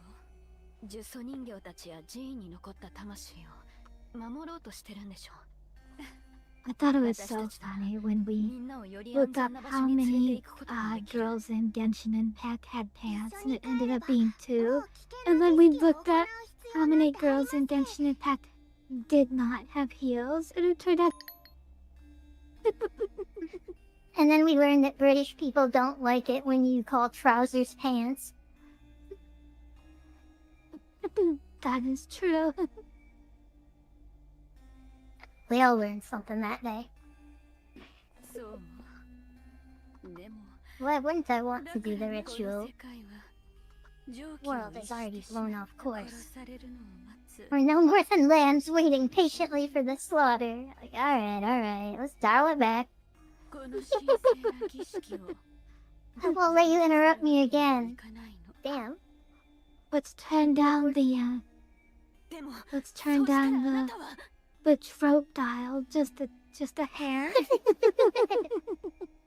呪詛人形たちや寺院に残った魂を守ろうとしてるんでしょ I thought it was so funny when み we んなをより looked 安 up 全な場 how 所に連れて many 行くことができる girls in Genshin Impact had pants, and it ended up being 2. And then we looked at how many girls in Genshin Impact did not have heels, and it turned out And then we learned that British people don't like it when you call trousers pants. that is true. We all learned something that day. そうでも Why wouldn't I want だ to か do the らこの ritual? 世界は蒸気 World を is 逸 already してしま blown っ off た course. 殺されるのを待つ We're no more than lambs waiting patiently for the slaughter. Like, alright, let's dial it back. この神聖な儀式を I won't let you interrupt me い again. かないの Damn. Let's turn down the でも let's そ turn したらあ down な the たは the trope dial just a hair.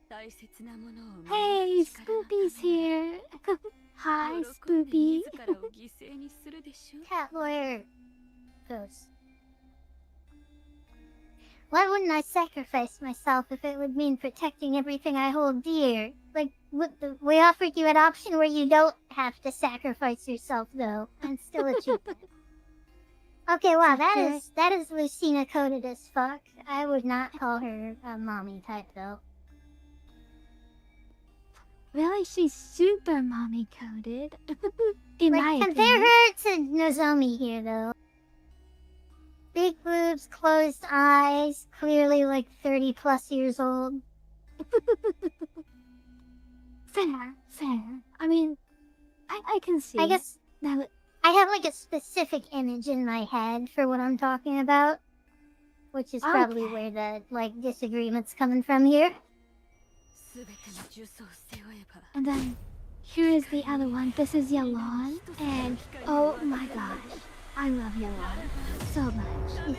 大切なものを Hey, Spoopy's here. Hi, 喜んで Spoopy. 自らを犠牲にするでしょ Cat lawyer goes. Why wouldn't I sacrifice myself if it would mean protecting everything I hold dear? Like, we offered you an option where you don't have to sacrifice yourself, though, and still achieve it. Okay, wow, that is Lucina coded as fuck. I would not call her a mommy type, though. really, she's super mommy coded. In my Like, compare opinion. her to Nozomi here, though. Big boobs, closed eyes, clearly like 30 plus years old. Fair. I mean, I can see. I guess that. I have like a specific image in my head for what I'm talking about, which is probably Okay. where the like disagreement's coming from here. And then here is the other one. This is Yalon, and oh my gosh, I love Yalon so much.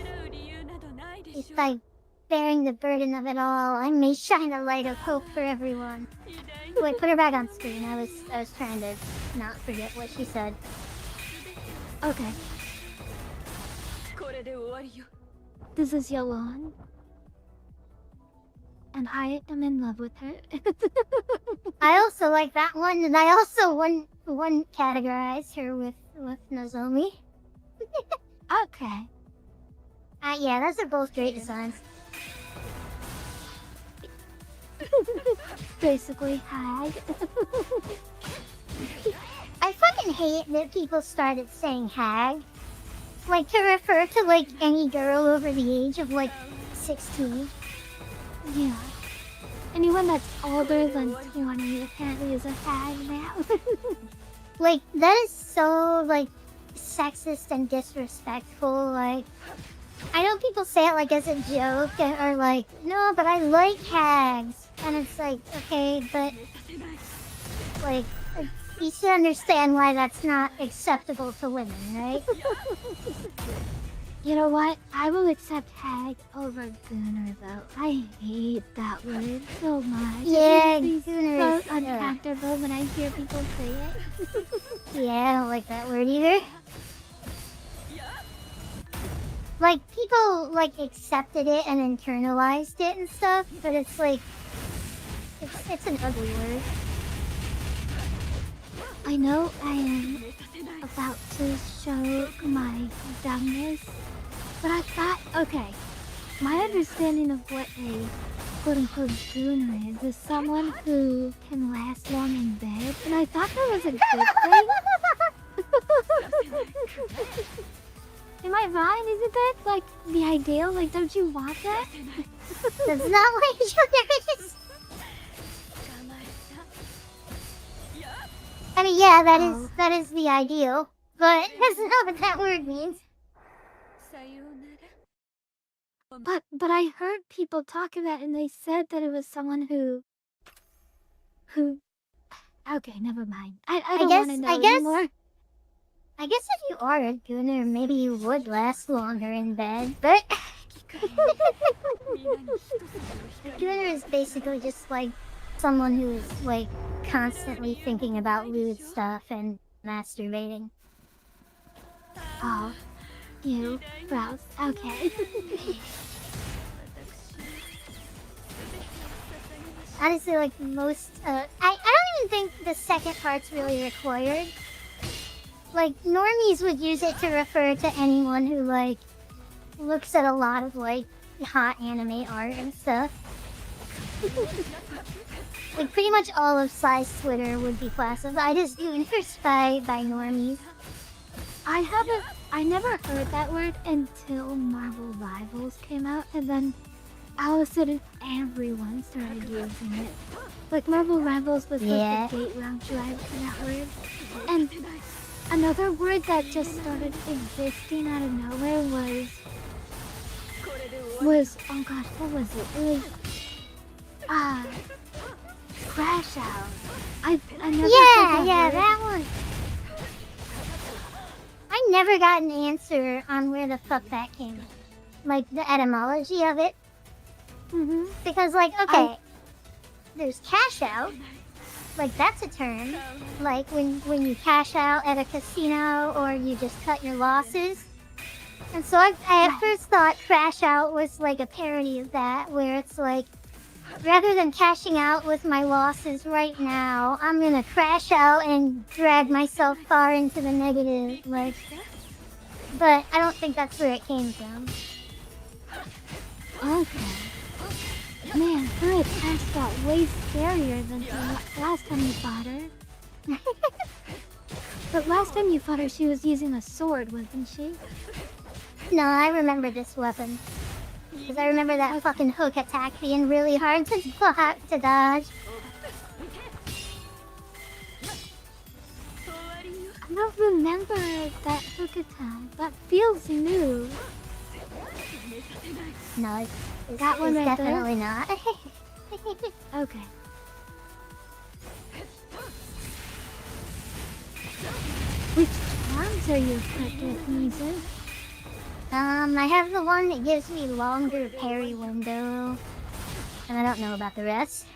It's like bearing the burden of it all. I may shine a light of hope for everyone. Wait, put her back on screen. I was trying to not forget what she said. Okay. This is Yalon. And I am in love with her. I also like that one, and I also wouldn't categorize her with Nozomi. Okay. Yeah, those are both great designs. Basically, hag. I fucking hate that people started saying hag. Like, to refer to, like, any girl over the age of, like, 16. Yeah. Anyone that's older than 20 apparently is a hag now. Like, that is so, like, sexist and disrespectful. Like, I know people say it, like, as a joke, or like, no, but I like hags. And it's like, okay, but, like, you should understand why that's not acceptable to women, right? You know what? I will accept hag over gooner though. I hate that word so much. Yeah, it makes me gooner so uncomfortable when I hear people say it. Yeah, I don't like that word either. Like, people, like, accepted it and internalized it and stuff, but it's like, it's an ugly word. I know I am about to show my dumbness, but I thought, okay, my understanding of what a quote-unquote gooner is someone who can last long in bed, and I thought that was a good thing. Am I wrong? Isn't that, like, the ideal? Like, don't you want that? That's not what gooner is. I mean, yeah, that is the ideal, but that's not what that word means. But I heard people talk about it and they said that it was someone who okay, never mind. I don't want to know anymore. I guess if you are a gooner, maybe you would last longer in bed, but gooner is basically just like someone who is like constantly thinking about lewd stuff and masturbating. Oh, you, gross. Okay. Honestly, like most, I don't even think the second part's really required. Like, normies would use it to refer to anyone who, like, looks at a lot of, like, hot anime art and stuff. Like, pretty much all of Sai's Twitter would be classified as gooners by normies. I never heard that word until Marvel Rivals came out, and then all of a sudden everyone started using it. Like, Marvel Rivals was like the gateway drive for that word. And another word that just started existing out of nowhere was oh gosh, what was it? It was crash out. I never heard that word. That one. I never got an answer on where the fuck that came from. Like, the etymology of it. Because, like, okay, there's cash out. Like, that's a term. Like, when you cash out at a casino or you just cut your losses. And so I at first thought crash out was, like, a parody of that, where it's like, rather than cashing out with my losses right now, I'm gonna crash out and drag myself far into the negative, like. But I don't think that's where it came from. Okay. Man, her attacks got way scarier than the last time you fought her. But last time you fought her, she was using a sword, wasn't she? No, I remember this weapon. Because I remember that fucking hook attack being really hard to dodge. I don't remember that hook attack. That feels new. No, it's That one right definitely not. Okay. Which charms are you equipped with, Mizu? I have the one that gives me longer parry window. And I don't know about the rest.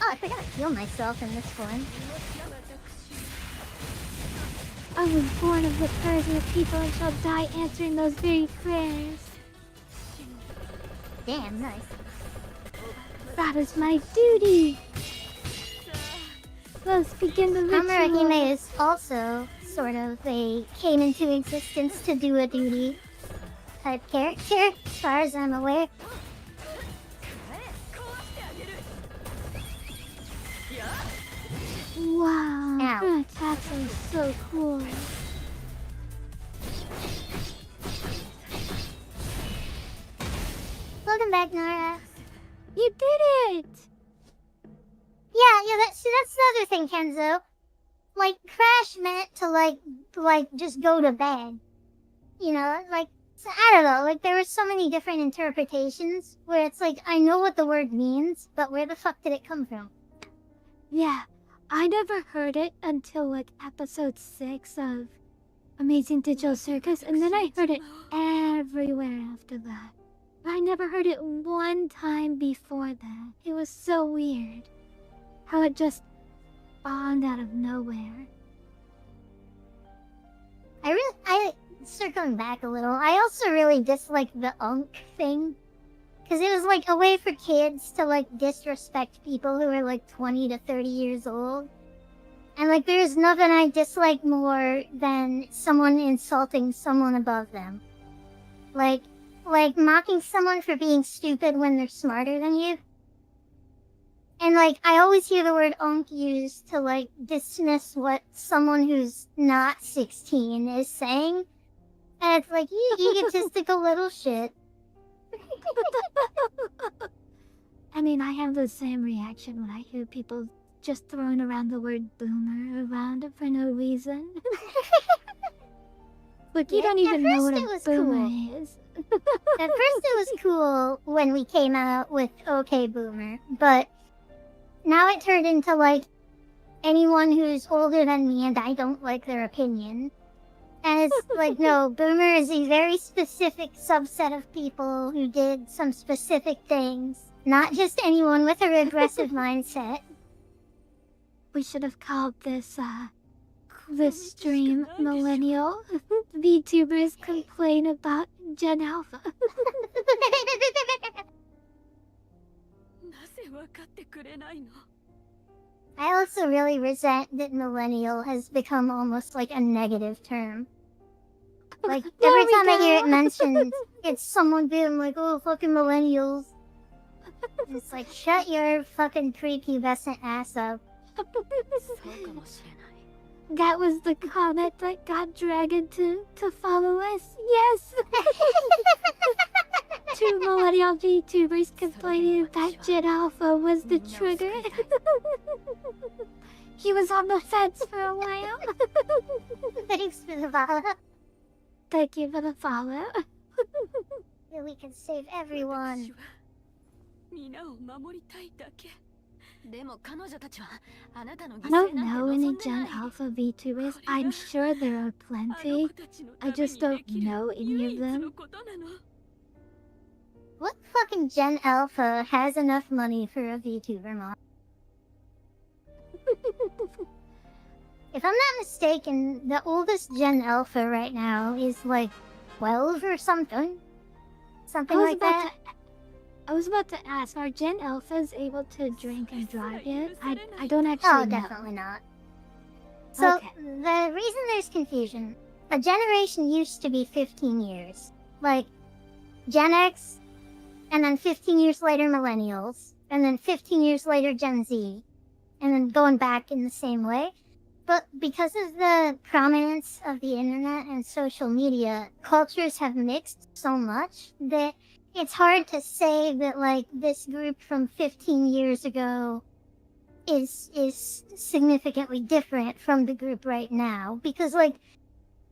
Oh, I forgot to heal myself in this one. I was born of the prayers of the people and shall die answering those very prayers. Damn, nice. That is my duty. Let's begin the ritual. Homura Hime is also sort of a came into existence to do a duty type character, as far as I'm aware. Wow, Ow. her attacks are so cool. Welcome back, Nora. You did it! Yeah, that's the other thing, Kenzo. Like, Crash meant to, like, just go to bed. You know, like, so, I don't know, like, there were so many different interpretations where it's like, I know what the word means, but where the fuck did it come from? Yeah, I never heard it until like episode 6 of Amazing Digital Circus, and then I heard it everywhere after that. I never heard it one time before that. It was so weird. How it just spawned out of nowhere. Circling back a little, I also really disliked the unk thing. Because it was like a way for kids to like disrespect people who are like 20 to 30 years old. And like there's nothing I dislike more than someone insulting someone above them. Like mocking someone for being stupid when they're smarter than you. And like I always hear the word unk used to like dismiss what someone who's not 16 is saying. And it's like, you egotistical little shit. I mean, I have the same reaction when I hear people just throwing around the word boomer around for no reason. Look, you don't even know what a boomer is. At first it was cool when we came out with OK Boomer, but now it turned into like anyone who's older than me and I don't like their opinion. And it's like, no, Boomer is a very specific subset of people who did some specific things, not just anyone with a regressive mindset. We should have called this stream Millennial VTubers Complain About Gen Alpha. I also really resent that millennial has become almost like a negative term. Like, every time I hear it mentioned, it's someone being like, oh, fucking millennials. And it's like, shut your fucking prepubescent ass up. That was the comment that got Dragon to follow us. Yes! Two millennial VTubers complaining that Gen Alpha was the trigger. He was on the fence for a while. Thanks for the follow. Thank you for the follow. Yeah, we can save everyone. I don't know any Gen Alpha VTubers. I'm sure there are plenty. I just don't know any of them. What fucking Gen Alpha has enough money for a VTuber mod? If I'm not mistaken, the oldest Gen Alpha right now is like 12 or something. Something like that. I was about to ask, are Gen Alphas able to drink and drive yet? I don't actually know. Oh, definitely not. So, okay. The reason there's confusion, a generation used to be 15 years. Like, Gen X, and then 15 years later millennials, and then 15 years later Gen Z, and then going back in the same way. But because of the prominence of the internet and social media, cultures have mixed so much that it's hard to say that like this group from 15 years ago is significantly different from the group right now, because like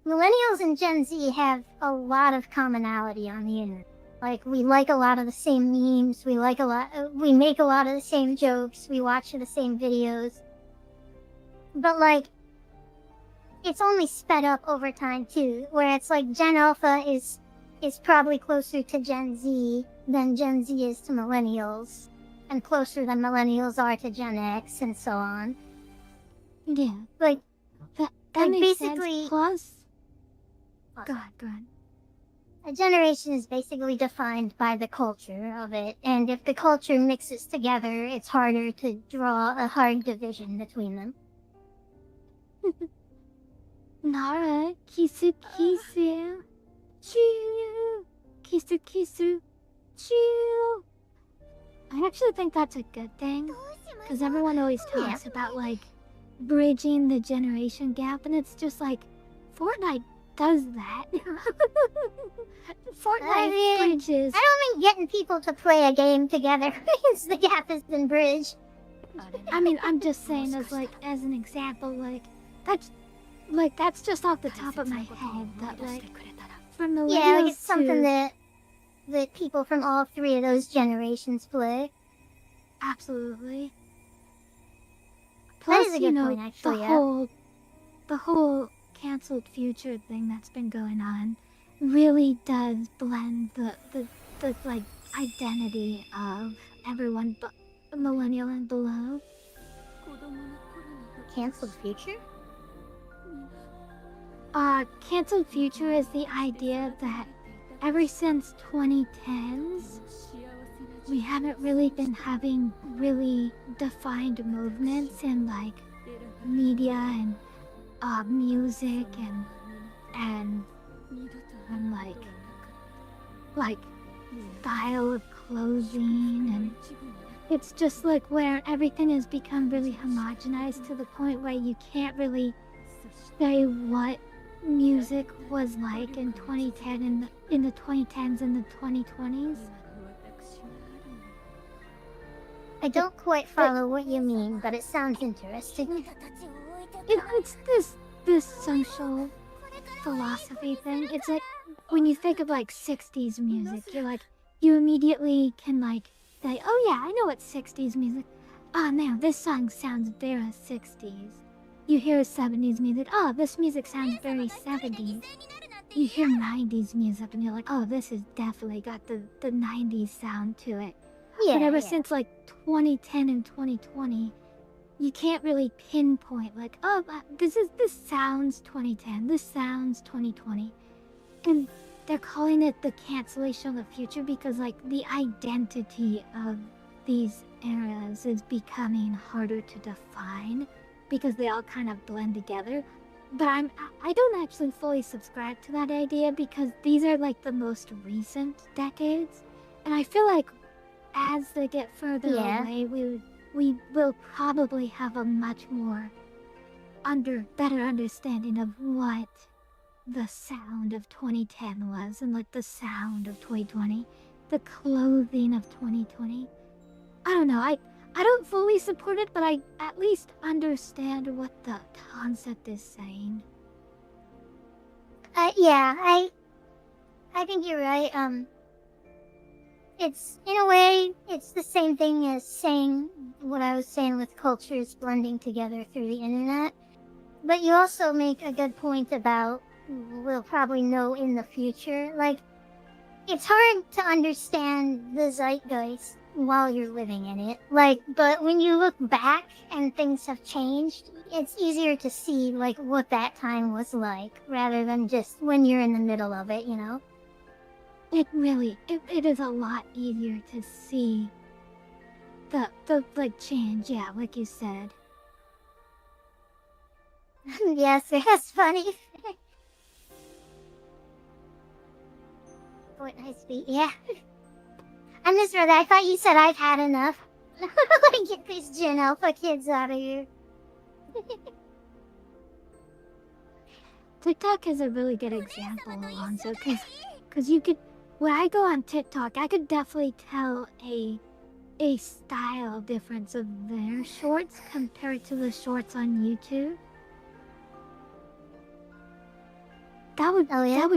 millennials and Gen Z have a lot of commonality on the internet. Like we like a lot of the same memes, we make a lot of the same jokes, we watch the same videos. But like it's only sped up over time too, where it's like Gen Alpha is probably closer to Gen Z than Gen Z is to millennials, and closer than millennials are to Gen X, and so on. Yeah. Like That like makes basically sense. Plus, go ahead. a generation is basically defined by the culture of it, and if the culture mixes together, it's harder to draw a hard division between them. Nara, kisu kisu, choo, kisu kisu, choo. I actually think that's a good thing, because everyone always talks about like bridging the generation gap, and it's just like Fortnite does that. Fortnite bridges. I don't mean getting people to play a game together means the gap has been bridged. I mean, I'm just saying as an example, that's just off the top of my head, that like from millennials Yeah, like it's to something that people from all three of those generations play. absolutely. That Plus, is a you good know, point, actually. the whole canceled future thing that's been going on really does blend the like identity of everyone but millennial and below. Canceled future? Canceled future is the idea that ever since 2010s, we haven't really been having really defined movements in like media and music and like style of clothing, and it's just like where everything has become really homogenized to the point where you can't really say what music was like in 2010 in the 2010s and the 2020s. I don't quite follow what you mean, but it sounds interesting. It's this social philosophy thing. It's like when you think of like 60s music, you immediately can like say, oh yeah, I know it's 60s music. Oh man, this song sounds very 60s. You hear 70s music, oh, this music sounds very 70s. You hear 90s music and you're like, oh, this has definitely got the 90s sound to it. But ever since like 2010 and 2020, you can't really pinpoint like, oh, this sounds 2010, this sounds 2020. And they're calling it the cancellation of the future because like the identity of these eras is becoming harder to define because they all kind of blend together. But I don't actually fully subscribe to that idea because these are like the most recent decades, and I feel like as they get further away, we will probably have a much more better understanding of what the sound of 2010 was and like the sound of 2020, the clothing of 2020. I don't know, I don't fully support it, but I at least understand what the concept is saying. I think you're right. It's, in a way, it's the same thing as saying what I was saying with cultures blending together through the internet. But you also make a good point about we'll probably know in the future. Like, it's hard to understand the zeitgeist while you're living in it. Like, but when you look back and things have changed, it's easier to see, like, what that time was like, rather than just when you're in the middle of it, you know? It is a lot easier to see the like change, yeah, like you said. Yes, that's funny. Fortnite speed, yeah. I misread that. I thought you said I've had enough. Get these Gen Alpha kids out of here. TikTok is a really good example, Alonso, because you could, when I go on TikTok, I could definitely tell a style difference of their shorts compared to the shorts on YouTube. That would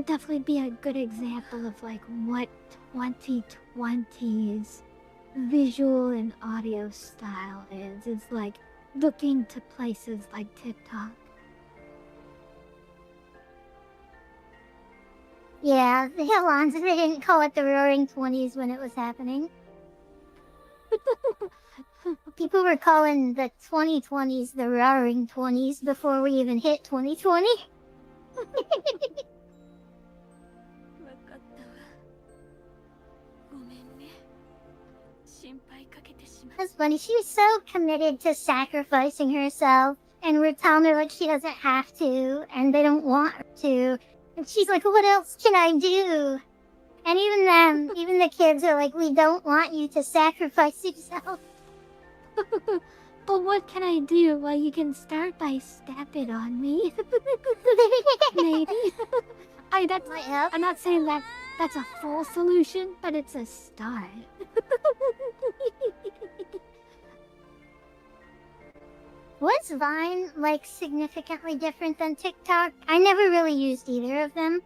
definitely be a good example of like what 2020's visual and audio style is. It's like looking to places like TikTok. Yeah, the Alonso, they didn't call it the Roaring 20s when it was happening. People were calling the 2020s the Roaring 20s before we even hit 2020. That's funny. She was so committed to sacrificing herself, and we're telling her like she doesn't have to, and they don't want her to. And she's like, what else can I do? And even them, even the kids are like, we don't want you to sacrifice yourself. But what can I do? Well, you can start by stepping on me. Maybe. I'm not saying that that's a full solution, but it's a start. Was Vine, like, significantly different than TikTok? I never really used either of them.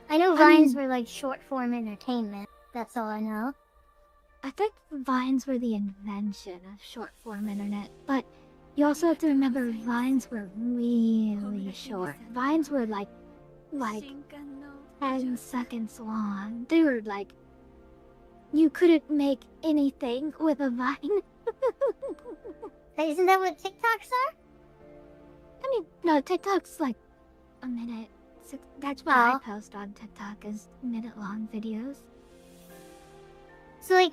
I know Vines were, like, short-form entertainment. That's all I know. I think Vines were the invention of short-form internet, but you also have to remember Vines were really short. Vines were, like 10 seconds long. They were, like... You couldn't make anything with a Vine. Isn't that what TikToks are? I mean, no, TikTok's like a minute. That's what I post on TikTok, is minute-long videos. So, like,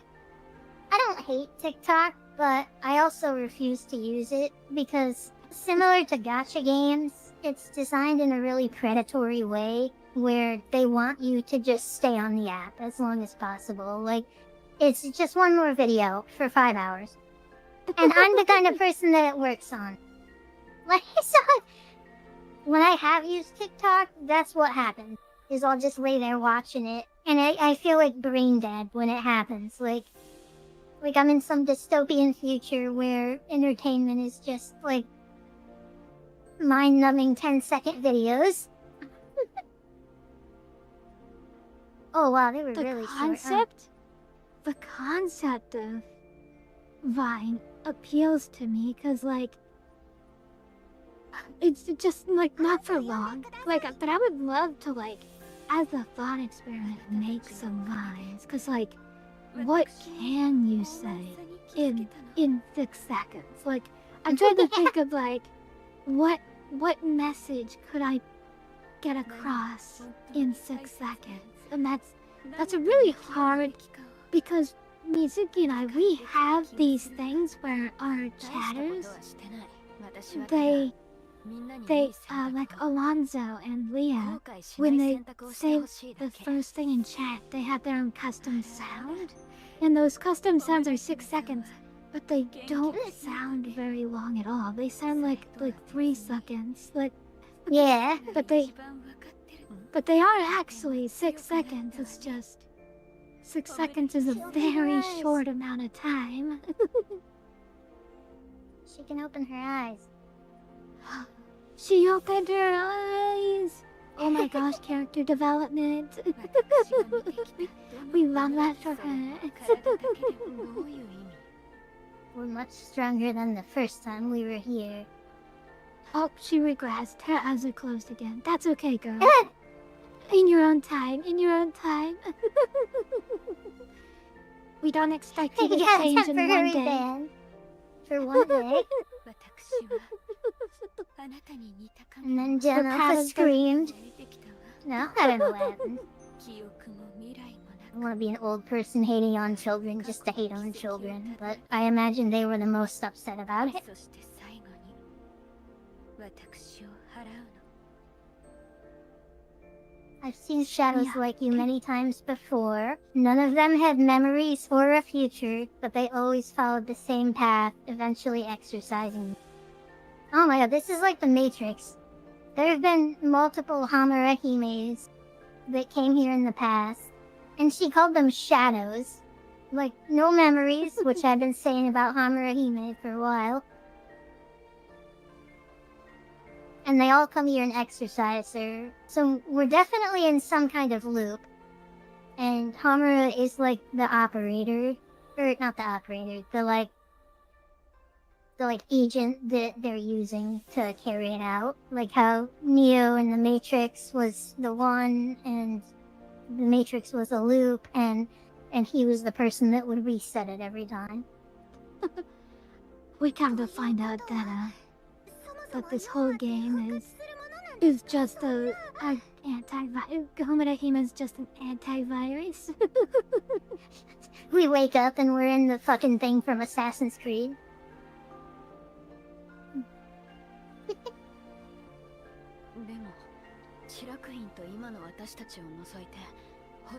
I don't hate TikTok, but I also refuse to use it because, similar to gacha games, it's designed in a really predatory way where they want you to just stay on the app as long as possible. Like, it's just one more video for 5 hours. And I'm the kind of person that it works on. Like, so when I have used TikTok, that's what happens. Is I'll just lay there watching it, and I feel like brain dead when it happens. Like I'm in some dystopian future where entertainment is just like mind-numbing 10-second videos. Oh wow, they were really short. The concept of Vine appeals to me because, like, it's just, like, not for long. Like, but I would love to, like, as a thought experiment, make some Vines. Because, like, what can you say in 6 seconds? Like, I'm trying to think of, like, what message could I get across in 6 seconds? And that's a really hard, because Mizuki and I, we have these things where our chatters, they like Alonso and Leah, when they say the first thing in chat, they have their own custom sound. And those custom sounds are 6 seconds, but they don't sound very long at all. They sound like 3 seconds. Like, yeah. But they are actually 6 seconds. It's just 6 seconds is a very short amount of time. She can open her eyes. She opened her eyes! Oh my gosh, character development. We love that for her. We're much stronger than the first time we were here. Oh, she regressed. Her eyes are closed again. That's okay, girl. In your own time, in your own time. We don't expect you to change in one day. Ban for one day. And then Gen Alpha screamed. No, I don't know what happened. I want to be an old person hating on children just to hate on children, but I imagine they were the most upset about it. I've seen shadows Yeah, like you many times before. None of them had memories or a future, but they always followed the same path, eventually exercising. Oh my god, this is like the Matrix. There have been multiple Homura Himes that came here in the past, and she called them shadows. Like, no memories, which I've been saying about Homura Hime for a while. And they all come here and exercise her. So we're definitely in some kind of loop. And Homura is like the operator. Or not the operator, the agent that they're using to carry it out. Like how Neo in the Matrix was the one and the Matrix was a loop and he was the person that would reset it every time. We come to find out that this whole game is just a antivirus. Homura Hime is just an antivirus. We wake up and we're in the fucking thing from Assassin's Creed.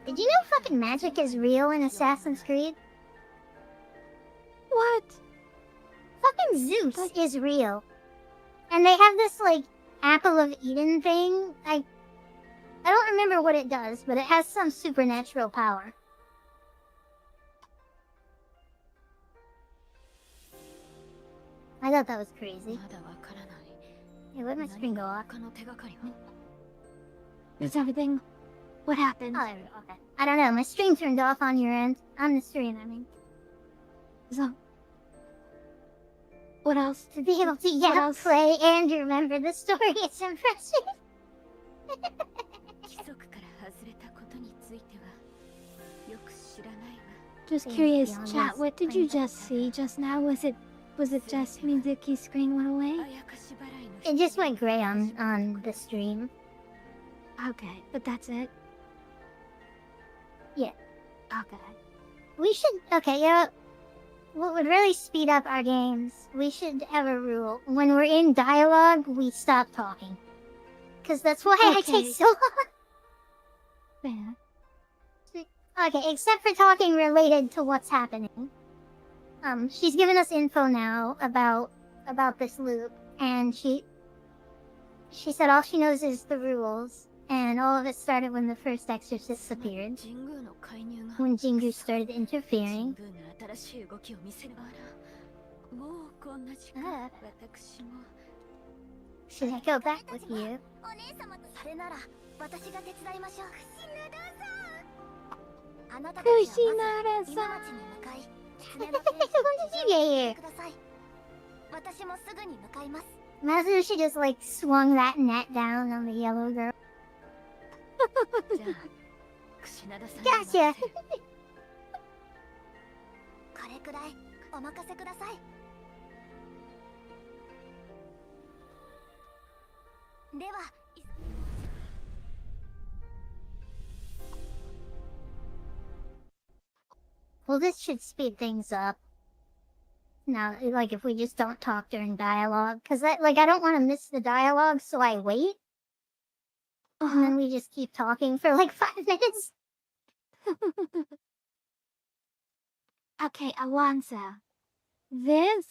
Did you know fucking magic is real in Assassin's Creed? What? Fucking Zeus is real. And they have this, like, Apple of Eden thing. I don't remember what it does, but it has some supernatural power. I thought that was crazy. Hey, let my screen go off. Is everything? What happened? Oh, there we go. Okay. I don't know. My stream turned off on your end. On the stream, I mean. So, what else? To be able to else? play and remember the story, it's impressive. Just Thank curious, you, chat. yes, What did you just see just now? Was it just Mizuki's screen went away? It just went gray on the stream. Okay, but that's it. Yeah. Okay. We should. Okay, yeah. What would really speed up our games? We should have a rule. When we're in dialogue, we stop talking. Because that's why I Okay. take so long. Fair. Okay, except for talking related to what's happening. She's given us info now about this loop, and she said all she knows is the rules, and all of it started when the first exorcist appeared. When Jingu started interfering. Should I go back with you? Kushinara-san. When did you get here? Imagine if she just like swung that net down on the yellow girl. Gotcha. Well, this should speed things up. Now, like, if we just don't talk during dialogue. Because, I don't want to miss the dialogue, so I wait. And then we just keep talking for, like, 5 minutes. Okay, Alonso. This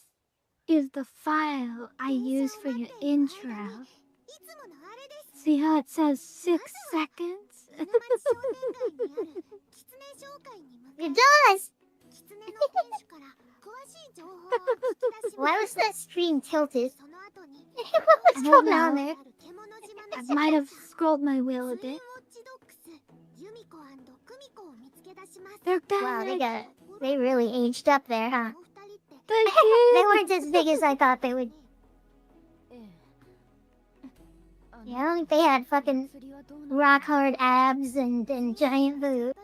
is the file I use for your intro. See how it says 6 seconds? It does! Why was that stream tilted? What's going on there? I might have scrolled my wheel a bit. They're back! Wow, they really aged up there, huh? They They did! weren't as big as I thought they would. Yeah, I don't think they had fucking rock hard abs and giant boobs.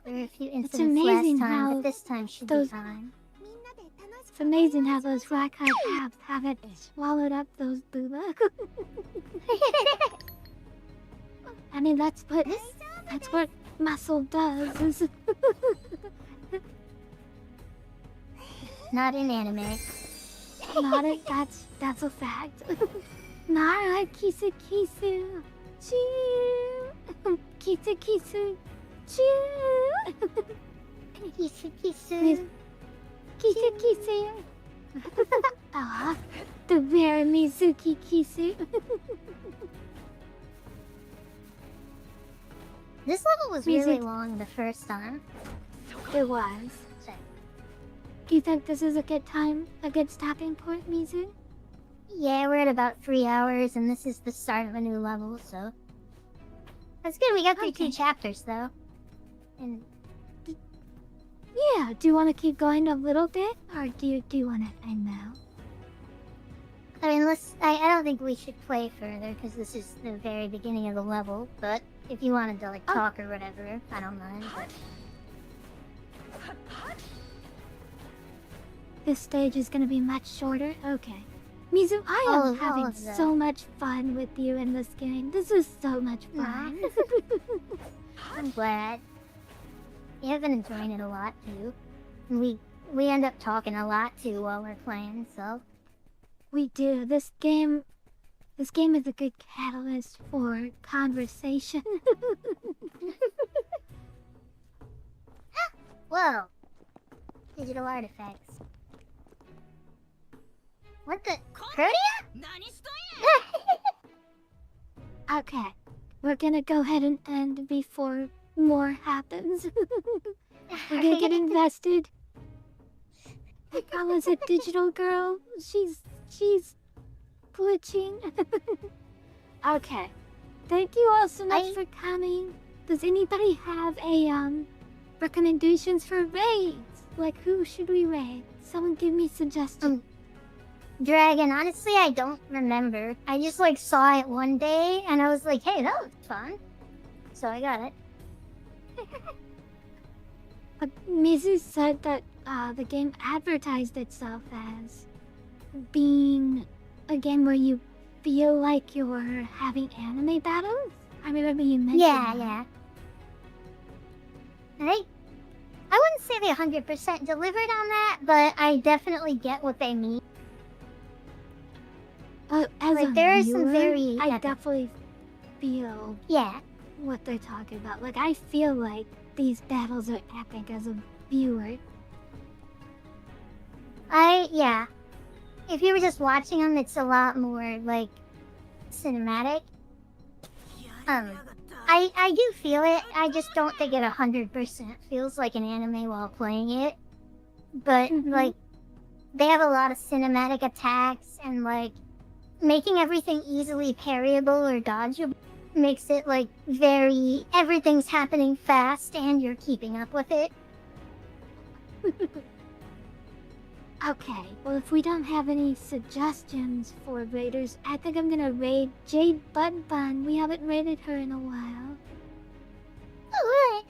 There were a few incidents last amazing time, how but this time should be those- fine. It's amazing how those rock hard abs haven't swallowed up those booba. I mean, that's what muscle does. Not in anime. Not it. That's a fact. Mara, kisu kisu. Choo. Kisu kisu. Choo. Kisu kisu. Miss- Kisu kisu. Ah, the rare Mizuki kisu. This level was really Music. long the first time. It was. So, Do you think this is a good time, a good stopping point, Mizu? yeah, we're at about 3 hours, and this is the start of a new level, so that's good. We got through Okay. 2 chapters though, and Yeah. Do you want to keep going a little bit, or do you want to end now? I mean, I don't think we should play further because this is the very beginning of the level. But if you wanted to like Oh. talk or whatever, I don't mind. But This stage is gonna be much shorter. Okay. Mizu, I am All having of that. so much fun with you in this game. This is so much fun. I'm glad you have been enjoying it a lot too. And we end up talking a lot too while we're playing. So We do. This game is a good catalyst for conversation. whoa, digital artifacts. What the Protea? Okay. We're gonna go ahead and end before more happens. We're gonna get invested. Paula's a digital girl. She's glitching. Okay. Thank you all so much for coming. Does anybody have a recommendations for raids? Like who should we raid? Someone give me suggestions. Dragon, honestly, I don't remember. I just like saw it one day and I was like, hey, that looks fun. So I got it. Mizu said that the game advertised itself as being a game where you feel like you're having anime battles. I remember you mentioned Yeah, that. yeah. I wouldn't say they 100% delivered on that, but I definitely get what they mean. As Like, a there are viewer, some very I epic- definitely feel Yeah. what they're talking about. Like, I feel like these battles are epic as a viewer. Yeah. If you were just watching them, it's a lot more, like, cinematic. I do feel it. I just don't think it 100% feels like an anime while playing it. But, Mhm. like, they have a lot of cinematic attacks and, like, making everything easily parryable or dodgeable makes it, like, everything's happening fast and you're keeping up with it. Okay, well, if we don't have any suggestions for raiders, I think I'm gonna raid Jade Bun Bun. We haven't raided her in a while. Alright.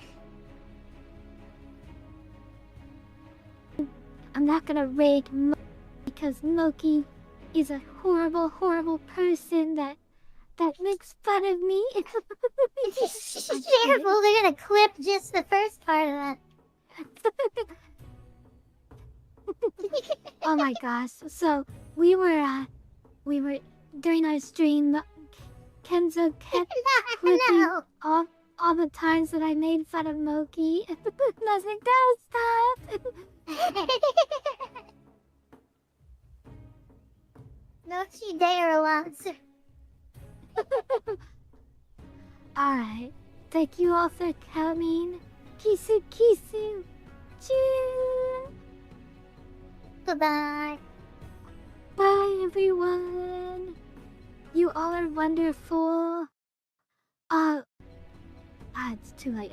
I'm not gonna raid Moki because Moki is a horrible, horrible person that makes fun of me. Careful, they're gonna clip just the first part of that. Oh my gosh! So we were during our stream. Kenzo kept clipping No. all the times that I made fun of Moki. And I was like, no, stop! No, she dare allowance. Alright. Thank you all for coming. Kisu kisu. Choo! Goodbye. Bye everyone. You all are wonderful. It's too late.